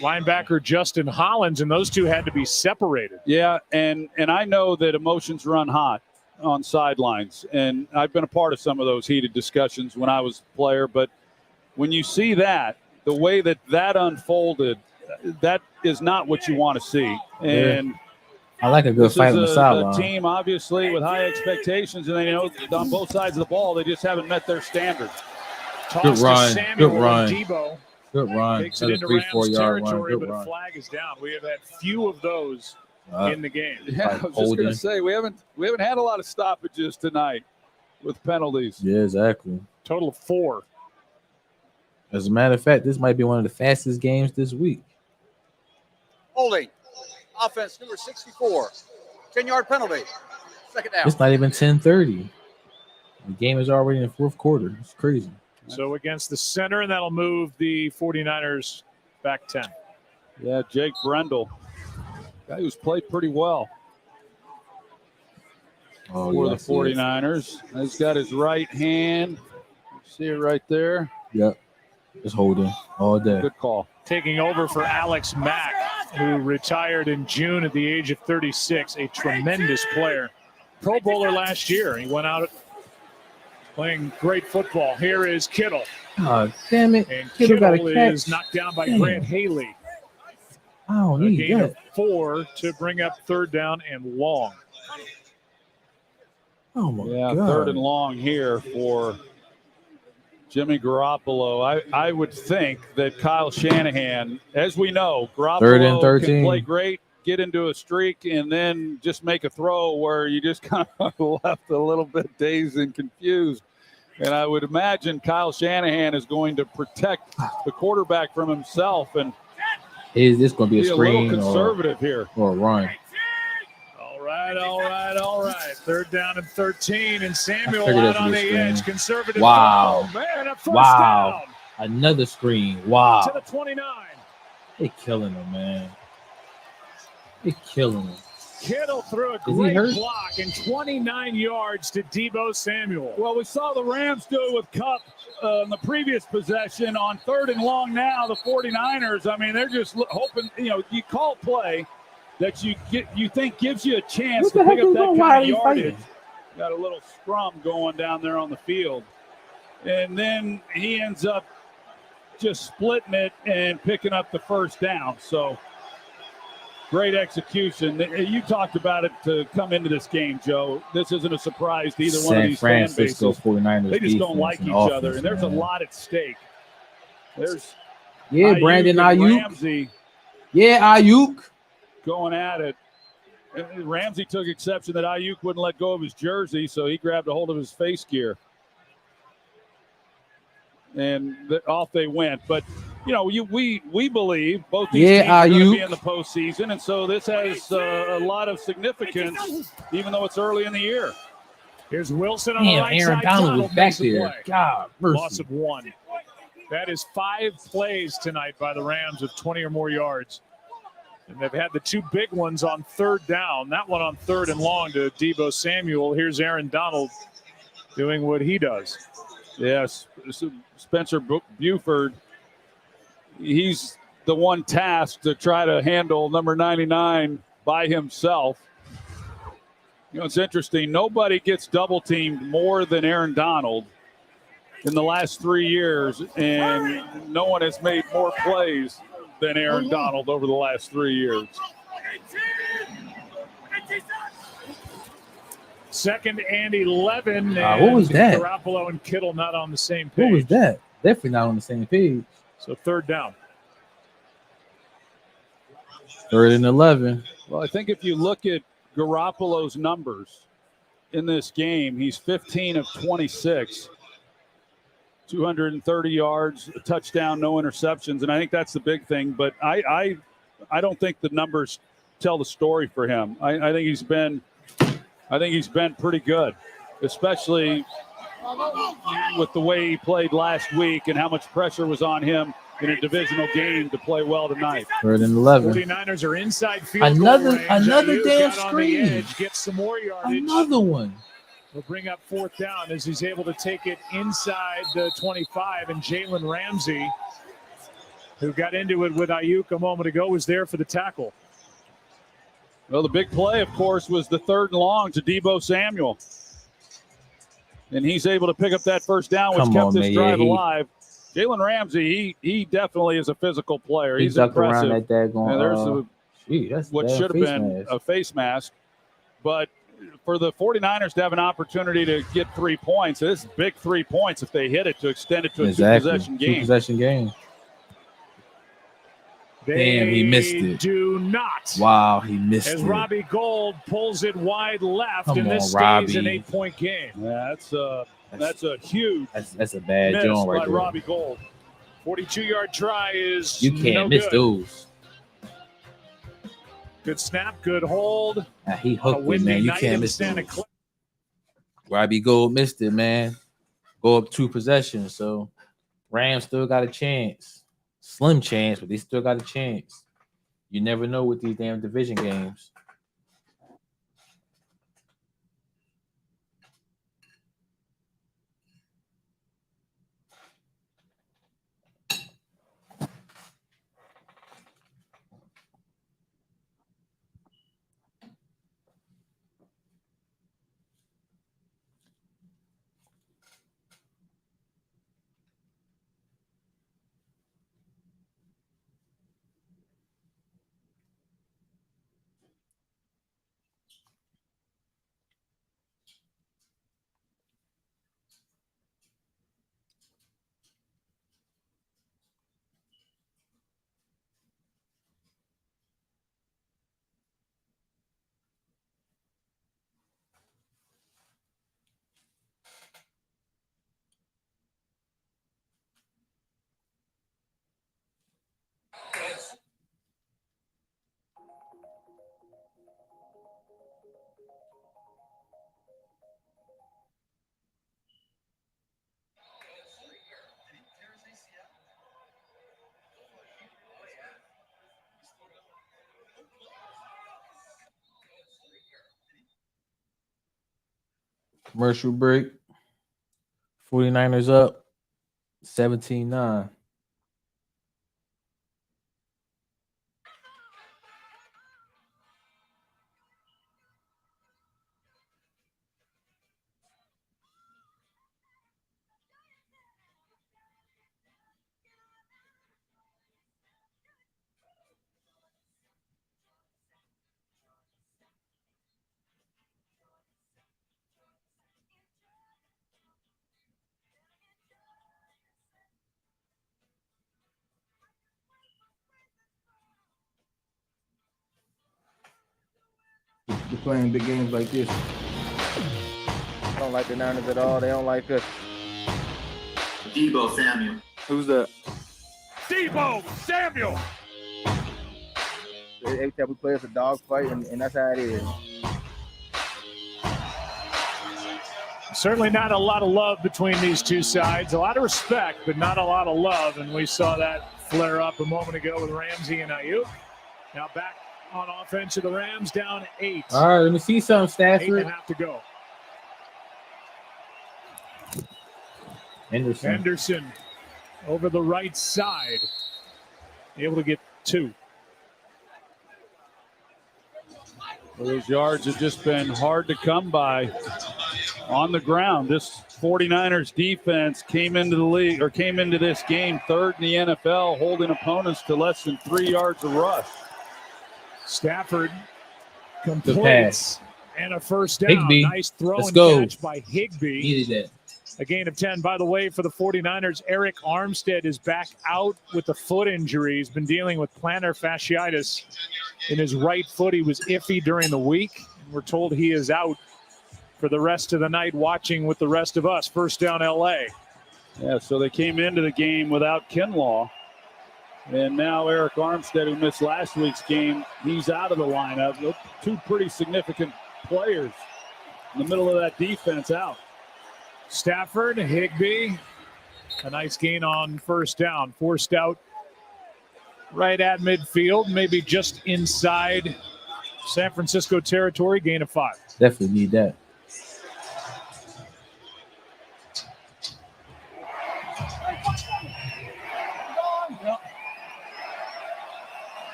linebacker Justin Hollins, and those two had to be separated. Yeah, and I know that emotions run hot on sidelines, and I've been a part of some of those heated discussions when I was a player, but when you see that, the way that unfolded, that is not what you want to see. And I like a good fight on the sideline. A team, obviously, with high expectations, and they know on both sides of the ball, they just haven't met their standard. Good run. Good run. Debo good run. Takes it into Rams 3-4-yard territory, run. Good but run. a flag is down. We have had few of those in the game. Yeah, I was just going to say, we haven't had a lot of stoppages tonight with penalties. Yeah, exactly. Total of 4. As a matter of fact, this might be one of the fastest games this week. Holding. Offense number 64. 10-yard penalty. Second down. It's not even 10:30. The game is already in the fourth quarter. It's crazy. So against the center, and that'll move the 49ers back 10. Yeah, Jake Brendel, guy who's played pretty well for the 49ers. He's got his right hand. You see it right there. Yep. Just holding all day. Good call. Taking over for Alex Mack, who retired in June at the age of 36, a tremendous player. Pro Bowler last year. He went out playing great football. Here is Kittle. Oh, damn it. And Kittle got a Kittle catch. is knocked down by Damn. Grant Haley. I don't A need gain that. of 4 to bring up 3rd down and long. Oh, my Yeah, God. 3rd and long here for Jimmy Garoppolo. I would think that Kyle Shanahan, as we know, 3rd and Garoppolo 13. can play great, get into a streak, and then just make a throw where you just kind of left a little bit dazed and confused. And I would imagine Kyle Shanahan is going to protect the quarterback from himself and Is this going to be a screen little conservative here. or a run? All right. 3rd down and 13, and Samuel figured out that on would the be a screen. edge. Conservative. Wow. Oh, man, a first Wow. down Another screen. Wow. to the 29. They killing him, man. They killing him. Kittle threw a he great hurt? block and 29 yards to Debo Samuel. Well, we saw the Rams do it with Kupp in the previous possession on 3rd and long. Now the 49ers, I mean, they're just hoping, you call play that you think gives you a chance to pick up that kind of yardage. Got a little scrum going down there on the field. And then he ends up just splitting it and picking up the first down. So great execution. You talked about it to come into this game, Joe. This isn't a surprise to either one of these fan bases. 49ers They just don't like defense each and other, and there's offense, a man. lot at stake. There's Yeah, Brandon and Ayuk. Ramsey Yeah, Ayuk. going at it. Ramsey took exception that Ayuk wouldn't let go of his jersey, so he grabbed a hold of his face gear. And off they went. But, we believe both these teams are going to be in the postseason, and so this has a lot of significance, even though it's early in the year. Here's Wilson on the Damn, right Aaron side. Donald was back makes the there. play. God, mercy. Loss of 1. That is 5 plays tonight by the Rams of 20 or more yards. And they've had the 2 big ones on 3rd down. That one on 3rd and long to Debo Samuel. Here's Aaron Donald doing what he does. Yes, Spencer Buford, he's the one tasked to try to handle number 99 by himself. It's interesting. Nobody gets double-teamed more than Aaron Donald in the last 3 years, and no one has made more plays than Aaron Donald over the last 3 years. 2nd and 11. What was that? Garoppolo and Kittle not on the same page. What was that? Definitely not on the same page. So 3rd down. 3rd and 11. Well, I think if you look at Garoppolo's numbers in this game, he's 15 of 26, 230 yards, a touchdown, no interceptions, and I think that's the big thing. But I don't think the numbers tell the story for him. I think he's been pretty good, especially with the way he played last week and how much pressure was on him in a divisional game to play well tonight. 3rd and 11. 49ers are inside field Another goal range. damn Ayuk out screen. on the edge, gets some more yardage. Another one. Will bring up 4th down as he's able to take it inside the 25. And Jalen Ramsey, who got into it with Ayuk a moment ago, was there for the tackle. Well, the big play, of course, was the 3rd and long to Deebo Samuel. And he's able to pick up that first down, which kept this drive alive. Jalen Ramsey, he definitely is a physical player. He's impressive. Around that daggone, there's what should have been a face mask. But for the 49ers to have an opportunity to get 3 points, this is big 3 points if they hit it to extend it to a two-possession game. Two-possession game. Damn, he missed it. Do not. Wow, he missed it. As Robbie Gould pulls it wide left, and this stays an 8-point game. Yeah, that's a huge. That's a bad joint right by there. Robbie Gould. 42-yard try is you can't no miss good. those. Good snap, good hold. He hooked it, man. You can't miss those. Robbie Gould missed it, man. Go up 2 possessions, so Rams still got a chance. Slim chance, but they still got a chance. You never know with these damn division games. Commercial break. 49ers up 17-9. We're playing big games like this. I don't like the Niners at all. They don't like us. Deebo Samuel. Who's that? Deebo Samuel. Every time we play, it's a dog fight, and that's how it is. Certainly not a lot of love between these two sides. A lot of respect, but not a lot of love. And we saw that flare up a moment ago with Ramsey and Ayuk. Now back on offense of the Rams, down 8. All right, let me see something, Stafford. 8.5 to go. Henderson over the right side. Able to get 2. Well, those yards have just been hard to come by on the ground. This 49ers defense came into this game 3rd in the NFL, holding opponents to less than 3 yards of rush. Stafford completes and a first down. Higbee. Nice throw Let's and go. catch by Higbee. Needed that. A gain of 10. By the way, for the 49ers, Eric Armstead is back out with a foot injury. He's been dealing with plantar fasciitis in his right foot. He was iffy during the week. We're told he is out for the rest of the night watching with the rest of us. First down, LA. Yeah, so they came into the game without Kinlaw. And now Eric Armstead, who missed last week's game, he's out of the lineup. 2 pretty significant players in the middle of that defense out. Stafford, Higbee, A nice gain on first down. Forced out right at midfield, maybe just inside San Francisco territory, gain of 5. Definitely need that.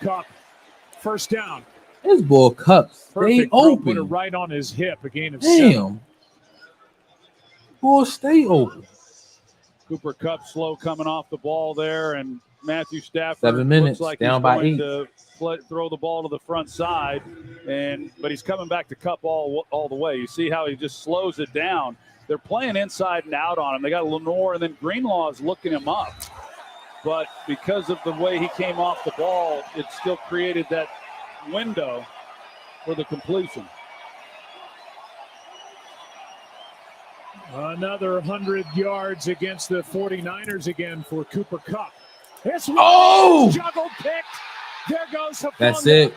Cup, first down. This ball Cup stay open. Put it right on his hip, a gain of 7. Damn. Ball stay open. Cooper Kupp slow coming off the ball there, and Matthew Stafford 7 minutes, looks like down he's by going 8. to throw the ball to the front side, but he's coming back to Kupp all the way. You see how he just slows it down. They're playing inside and out on him. They got Lenore, and then Greenlaw is looking him up. But because of the way he came off the ball, it still created that window for the completion. Another 100 yards against the 49ers again for Cooper Kupp. This one juggle picked. There goes Hufanga. That's it.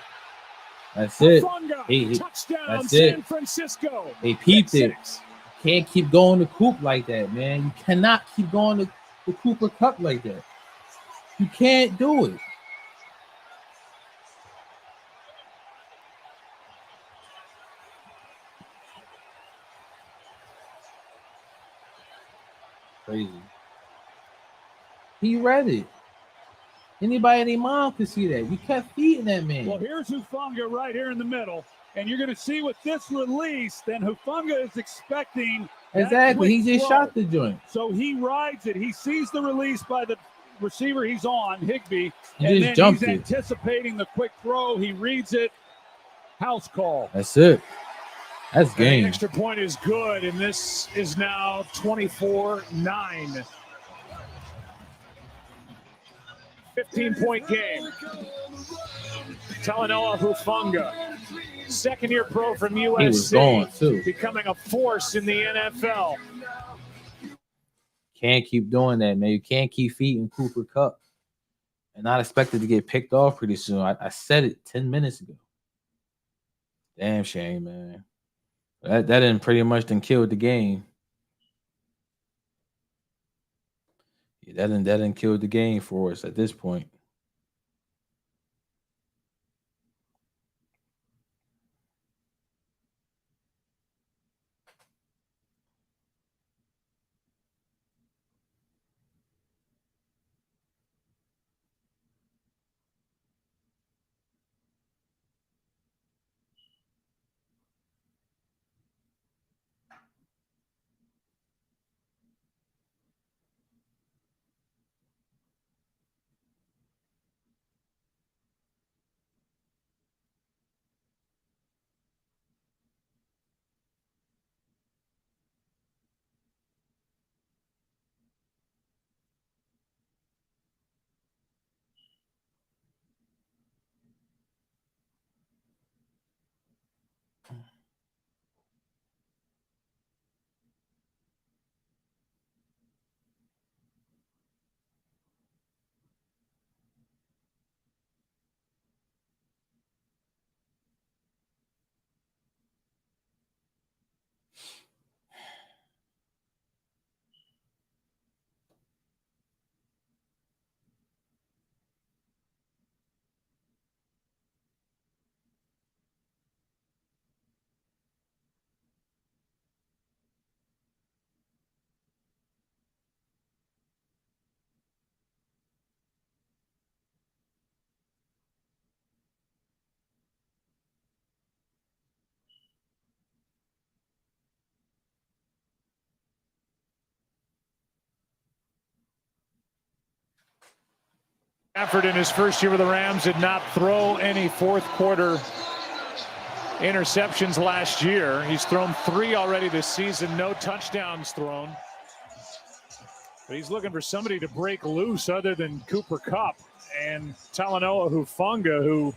That's it. Touchdown, that's San it. Francisco. They peeped it. Can't keep going to Coop like that, man. You cannot keep going to Cooper Kupp like that. You can't do it. Crazy. He read it. Anybody in their mom could see that. You kept feeding that man. Well, here's Hufanga right here in the middle. And you're going to see with this release, then Hufanga is expecting. Exactly. He just throw. shot the joint. So he rides it. He sees the release by the receiver he's on, Higbee. He and just then jumped he's it. anticipating the quick throw. He reads it. House call. That's it. That's game. The extra point is good, and this is now 24-9. 15-point game. Talanoa Hufanga, second-year pro from USC, He was going too. becoming a force in the NFL. Can't keep doing that, man. You can't keep feeding Cooper Kupp and not expect it to get picked off pretty soon. I said it 10 minutes ago. Damn shame, man. That didn't pretty much done killed the game. Yeah, that didn't kill the game for us at this point. Stafford in his first year with the Rams did not throw any fourth quarter interceptions last year. He's thrown 3 already this season, no touchdowns thrown. But he's looking for somebody to break loose other than Cooper Kupp. And Talanoa Hufanga, who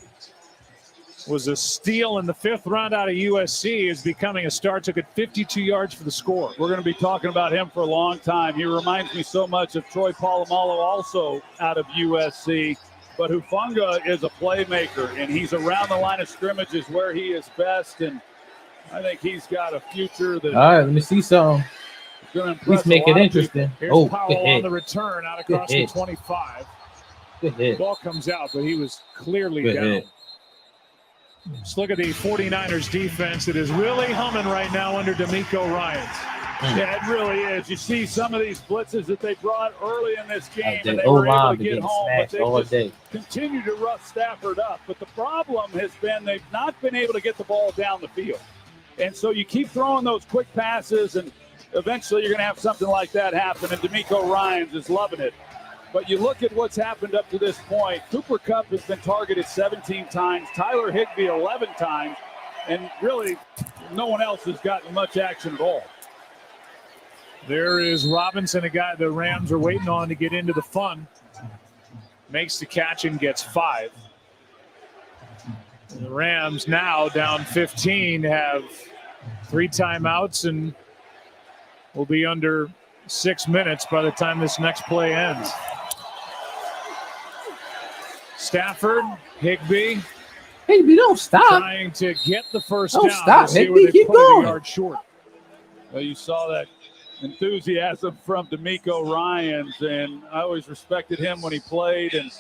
was a steal in the 5th round out of USC, is becoming a star. Took it 52 yards for the score. We're going to be talking about him for a long time. He reminds me so much of Troy Polamalu, also out of USC. But Hufanga is a playmaker, and he's around the line of scrimmage is where he is best. And I think he's got a future that. All right, let me see something. Let's make it interesting. Here's Powell on the return out across the 25. Good hit. Ball comes out, but he was clearly Good down. hit. Just look at the 49ers defense. It is really humming right now under D'Amico Ryans. Yeah, it really is. You see some of these blitzes that they brought early in this game, The and they were able to get getting home, but smashed they all just day. continue to rough Stafford up. But the problem has been they've not been able to get the ball down the field. And so you keep throwing those quick passes, and eventually you're going to have something like that happen, and D'Amico Ryans is loving it. But you look at what's happened up to this point. Cooper Kupp has been targeted 17 times, Tyler Higbee 11 times, and really no one else has gotten much action at all. There is Robinson, a guy the Rams are waiting on to get into the fun. Makes the catch and gets 5. The Rams now down 15 have 3 timeouts and will be under 6 minutes by the time this next play ends. Stafford, Higbee. Higbee, don't stop. Trying to get the first Don't down. stop, See Higbee, where they keep put it going. a yard short. Well, you saw that enthusiasm from D'Amico Ryans, and I always respected him when he played and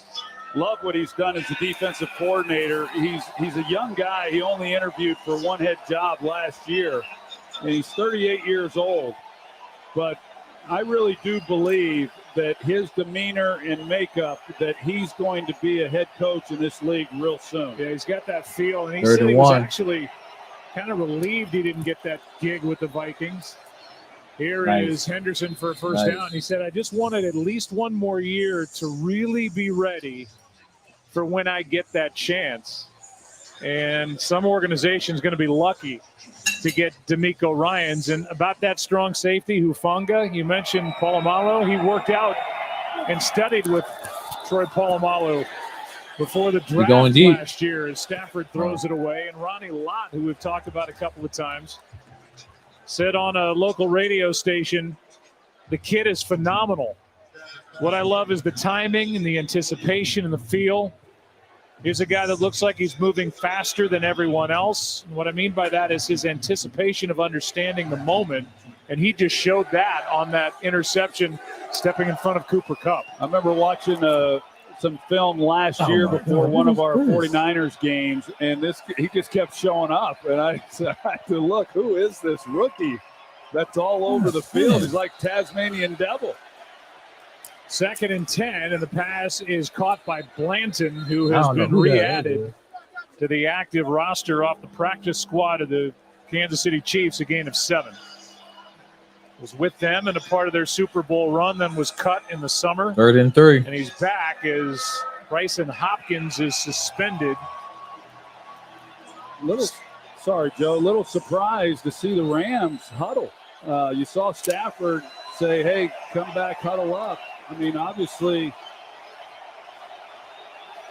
love what he's done as a defensive coordinator. He's a young guy. He only interviewed for one head job last year, and he's 38 years old. But I really do believe that his demeanor and makeup, that he's going to be a head coach in this league real soon. Yeah, he's got that feel, and he said he was actually kind of relieved he didn't get that gig with the Vikings. Here is Henderson for a first down. He said, I just wanted at least one more year to really be ready for when I get that chance. And some organization's going to be lucky to get D'Amico Ryans. And about that strong safety, Hufanga, you mentioned Polamalu. He worked out and studied with Troy Polamalu before the draft last year as Stafford throws it away. And Ronnie Lott, who we've talked about a couple of times, said on a local radio station, the kid is phenomenal. What I love is the timing and the anticipation and the feel. Here's a guy that looks like he's moving faster than everyone else. And what I mean by that is his anticipation of understanding the moment. And he just showed that on that interception, stepping in front of Cooper Kupp. I remember watching some film last year before one of our 49ers games, and he just kept showing up. And I had to look, who is this rookie that's all over the field? He's like Tasmanian devil. 2nd and 10, and the pass is caught by Blanton, who has been re-added to the active roster off the practice squad of the Kansas City Chiefs, a gain of 7. Was with them and a part of their Super Bowl run, then was cut in the summer. 3rd and 3. And he's back as Bryson Hopkins is suspended. Little surprised to see the Rams huddle. You saw Stafford say, hey, come back, huddle up. I mean, obviously,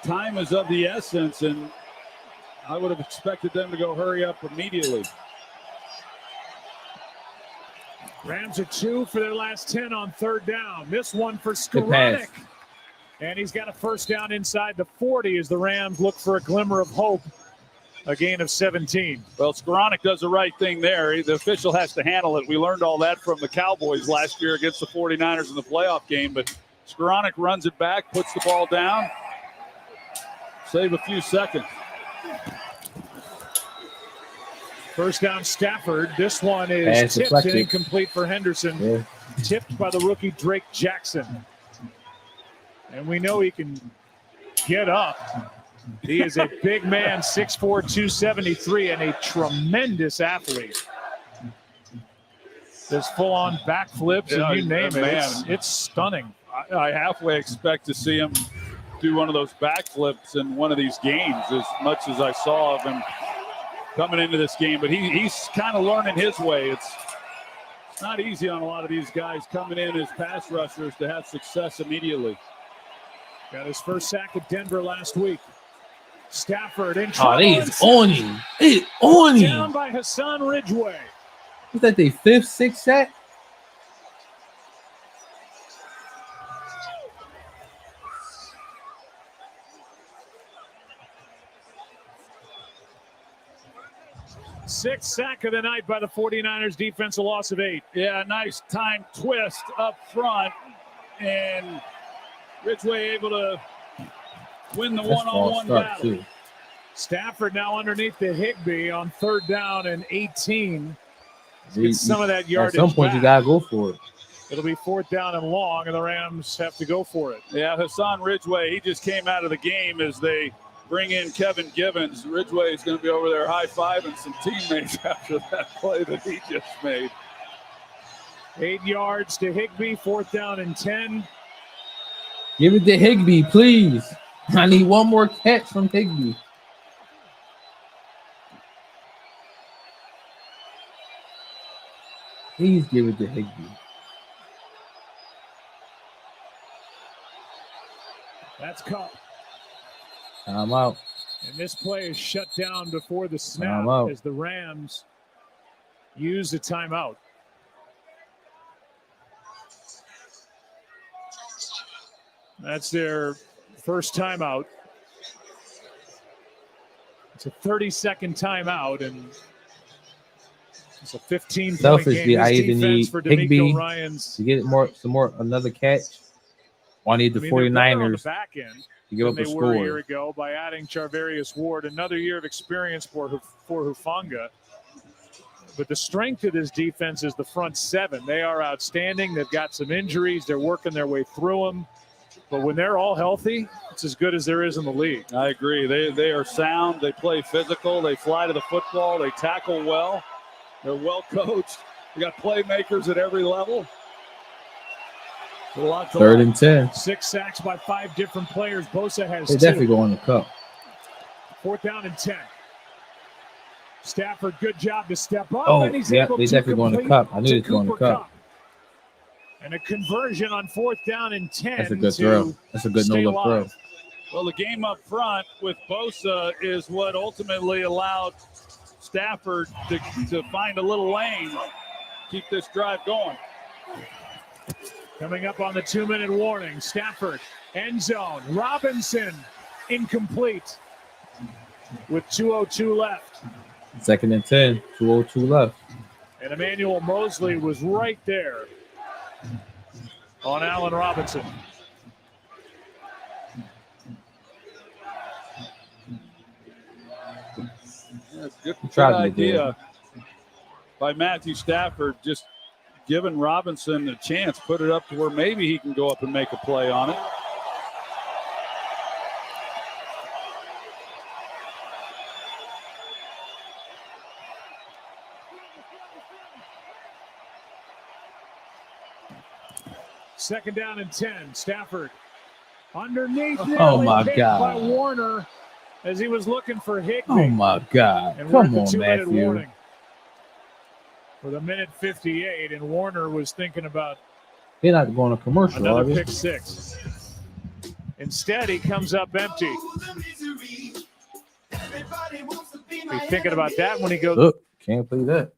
time is of the essence, and I would have expected them to go hurry up immediately. Rams are 2 for their last 10 on 3rd down. This one for Skoranek. And he's got a first down inside the 40 as the Rams look for a glimmer of hope. A gain of 17. Well, Skoranek does the right thing there. The official has to handle it. We learned all that from the Cowboys last year against the 49ers in the playoff game. But Skoranek runs it back, puts the ball down, save a few seconds. First down, Stafford. This one is tipped and incomplete for Henderson. Yeah. Tipped by the rookie Drake Jackson. And we know he can get up. He is a big man, 6'4", 273, and a tremendous athlete. There's full-on backflips, and you name it. It's stunning. I halfway expect to see him do one of those backflips in one of these games, as much as I saw of him coming into this game. But he's kind of learning his way. It's not easy on a lot of these guys coming in as pass rushers to have success immediately. Got his first sack at Denver last week. Stafford in trouble. Oh, they is on him. They is on him. Down by Hassan Ridgeway. Is that their 5th, 6th sack? Sixth sack of the night by the 49ers defense, a loss of 8. Yeah, nice time twist up front. And Ridgeway able to win the one-on-one battle. Too. Stafford now underneath the Higbee on 3rd down and 18. Get some of that yardage. At some point, you gotta go for it. It'll be 4th down and long, and the Rams have to go for it. Yeah, Hassan Ridgeway, he just came out of the game as they bring in Kevin Givens. Ridgeway is going to be over there high-fiving some teammates after that play that he just made. 8 yards to Higbee, 4th down and 10. Give it to Higbee, please. I need one more catch from Higbee. Please give it to Higbee. That's caught. I'm out. And this play is shut down before the snap as the Rams use a timeout. That's their first timeout. It's a 30-second timeout, and it's a 15-point Selfishly, game. I either need Higbee Ryans to get another catch, or I need the 49ers back end to give up a score. A year score. ago by adding Charvarius Ward, another year of experience for Hufanga. But the strength of this defense is the front seven. They are outstanding. They've got some injuries. They're working their way through them. But when they're all healthy, it's as good as there is in the league. I agree. They are sound. They play physical. They fly to the football. They tackle well. They're well coached. They got playmakers at every level. 3rd and 10. 6 sacks by 5 different players. Bosa has They 2. definitely go in the cup. 4th down and 10. Stafford, good job to step up. Oh, and he's yeah, able they to definitely go in the cup. I knew they'd go in the Cooper cup. And a conversion on 4th down and 10. That's a good throw. That's a good no-look throw. Well, the game up front with Bosa is what ultimately allowed Stafford to find a little lane, keep this drive going. Coming up on the 2-minute warning, Stafford, end zone. Robinson, incomplete with 2:02 left. 2nd and 10, 2:02 left. And Emmanuel Mosley was right there on Allen Robinson. Good idea by Matthew Stafford, just giving Robinson a chance, put it up to where maybe he can go up and make a play on it. Second down and 10. Stafford underneath. Oh my God! By Warner as he was looking for Higbee. Oh my God! And Come we're at the on, 2-minute Matthew. warning with a minute 58, and Warner was thinking about They're not going to commercial, are another they? pick 6. Instead, he comes up empty. He's thinking about that when he goes. Look, can't play that.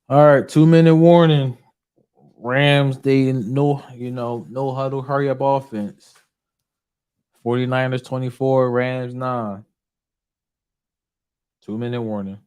All right, 2-minute warning. Rams, they no huddle, hurry up offense. 49ers 24, Rams 9. 2-minute warning.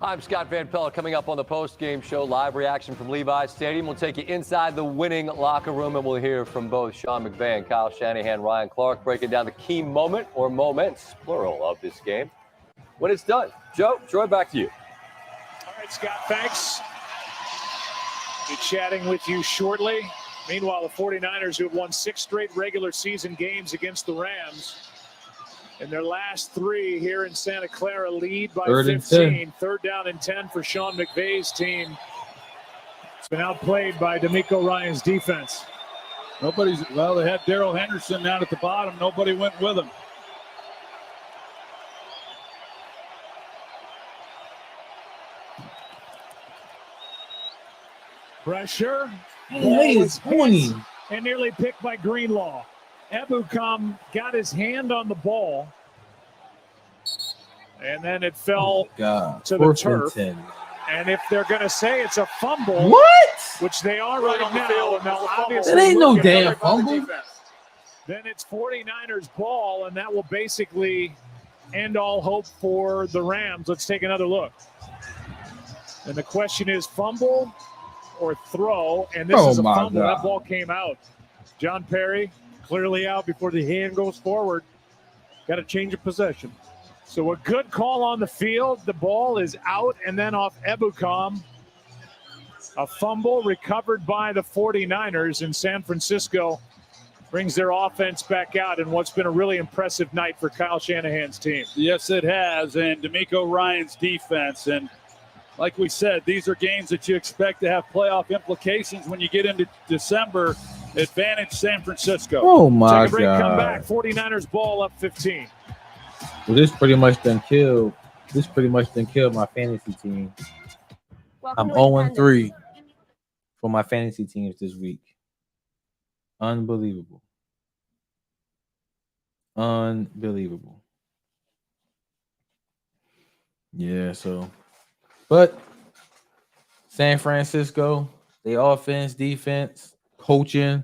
I'm Scott Van Pelt. Coming up on the post-game show, live reaction from Levi's Stadium. We'll take you inside the winning locker room, and we'll hear from both Sean McVay and Kyle Shanahan, Ryan Clark, breaking down the key moment, or moments, plural, of this game when it's done. Joe, Troy, back to you. All right, Scott, thanks. Be chatting with you shortly. Meanwhile, the 49ers, who have won 6 straight regular season games against the Rams, in their last 3 here in Santa Clara, lead by 15. 3rd down and 10 for Sean McVay's team. It's been outplayed by DeMeco Ryans' defense. They had Darrell Henderson down at the bottom. Nobody went with him. Pressure. Hey, it's horny. And nearly picked by Greenlaw. Ebukam got his hand on the ball. And then it fell to the turf. And if they're going to say it's a fumble, which they are right now, and they'll obviously that ain't no damn fumble. Then it's 49ers ball, and that will basically end all hope for the Rams. Let's take another look. And the question is fumble or throw, and this is a fumble. God. That ball came out. John Perry. Clearly out before the hand goes forward. Got to change of possession. So a good call on the field. The ball is out and then off Ebukam. A fumble recovered by the 49ers, in San Francisco brings their offense back out in what's been a really impressive night for Kyle Shanahan's team. Yes, it has. And DeMeco Ryans' defense. And like we said, these are games that you expect to have playoff implications when you get into December. Advantage San Francisco. Oh, my Take a break, God. come back. 49ers ball up 15. Well, this pretty much done killed my fantasy team. I'm 0-3 for my fantasy teams this week. Unbelievable. Yeah, so. But San Francisco, their offense, defense, coaching,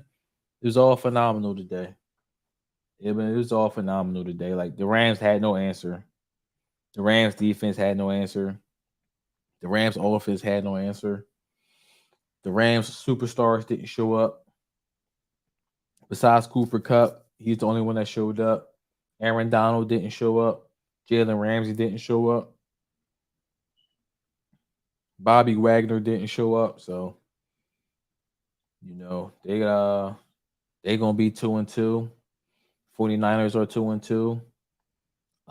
it was all phenomenal today. It was all phenomenal today. Like, the Rams had no answer. The Rams defense had no answer. The Rams offense had no answer. The Rams superstars didn't show up. Besides Cooper Kupp, he's the only one that showed up. Aaron Donald didn't show up. Jalen Ramsey didn't show up. Bobby Wagner didn't show up. So, you know, they're gonna be 2-2. 49ers are 2-2.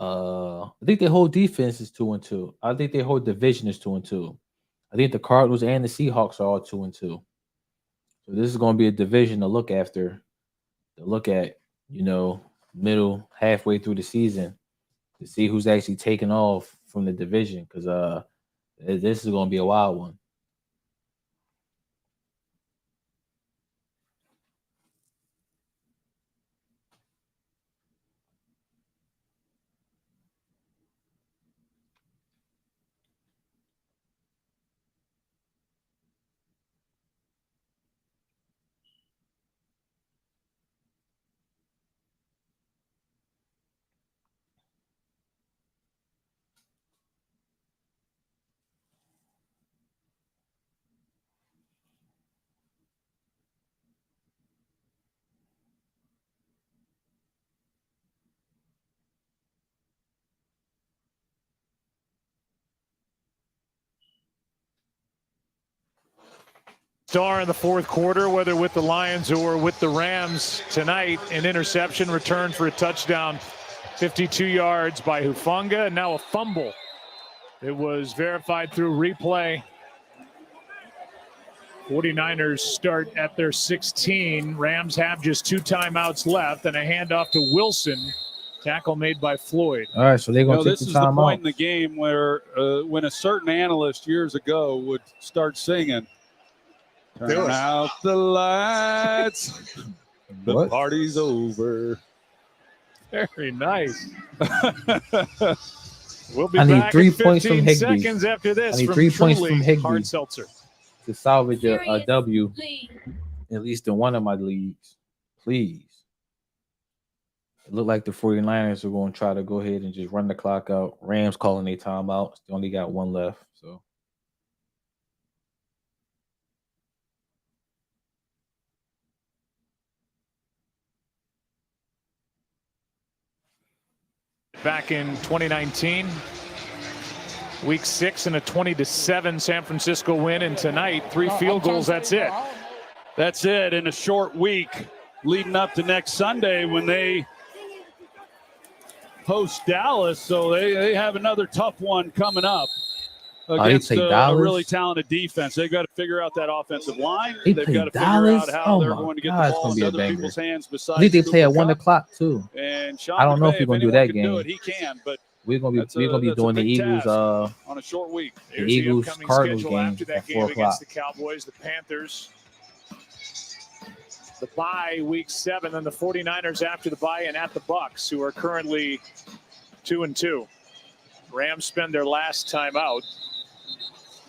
I think their whole defense is 2-2. I think their whole division is 2-2. I think the Cardinals and the Seahawks are all 2-2. So this is going to be a division to look after, you know, middle, halfway through the season, to see who's actually taking off from the division, because this is going to be a wild one. Star in the fourth quarter, whether with the Lions or with the Rams tonight. An interception returned for a touchdown, 52 yards by Hufanga, and now a fumble. It was verified through replay. 49ers start at their 16. Rams have just 2 timeouts left and a handoff to Wilson. Tackle made by Floyd. All right, so they're going to take the timeout. This is the point in the game where when a certain analyst years ago would start singing, "Turn out the lights, the party's over." Very nice. We'll be I need back 3 in points from 15 Higbee. seconds after this. I need from 3 points Truly from Higbee Hard Seltzer to salvage a W, at least in one of my leagues. Please. It looked like the 49ers are going to try to go ahead and just run the clock out. Rams calling their timeout. They only got one left. So back in 2019, week 6 and a 20-7 San Francisco win, and tonight 3 field goals. That's it. That's it in a short week leading up to next Sunday when they host Dallas. So they have another tough one coming up against a really talented defense. They've got to figure out that offensive line. They've got to figure out how they're going to get the ball in other people's hands besides. I think they play at 1 o'clock too. And I don't know if we're going to do that game. He can, but we're going to be doing the Eagles on a short week. The Eagles Cardinals game after that at game 4 o'clock. against the Cowboys, the Panthers. The bye week 7, and the 49ers after the bye, and at the Bucks, who are currently 2-2. Rams spend their last time out.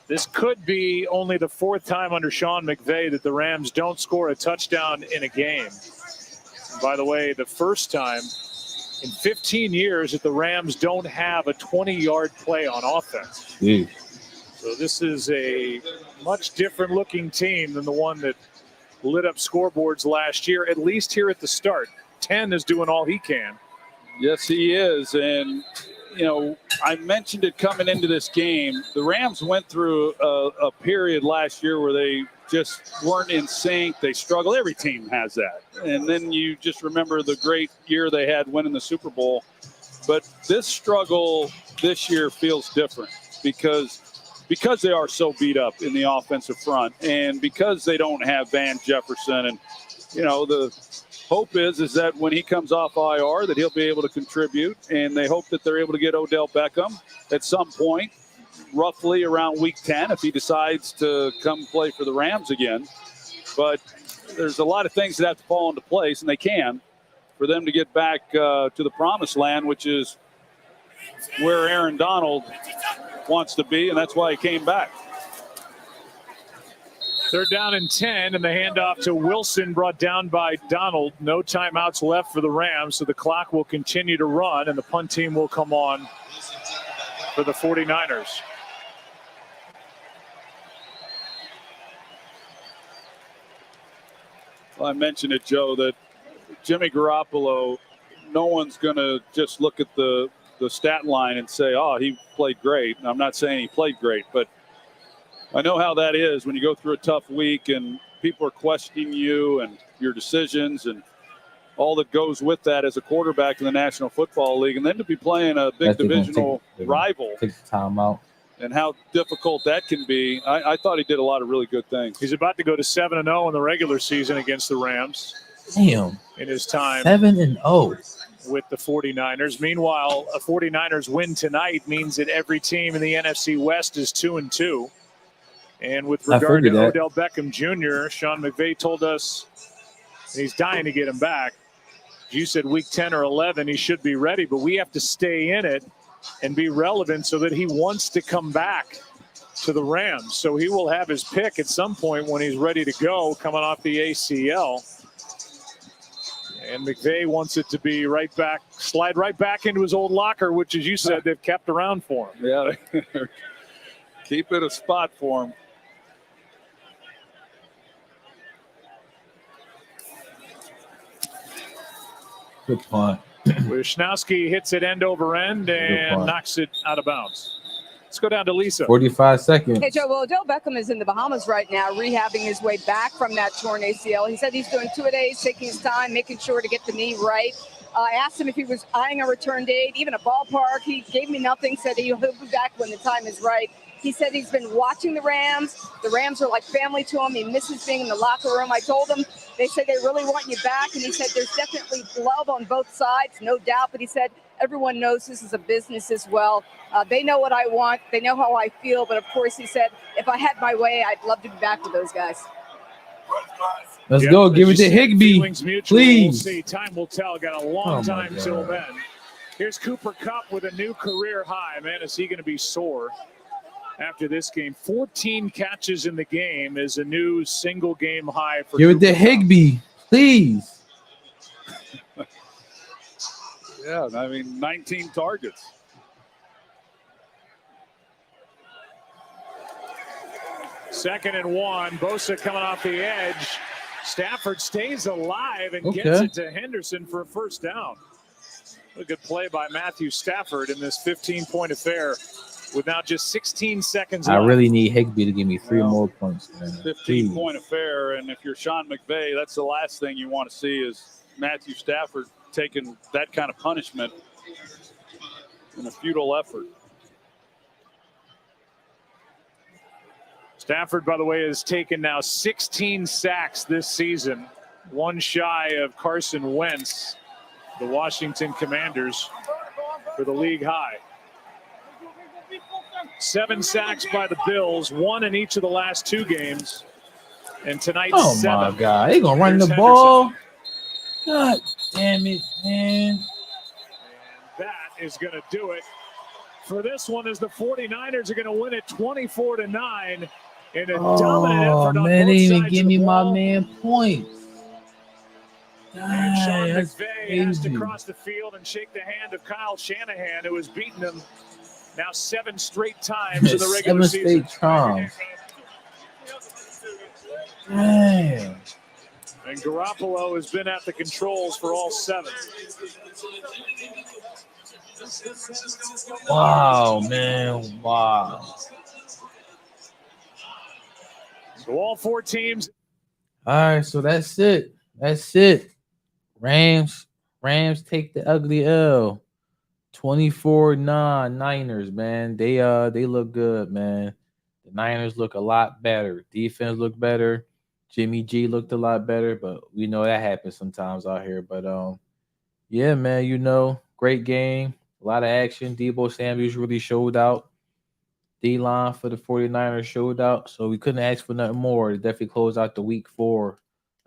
This could be only the 4th time under Sean McVay that the Rams don't score a touchdown in a game. And by the way, the first time in 15 years that the Rams don't have a 20-yard play on offense. Jeez. So this is a much different looking team than the one that lit up scoreboards last year, at least here at the start. 10 is doing all he can. Yes, he is. And, you know, I mentioned it coming into this game. The Rams went through a period last year where they just weren't in sync. They struggled. Every team has that. And then you just remember the great year they had winning the Super Bowl. But this struggle this year feels different because they are so beat up in the offensive front and because they don't have Van Jefferson. And, you know, the hope is that when he comes off IR that he'll be able to contribute, and they hope that they're able to get Odell Beckham at some point, roughly around week 10, if he decides to come play for the Rams again. But there's a lot of things that have to fall into place, and they can, for them to get back to the promised land, which is where Aaron Donald wants to be, and that's why he came back. 3rd down and 10, and the handoff to Wilson brought down by Donald. No timeouts left for the Rams, so the clock will continue to run, and the punt team will come on for the 49ers. Well, I mentioned it, Joe, that Jimmy Garoppolo, no one's going to just look at the stat line and say, oh, he played great. And I'm not saying he played great, but I know how that is when you go through a tough week and people are questioning you and your decisions and all that goes with that as a quarterback in the National Football League. And then to be playing a big divisional rival. Take the time out. And how difficult that can be. I thought he did a lot of really good things. He's about to go to 7-0 in the regular season against the Rams. Damn. In his time 7-0 with the 49ers. Meanwhile, a 49ers win tonight means that every team in the NFC West is 2-2. And with regard to Odell Beckham Jr., Sean McVay told us he's dying to get him back. You said week 10 or 11 he should be ready, but we have to stay in it and be relevant so that he wants to come back to the Rams. So he will have his pick at some point when he's ready to go coming off the ACL. And McVay wants it to be right back, slide right back into his old locker, which, as you said, they've kept around for him. Yeah, keep it a spot for him. Good punt. Wisnowski hits it end over end and knocks it out of bounds. Let's go down to Lisa. 45 seconds. Hey, Joe, well, Odell Beckham is in the Bahamas right now, rehabbing his way back from that torn ACL. He said he's doing 2-a-days, taking his time, making sure to get the knee right. I asked him if he was eyeing a return date, even a ballpark. He gave me nothing, said he'll be back when the time is right. He said he's been watching the Rams. The Rams are like family to him. He misses being in the locker room. I told him, they said they really want you back. And he said there's definitely love on both sides, no doubt. But he said everyone knows this is a business as well. They know what I want. They know how I feel. But, of course, he said if I had my way, I'd love to be back with those guys. Let's go. Give it to Higbee, please. We'll see. Time will tell. Got a long time till then. Here's Cooper Kupp with a new career high. Man, is he going to be sore after this game? 14 catches in the game is a new single game high for Give it to Higbee, please. Yeah, I mean, 19 targets. Second and 1. Bosa coming off the edge. Stafford stays alive and gets it to Henderson for a first down. A good play by Matthew Stafford in this 15-point affair with now just 16 seconds left. I really need Higbee to give me 3 more points, man. 15-point affair, and if you're Sean McVay, that's the last thing you want to see is Matthew Stafford taking that kind of punishment in a futile effort. Stafford, by the way, has taken now 16 sacks this season, one shy of Carson Wentz, the Washington Commanders, for the league high. 7 sacks by the Bills, 1 in each of the last 2 games. And tonight, 7. Oh, my God. They going to run the ball. God damn it, man. And that is going to do it for this one as the 49ers are going to win it 24-9 in a dominant effort on both they didn't even sides give of me the my ball. man points. And Sean That's McVay has to crazy. cross the field and shake the hand of Kyle Shanahan, who has beaten him now 7 straight times in the regular 7 season. straight times. Damn. And Garoppolo has been at the controls for all 7. Wow, man. Wow. So all 4 teams. All right, so that's it. That's it. Rams take the ugly L. 24-9 Niners, man. They look good, man. The Niners look a lot better. Defense looked better. Jimmy G looked a lot better, but we know that happens sometimes out here. But yeah, man, great game. A lot of action. Deebo Samuels really showed out. D-line for the 49ers showed out. So we couldn't ask for nothing more to definitely close out the week 4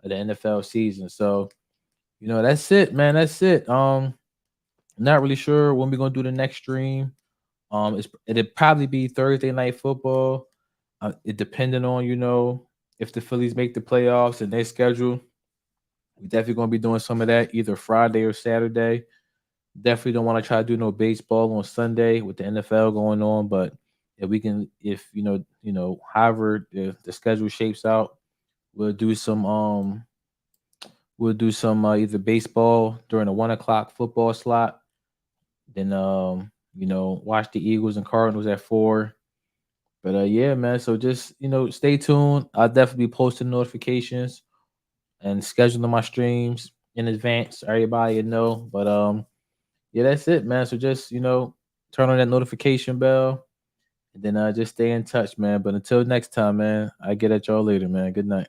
of the NFL season. So, that's it, man. That's it. Not really sure when we're gonna do the next stream. It'll probably be Thursday night football. It depending on, if the Phillies make the playoffs and their schedule. We definitely gonna be doing some of that either Friday or Saturday. Definitely don't want to try to do no baseball on Sunday with the NFL going on, but if we can, however the schedule shapes out, we'll do some either baseball during the 1:00 football slot. Then watch the Eagles and Cardinals at 4. But yeah, man. So just stay tuned. I'll definitely be posting notifications and scheduling my streams in advance. So everybody know. But yeah, that's it, man. So just turn on that notification bell, and then just stay in touch, man. But until next time, man, I get at y'all later, man. Good night.